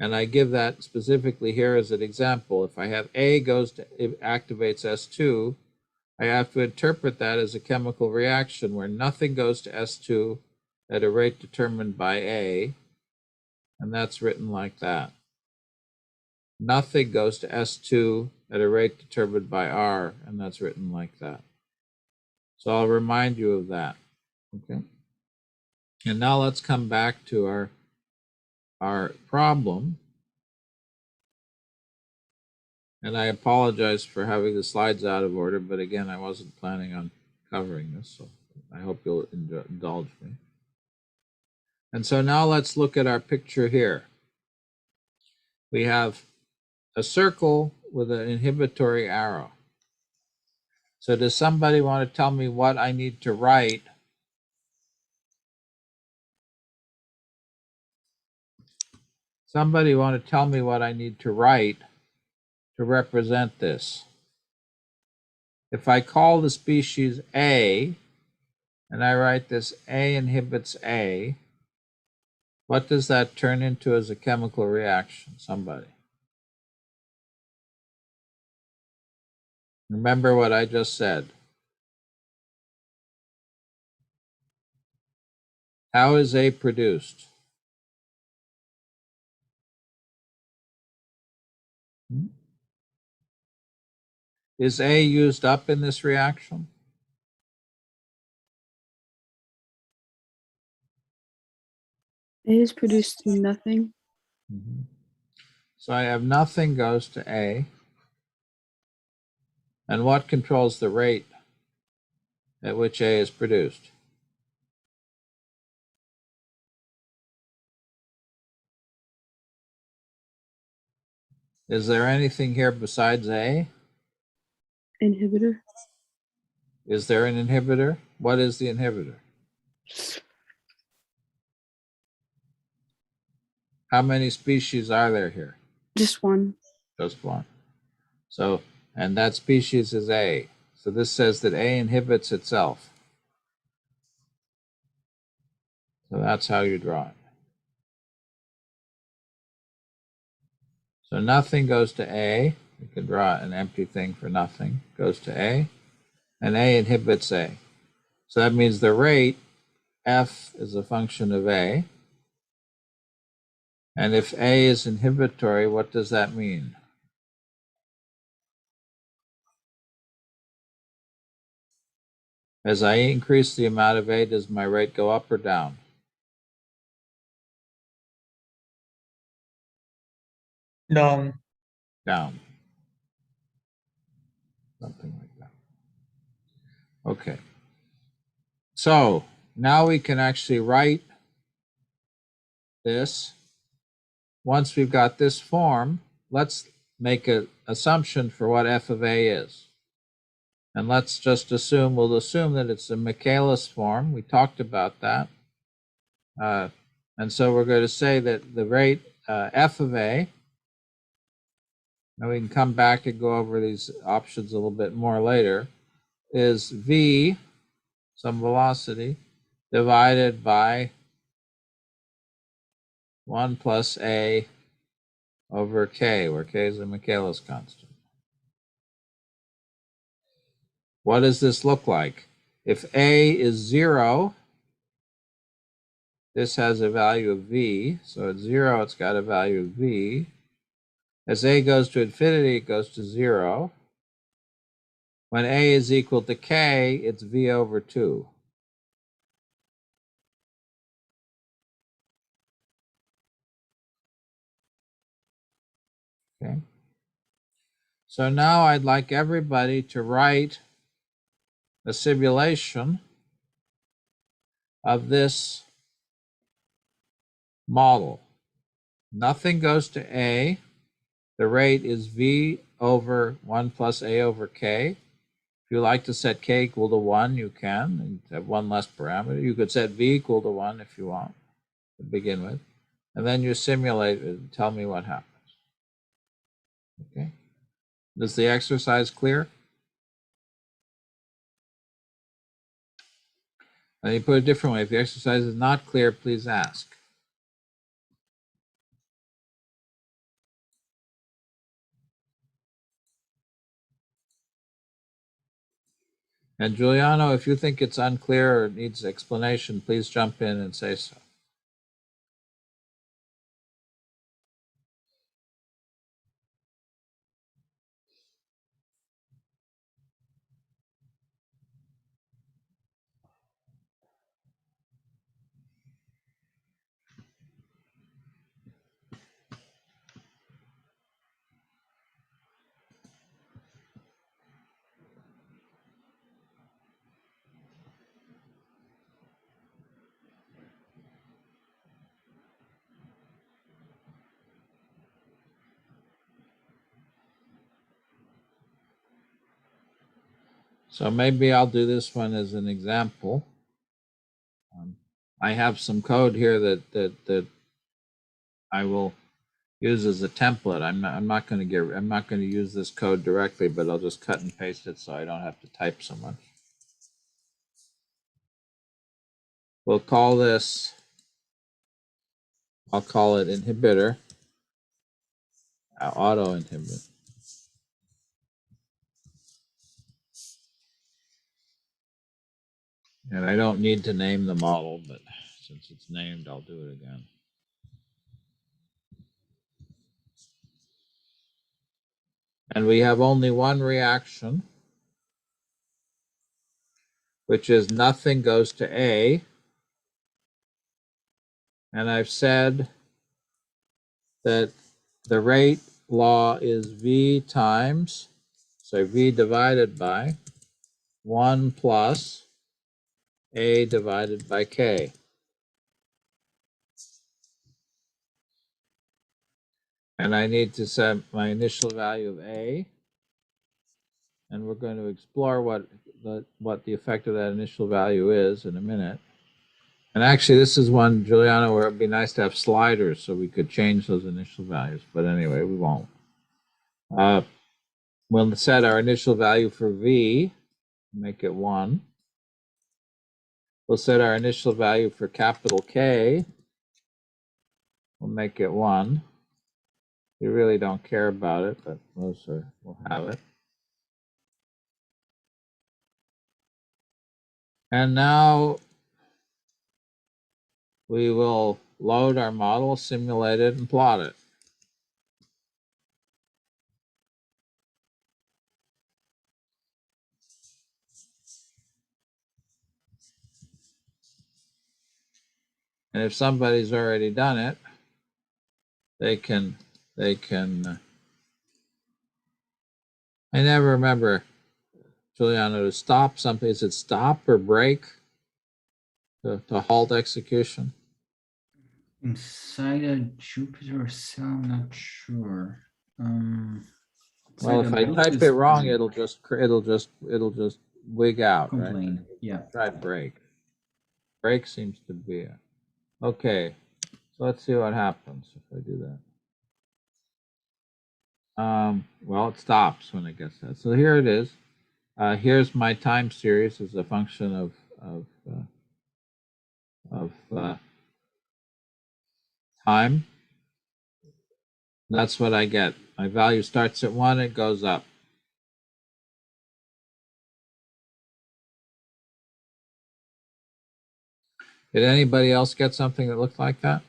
And I give that specifically here as an example. If I have A it activates S2, I have to interpret that as a chemical reaction where nothing goes to S2 at a rate determined by A, and that's written like that. Nothing goes to S2 at a rate determined by R, and that's written like that. So I'll remind you of that. Okay. And now let's come back to our problem. And I apologize for having the slides out of order, but again, I wasn't planning on covering this, so I hope you'll indulge me. And so now let's look at our picture here. We have a circle with an inhibitory arrow. So does somebody want to tell me what I need to write Somebody want to tell me what I need to write to represent this? If I call the species A, and I write this A inhibits A, what does that turn into as a chemical reaction? Somebody. Remember what I just said. How is A produced? Is A used up in this reaction? A is produced through nothing. So I have nothing goes to A. And what controls the rate at which A is produced? Is there anything here besides A? Inhibitor. Is there an inhibitor? What is the inhibitor? How many species are there here? Just one. Just one. So, and that species is A. So this says that A inhibits itself. So that's how you draw it. So nothing goes to A. You can draw an empty thing for nothing. Goes to A. And A inhibits A. So that means the rate, F, is a function of A. And if A is inhibitory, what does that mean? As I increase the amount of A, does my rate go up or down? Down. Down. Something like that. Okay. So now we can actually write this. Once we've got this form, let's make an assumption for what f of A is. And let's just assume, we'll assume that it's a Michaelis form. We talked about that. And so we're going to say that the rate f of A, and we can come back and go over these options a little bit more later, is v, some velocity, divided by 1 plus A over K, where K is a Michaelis constant. What does this look like? If A is 0, this has a value of V. So at 0, it's got a value of V. As A goes to infinity, it goes to 0. When A is equal to K, it's V over 2. Okay. So now I'd like everybody to write a simulation of this model. Nothing goes to A. The rate is V over 1 plus A over K. If you like to set K equal to 1, you can, and have one less parameter. You could set V equal to 1 if you want to begin with. And then you simulate it and tell me what happens. Okay. Is the exercise clear? Let me put it a different way. If the exercise is not clear, please ask. And Giuliano, if you think it's unclear or needs explanation, please jump in and say so. So maybe I'll do this one as an example. I have some code here that I will use as a template. I'm not going to use this code directly, but I'll just cut and paste it so I don't have to type so much. We'll call this, I'll call it inhibitor, auto inhibitor. And I don't need to name the model, but since it's named, I'll do it again. And we have only one reaction, which is nothing goes to A. And I've said that the rate law is V times, so V divided by 1 plus A divided by K. And I need to set my initial value of A. And we're going to explore what the effect of that initial value is in a minute. And actually, this is one, Giuliano, where it'd be nice to have sliders so we could change those initial values. But anyway, we won't. We'll set our initial value for V, make it 1. We'll set our initial value for capital K. We'll make it 1. We really don't care about it, but we'll have it. And now we will load our model, simulate it, and plot it. And if somebody's already done it, they can, I never remember, Giuliano, to stop something. Is it stop or break to halt execution? Inside a Jupyter cell, I'm not sure. Well, if I type it wrong, it'll just wig out, complain. Right? Yeah. Try break. Break seems to be it. Okay, so let's see what happens if I do that. Well, it stops when it gets that. So here it is. Here's my time series as a function of time. That's what I get. My value starts at 1, it goes up. Did anybody else get something that looked like that?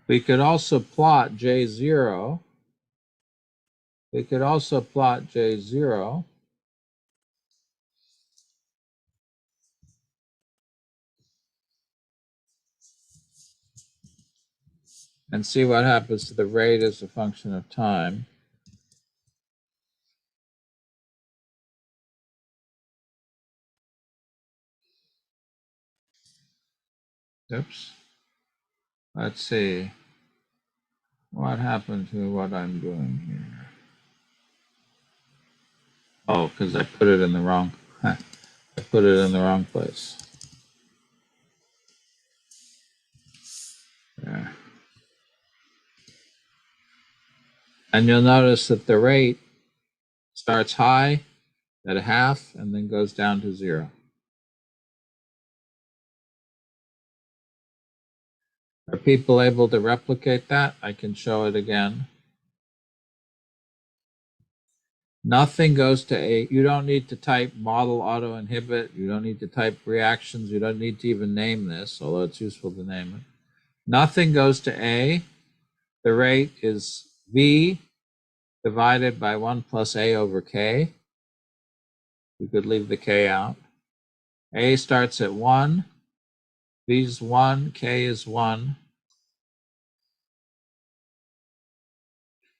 We could also plot J0. We could also plot J0. And see what happens to the rate as a function of time. Oops. Let's see. What happened to what I'm doing here? Oh, because I put it in the wrong, I put it in the wrong place. Yeah. And you'll notice that the rate starts high at 1/2 and then goes down to 0. Are people able to replicate that? I can show it again. Nothing goes to A. You don't need to type model auto inhibit. You don't need to type reactions. You don't need to even name this, although it's useful to name it. Nothing goes to A. The rate is V divided by 1 plus A over K. We could leave the K out. A starts at 1. V is 1. K is 1.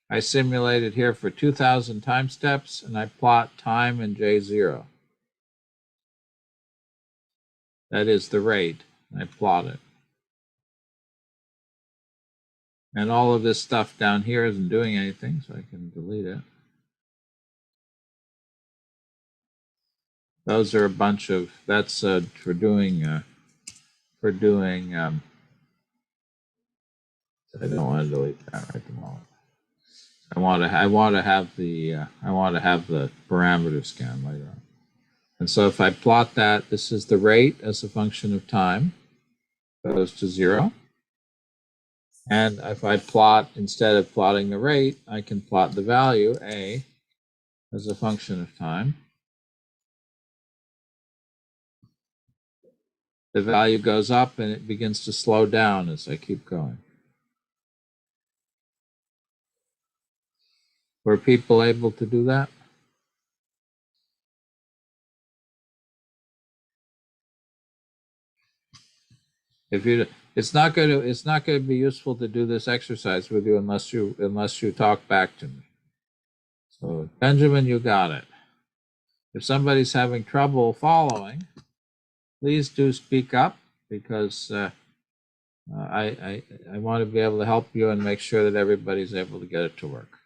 I simulated here for 2,000 time steps, and I plot time in J0. That is the rate. I plot it. And all of this stuff down here isn't doing anything, so I can delete it. Those are a bunch of, that's for doing, I don't want to delete that right at the moment. I want to have the parameter scan later on. And so if I plot that, this is the rate as a function of time, goes to 0. And if I plot, instead of plotting the rate, I can plot the value, A, as a function of time. The value goes up and it begins to slow down as I keep going. Were people able to do that? If you, it's not going to be useful to do this exercise with you unless you talk back to me. So Benjamin, you got it. If somebody's having trouble following, please do speak up, because I want to be able to help you and make sure that everybody's able to get it to work.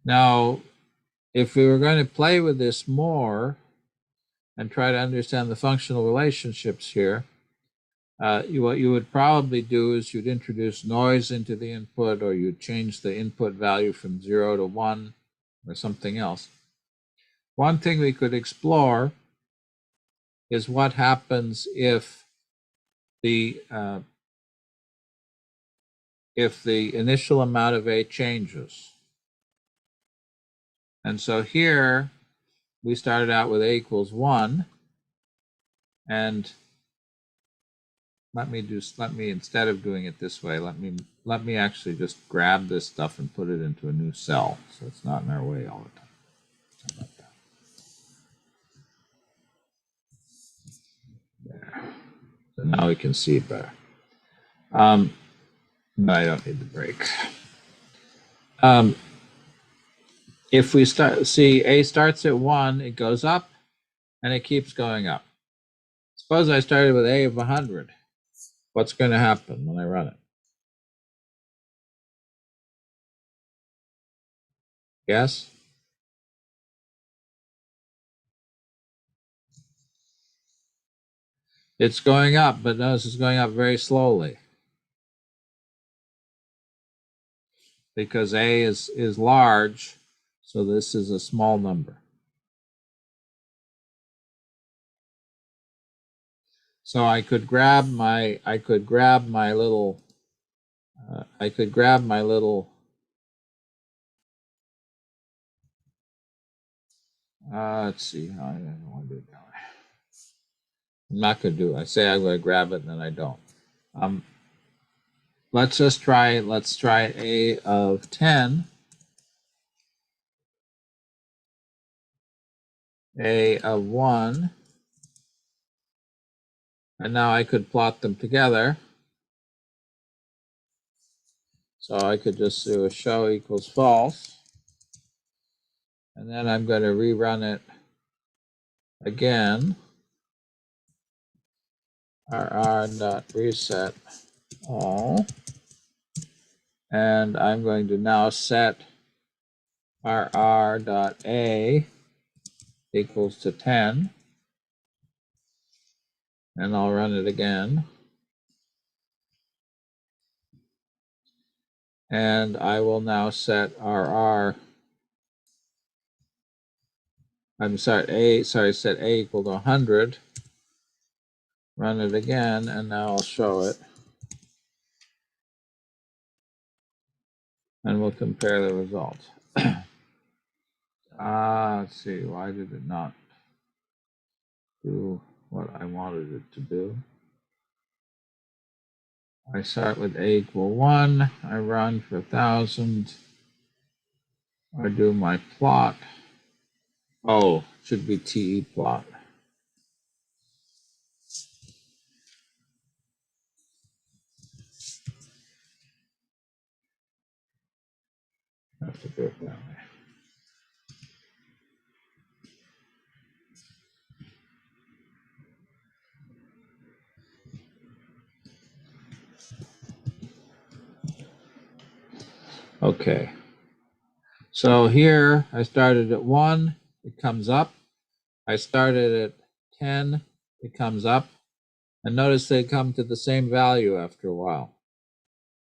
Now, if we were going to play with this more and try to understand the functional relationships here, what you would probably do is you'd introduce noise into the input, or you'd change the input value from 0 to 1 or something else. One thing we could explore is what happens if the initial amount of A changes. And so here we started out with A equals 1, and let me instead of doing it this way, let me actually just grab this stuff and put it into a new cell so it's not in our way all the time. How about that? There. So now we can see it better. No, I don't need the break. If we see A starts at 1, it goes up and it keeps going up. Suppose I started with A of 100. What's going to happen when I run it? Yes? It's going up, but notice it's going up very slowly, because A is large, so this is a small number. So I could grab my little let's see, I don't want to do it that way. I'm not going to do it. I say I'm going to grab it and then I don't. Let's try A of 10, A of 1, and now I could plot them together. So I could just do a show equals false, and then I'm going to rerun it again. rr.reset all, and I'm going to now set rr.a equals to 10. And I'll run it again. And I will now set RR. Set A equal to 100. Run it again, and now I'll show it. And we'll compare the results. Let's see, why did it not do what I wanted it to do? I start with A equal 1. I run for 1,000. I do my plot. Oh, should be TE plot. Have to do it that way. Okay. So here I started at 1, it comes up. I started at 10, it comes up. And notice they come to the same value after a while.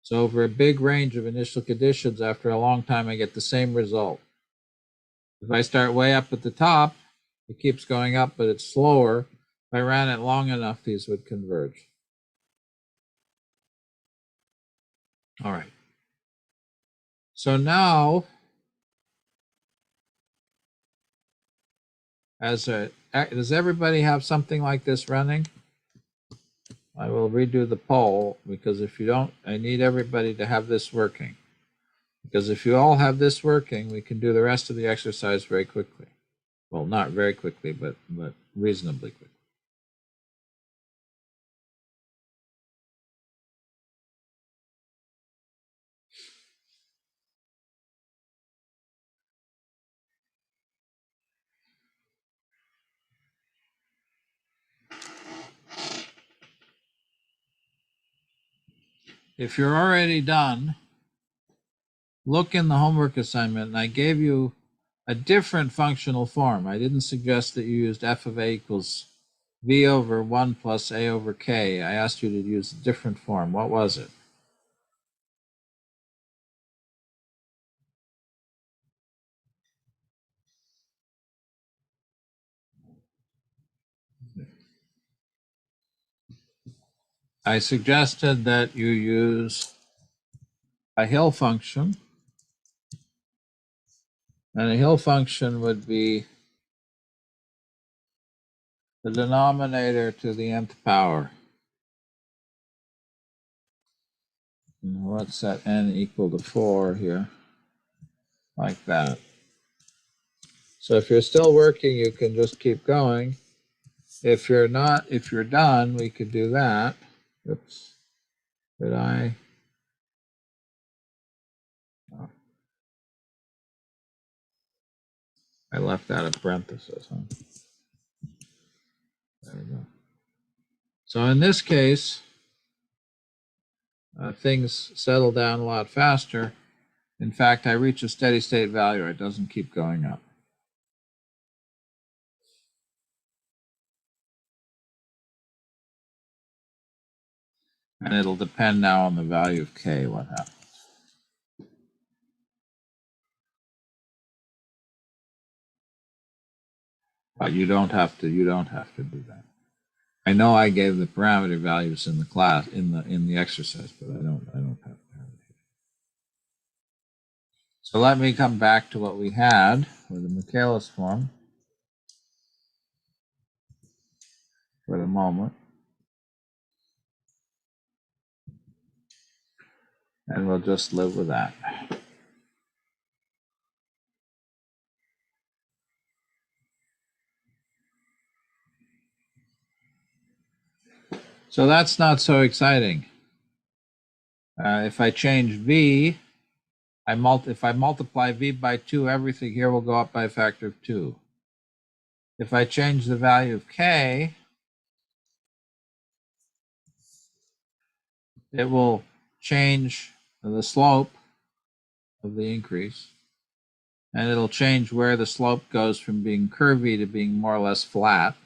So over a big range of initial conditions, after a long time, I get the same result. If I start way up at the top, it keeps going up, but it's slower. If I ran it long enough, these would converge. All right. So now, does everybody have something like this running? I will redo the poll, because if you don't, I need everybody to have this working. Because if you all have this working, we can do the rest of the exercise very quickly. Well, not very quickly, but reasonably quickly. If you're already done, look in the homework assignment, and I gave you a different functional form. I didn't suggest that you used f of a equals v over 1 plus a over k. I asked you to use a different form. What was it? I suggested that you use a Hill function. And a Hill function would be the denominator to the nth power. And let's set n equal to 4 here, like that. So if you're still working, you can just keep going. If you're not, if you're done, we could do that. Oops. Did I? Oh. I left out a parenthesis, huh? There we go. So in this case, things settle down a lot faster. In fact, I reach a steady state value. It doesn't keep going up. And it'll depend now on the value of k, what happens. But you don't have to do that. I know I gave the parameter values in the class, in the exercise, but I don't have to have it here. So let me come back to what we had with the Michaelis form for the moment. And we'll just live with that. So that's not so exciting. If I change v, if I multiply v by 2, everything here will go up by a factor of 2. If I change the value of k, it will change the slope of the increase, and it'll change where the slope goes from being curvy to being more or less flat.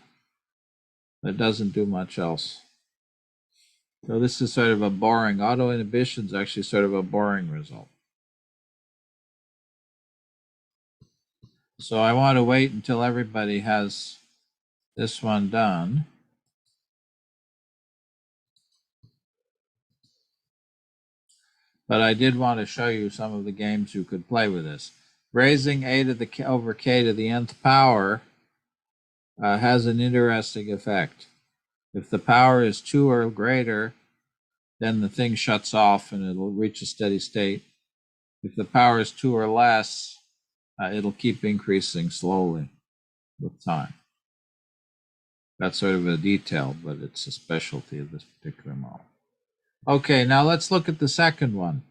It doesn't do much else. So this is sort of a boring, auto inhibition is actually sort of a boring result. So I want to wait until everybody has this one done. But I did want to show you some of the games you could play with this. Raising a to the over k to the nth power has an interesting effect. If the power is 2 or greater, then the thing shuts off and it'll reach a steady state. If the power is 2 or less, it'll keep increasing slowly with time. That's sort of a detail, but it's a specialty of this particular model. Okay, now let's look at the second one.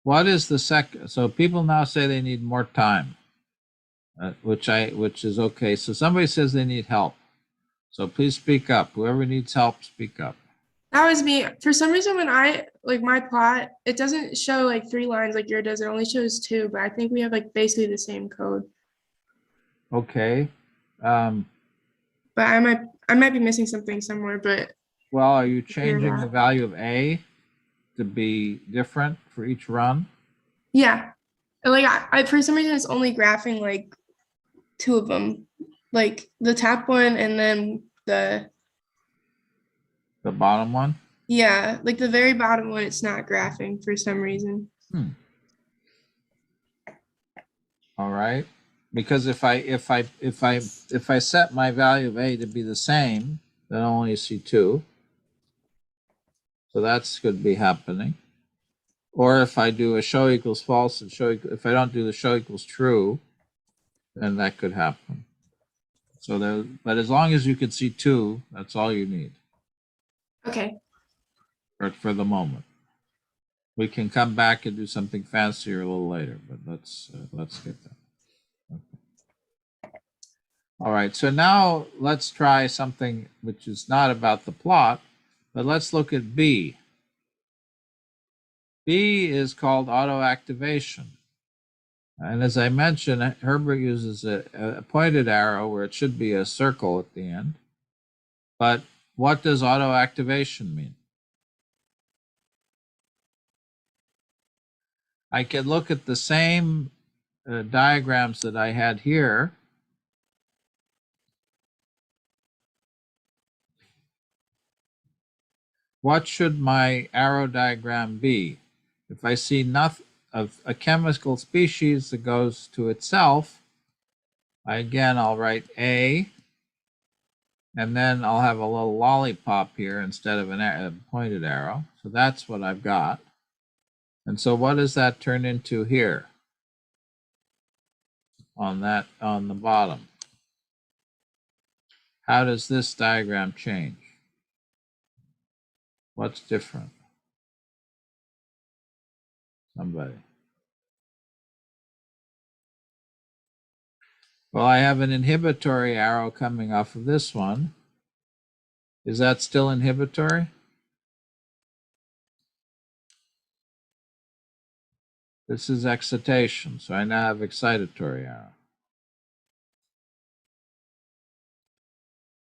What is the second? So people now say they need more time, which is okay. So somebody says they need help. So please speak up. Whoever needs help, speak up. That was me. For some reason, when I like my plot, it doesn't show like 3 lines like yours does. It only shows 2, but I think we have like basically the same code. Okay. But I might be missing something somewhere, but Well, are you changing the value of A to be different for each run? yeah. Like I for some reason it's only graphing like 2 of them. Like the top one and then the bottom one? Yeah, like the very bottom one it's not graphing for some reason. All right. Because if I set my value of A to be the same, then I'll only see 2. So that's could be happening. Or if I do a show equals false and if I don't do the show equals true, then that could happen. So but as long as you can see 2, that's all you need. Okay. For the moment. We can come back and do something fancier a little later, but let's get that. Okay. All right, so now let's try something which is not about the plot, but let's look at B. B is called autoactivation. And as I mentioned, Herbert uses a pointed arrow where it should be a circle at the end. But what does autoactivation mean? I could look at the same diagrams that I had here. What should my arrow diagram be? If I see nothing of a chemical species that goes to itself, I'll write A, and then I'll have a little lollipop here instead of a pointed arrow. So that's what I've got. And so what does that turn into here on the bottom? How does this diagram change? What's different? Somebody. Well, I have an inhibitory arrow coming off of this one. Is that still inhibitory? This is excitation, so I now have excitatory arrow.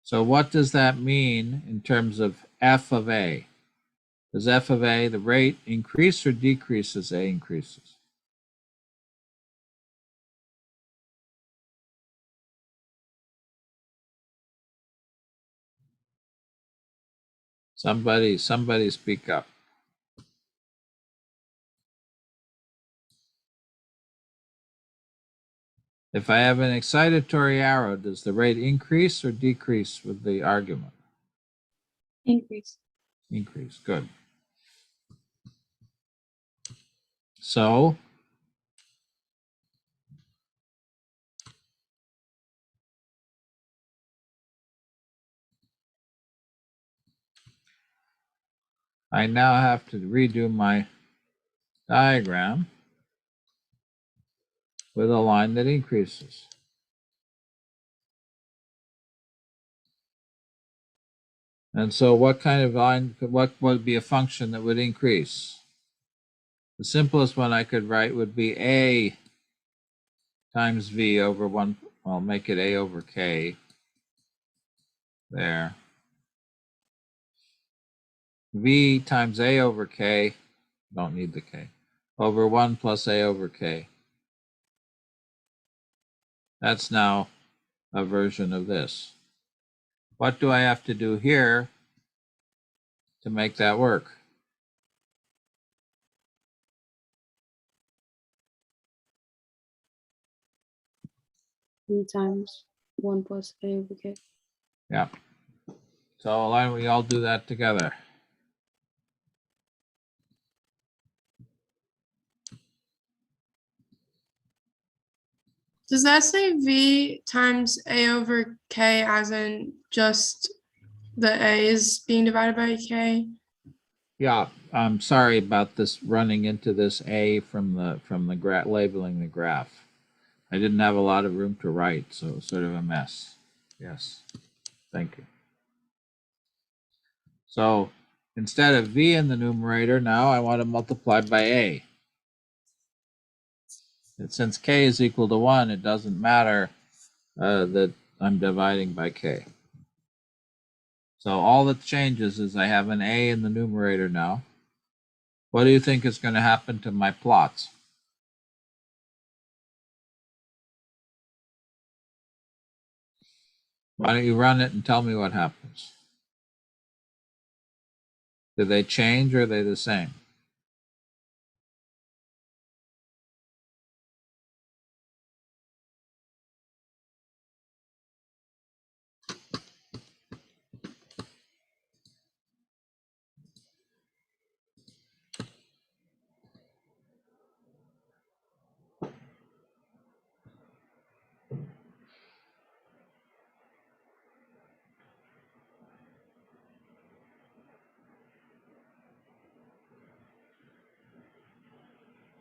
So what does that mean in terms of f of A? Does f of A, the rate, increase or decrease as A increases? Somebody speak up. If I have an excitatory arrow, does the rate increase or decrease with the argument? Increase. Increase, good. So I now have to redo my diagram with a line that increases. And so what kind of line, what would be a function that would increase? The simplest one I could write would be A times V over 1 I'll make it A over K there. V times A over K, don't need the K, over 1 plus A over K. That's now a version of this. What do I have to do here to make that work? V times 1 plus A over K. Yeah. So why don't we all do that together? Does that say V times A over K as in just the A is being divided by K? Yeah, I'm sorry about this running into this A from the labeling the graph. I didn't have a lot of room to write, so it was sort of a mess. Yes, thank you. So instead of V in the numerator, now I want to multiply by A. And since K is equal to 1, it doesn't matter that I'm dividing by K. So all that changes is I have an A in the numerator now. What do you think is going to happen to my plots? Why don't you run it and tell me what happens? Do they change or are they the same?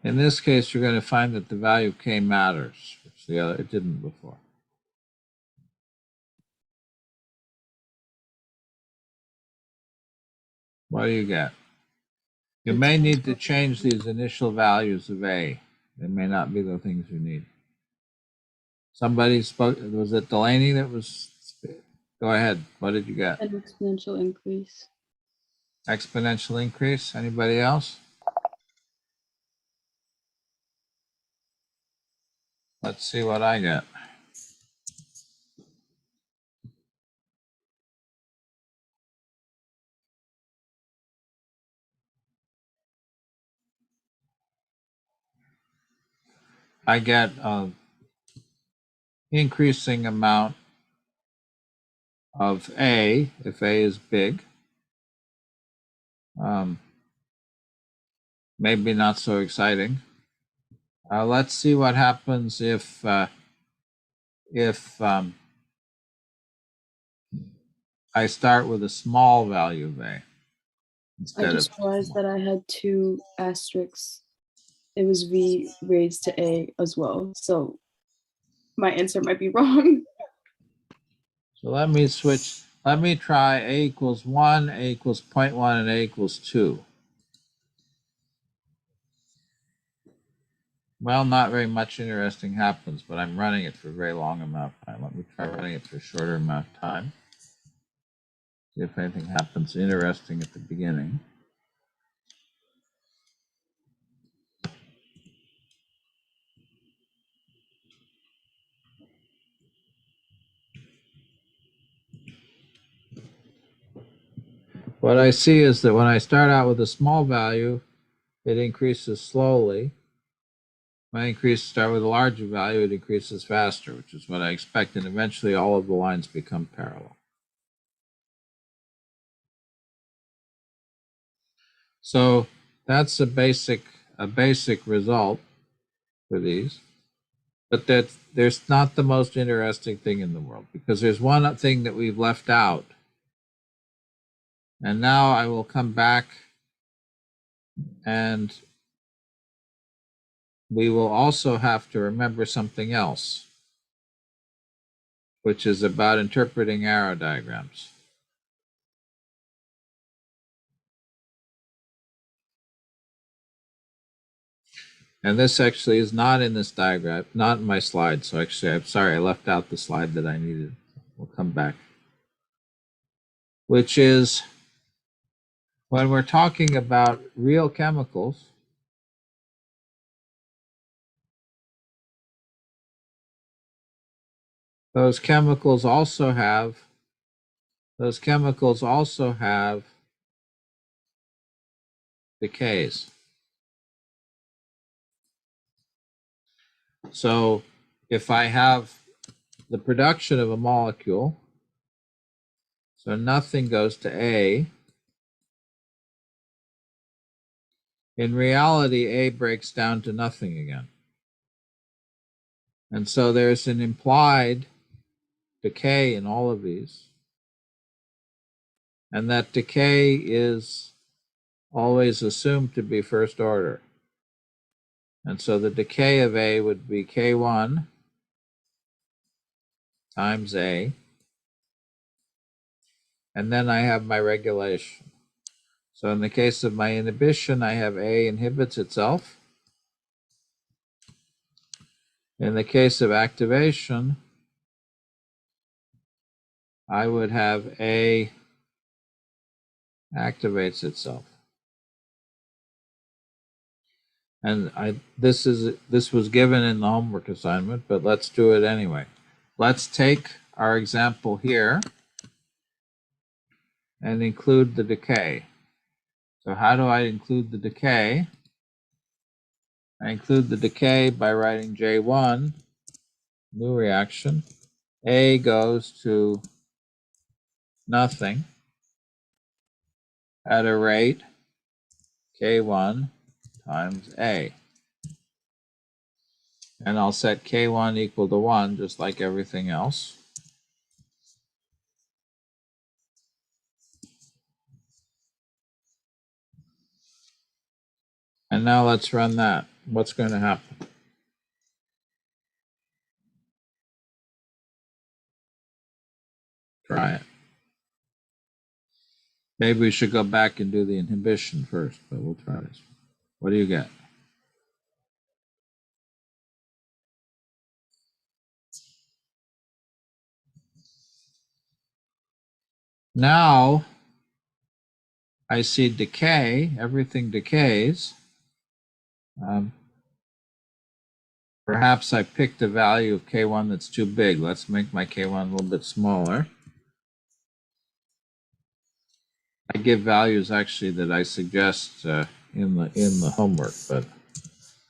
In this case, you're going to find that the value K matters, which it didn't before. What do you get? You may need to change these initial values of A. They may not be the things you need. Somebody spoke, was it Delaney that was, go ahead, what did you get? An exponential increase. Exponential increase, anybody else? Let's see what I get. I get an increasing amount of A, if A is big. Maybe not so exciting. Let's see what happens if I start with a small value of A. I just realized that I had 2 asterisks. It was V raised to A as well. So my answer might be wrong. So let me switch. Let me try A equals 1, A equals 0.1, and A equals 2. Well, not very much interesting happens, but I'm running it for a very long amount of time. Let me try running it for a shorter amount of time. See if anything happens interesting at the beginning. What I see is that when I start out with a small value, it increases slowly. When I start with a larger value, it increases faster, which is what I expect, and eventually all of the lines become parallel. So that's a basic result for these. But there's not the most interesting thing in the world, because there's one thing that we've left out. And now I will come back and we will also have to remember something else, which is about interpreting arrow diagrams. And this actually is not in this diagram, not in my slide. So actually, I'm sorry, I left out the slide that I needed. We'll come back. Which is when we're talking about real chemicals, those chemicals also have decays. So if I have the production of a molecule, so nothing goes to A, in reality, A breaks down to nothing again. And so there's an implied decay in all of these. And that decay is always assumed to be first order. And so the decay of A would be K1 times A. And then I have my regulation. So in the case of my inhibition, I have A inhibits itself. In the case of activation, I would have A activates itself. And this was given in the homework assignment, but let's do it anyway. Let's take our example here and include the decay. So how do I include the decay? I include the decay by writing J1, new reaction. A goes to nothing at a rate K1 times A. And I'll set K1 equal to 1, just like everything else. And now let's run that. What's going to happen? Try it. Maybe we should go back and do the inhibition first, but we'll try this. What do you get? Now I see decay. Everything decays. Perhaps I picked a value of K1 that's too big. Let's make my K1 a little bit smaller. I give values actually that I suggest in the homework, but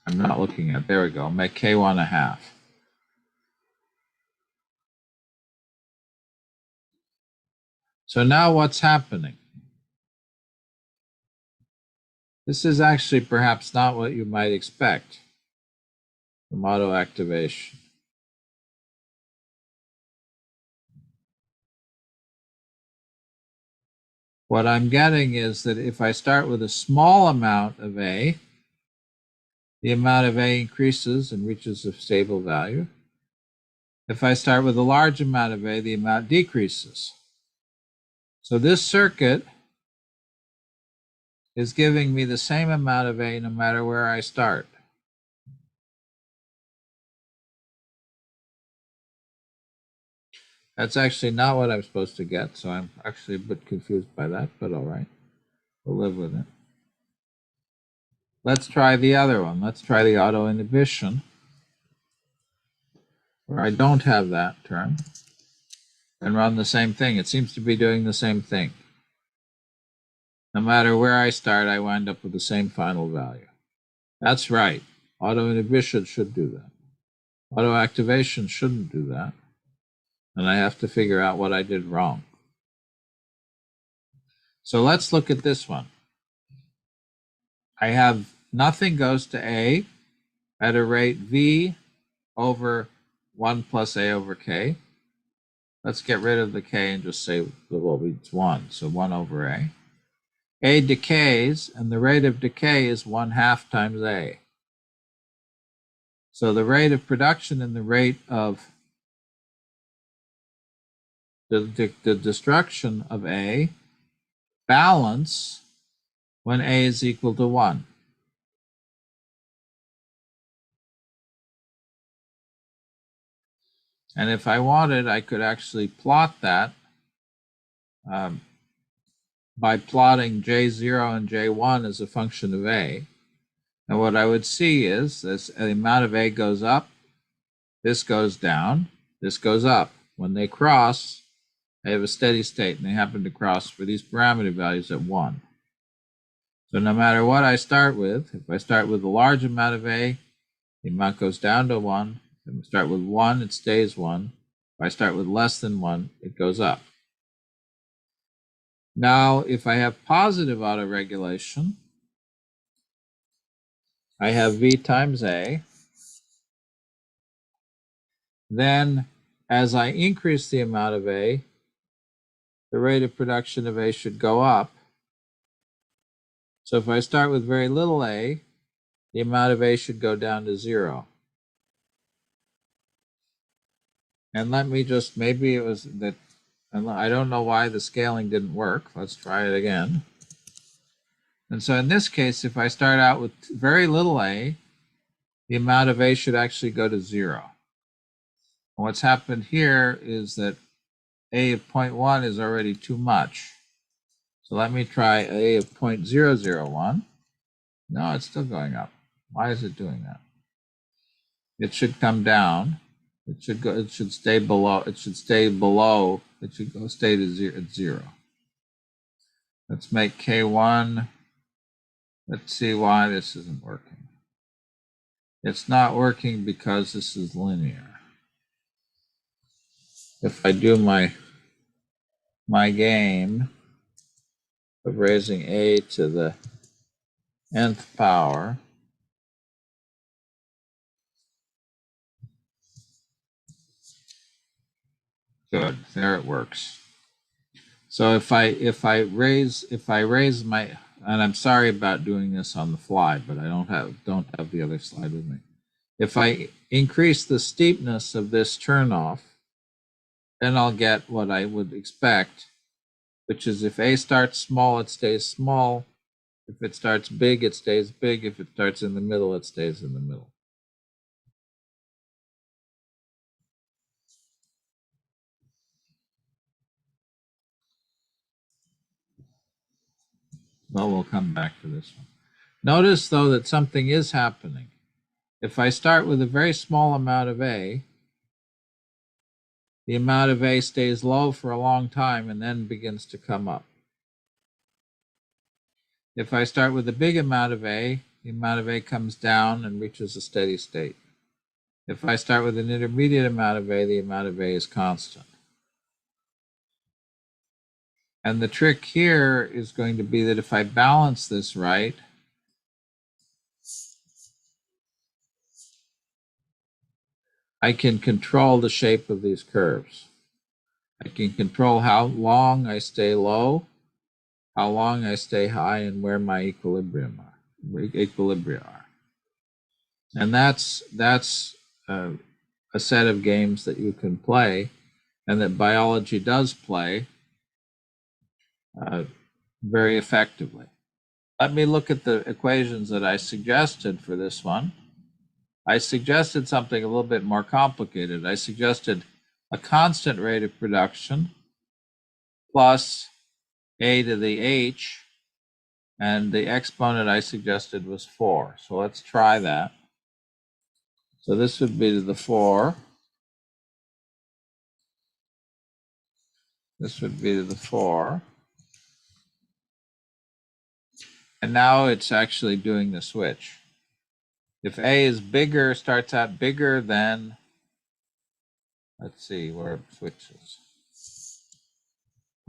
I'm not looking at. There we go. Make K1 a half. So now what's happening? This is actually perhaps not what you might expect from autoactivation. What I'm getting is that if I start with a small amount of A, the amount of A increases and reaches a stable value. If I start with a large amount of A, the amount decreases. So this circuit is giving me the same amount of A no matter where I start. That's actually not what I'm supposed to get, so I'm actually a bit confused by that, but all right. We'll live with it. Let's try the other one. Let's try the auto inhibition, where I don't have that term, and run the same thing. It seems to be doing the same thing. No matter where I start, I wind up with the same final value. That's right. Auto inhibition should do that. Auto activation shouldn't do that. And I have to figure out what I did wrong. So let's look at this one. I have nothing goes to A at a rate V over 1 plus A over K. Let's get rid of the K and just say, well, it's 1, so 1 over A. A decays, and the rate of decay is 1/2 times A. So the rate of production and the rate of the destruction of A balance when A is equal to 1. And if I wanted, I could actually plot that by plotting J0 and J1 as a function of A. And what I would see is this, the amount of A goes up, this goes down, this goes up. When they cross, they have a steady state, and they happen to cross for these parameter values at 1. So no matter what I start with, if I start with a large amount of A, the amount goes down to 1. If I start with 1, it stays 1. If I start with less than 1, it goes up. Now, if I have positive autoregulation, I have V times A. Then, as I increase the amount of A, the rate of production of A should go up. So if I start with very little A, the amount of A should go down to 0. And let me just, maybe it was that, I don't know why the scaling didn't work. Let's try it again. And so in this case, if I start out with very little A, the amount of A should actually go to 0. And what's happened here is that A of 0.1 is already too much. So let me try A of 0.001. No, it's still going up. Why is it doing that? It should come down. It should go, it should stay below, it should stay below, it should go stay to at 0. Let's make K1. Let's see why this isn't working. It's not working because this is linear. If I do my game of raising A to the nth power, good, there it works. So if I raise my, and I'm sorry about doing this on the fly, but I don't have the other slide with me. If I increase the steepness of this turnoff, then I'll get what I would expect, which is if A starts small, it stays small. If it starts big, it stays big. If it starts in the middle, it stays in the middle. Well, we'll come back to this one. Notice, though, that something is happening. If I start with a very small amount of A, the amount of A stays low for a long time and then begins to come up. If I start with a big amount of A, the amount of A comes down and reaches a steady state. If I start with an intermediate amount of A, the amount of A is constant. And the trick here is going to be that if I balance this right, I can control the shape of these curves. I can control how long I stay low, how long I stay high, and where my equilibria are. And that's a set of games that you can play, and that biology does play very effectively. Let me look at the equations that I suggested for this one. I suggested something a little bit more complicated. I suggested a constant rate of production plus A to the H, and the exponent I suggested was 4. So let's try that. So this would be to the 4. This would be to the 4. And now it's actually doing the switch. If A is bigger, starts out bigger than, let's see where it switches.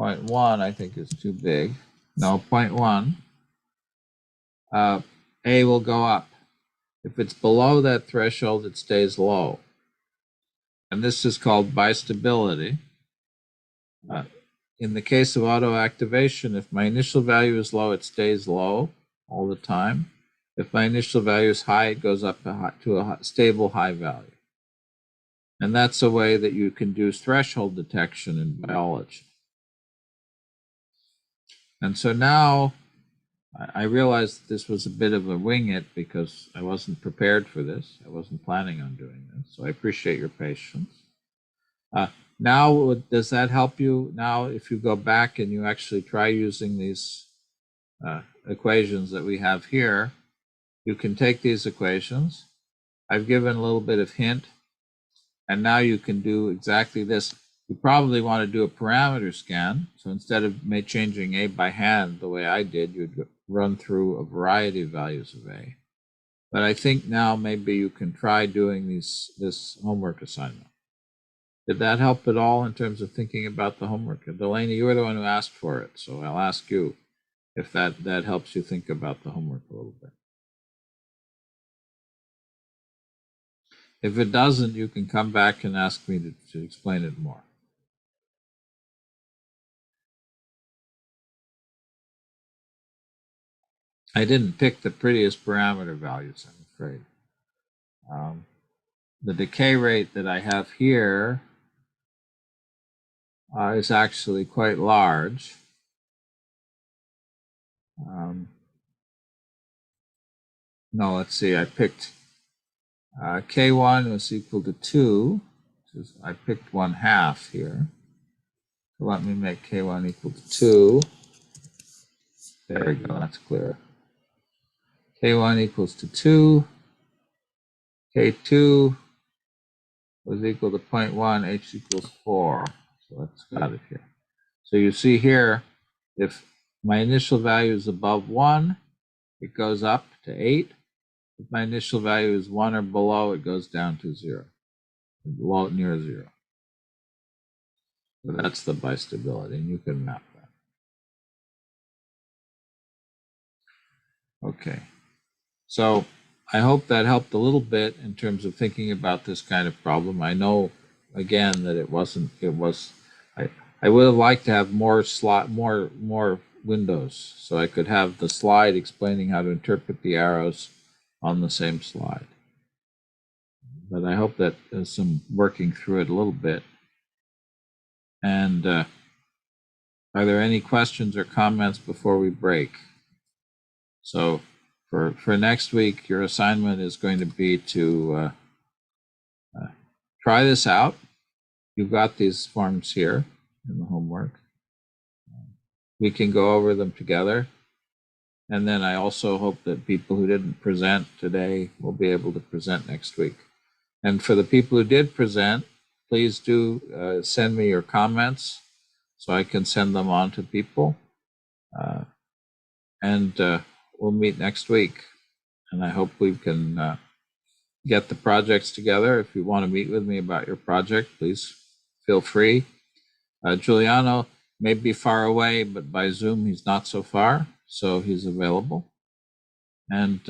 0.1, I think, is too big. No, 0.1. A will go up. If it's below that threshold, it stays low. And this is called bistability. In the case of autoactivation, if my initial value is low, it stays low all the time. If my initial value is high, it goes up to a stable high value. And that's a way that you can do threshold detection in biology. And so now I realized that this was a bit of a wing it because I wasn't prepared for this. I wasn't planning on doing this. So I appreciate your patience. Now, does that help you? Now, if you go back and you actually try using these equations that we have here, you can take these equations. I've given a little bit of hint, and now you can do exactly this. You probably want to do a parameter scan. So instead of changing A by hand the way I did, you'd run through a variety of values of A. But I think now maybe you can try doing this homework assignment. Did that help at all in terms of thinking about the homework? Delaney, you were the one who asked for it, so I'll ask you if that helps you think about the homework a little bit. If it doesn't, you can come back and ask me to explain it more. I didn't pick the prettiest parameter values, I'm afraid. The decay rate that I have here is actually quite large. No, let's see, I picked K1 was equal to 2. So I picked 1/2 here. So let me make K1 equal to 2. There we go, that's clear. K1 equals to 2. K2 was equal to 0.1, H equals 4. So that's got it here. So you see here, if my initial value is above 1, it goes up to 8. If my initial value is 1 or below, it goes down to 0, below near 0. So that's the bistability, and you can map that. Okay. So I hope that helped a little bit in terms of thinking about this kind of problem. I know, again, that I would have liked to have more windows, so I could have the slide explaining how to interpret the arrows on the same slide. But I hope that there's some working through it a little bit. And are there any questions or comments before we break? So for next week, your assignment is going to be to try this out. You've got these forms here in the homework. We can go over them together. And then I also hope that people who didn't present today will be able to present next week. And for the people who did present, please do send me your comments so I can send them on to people. And we'll meet next week. And I hope we can get the projects together. If you want to meet with me about your project, please feel free. Giuliano may be far away, but by Zoom, he's not so far, so he's available. And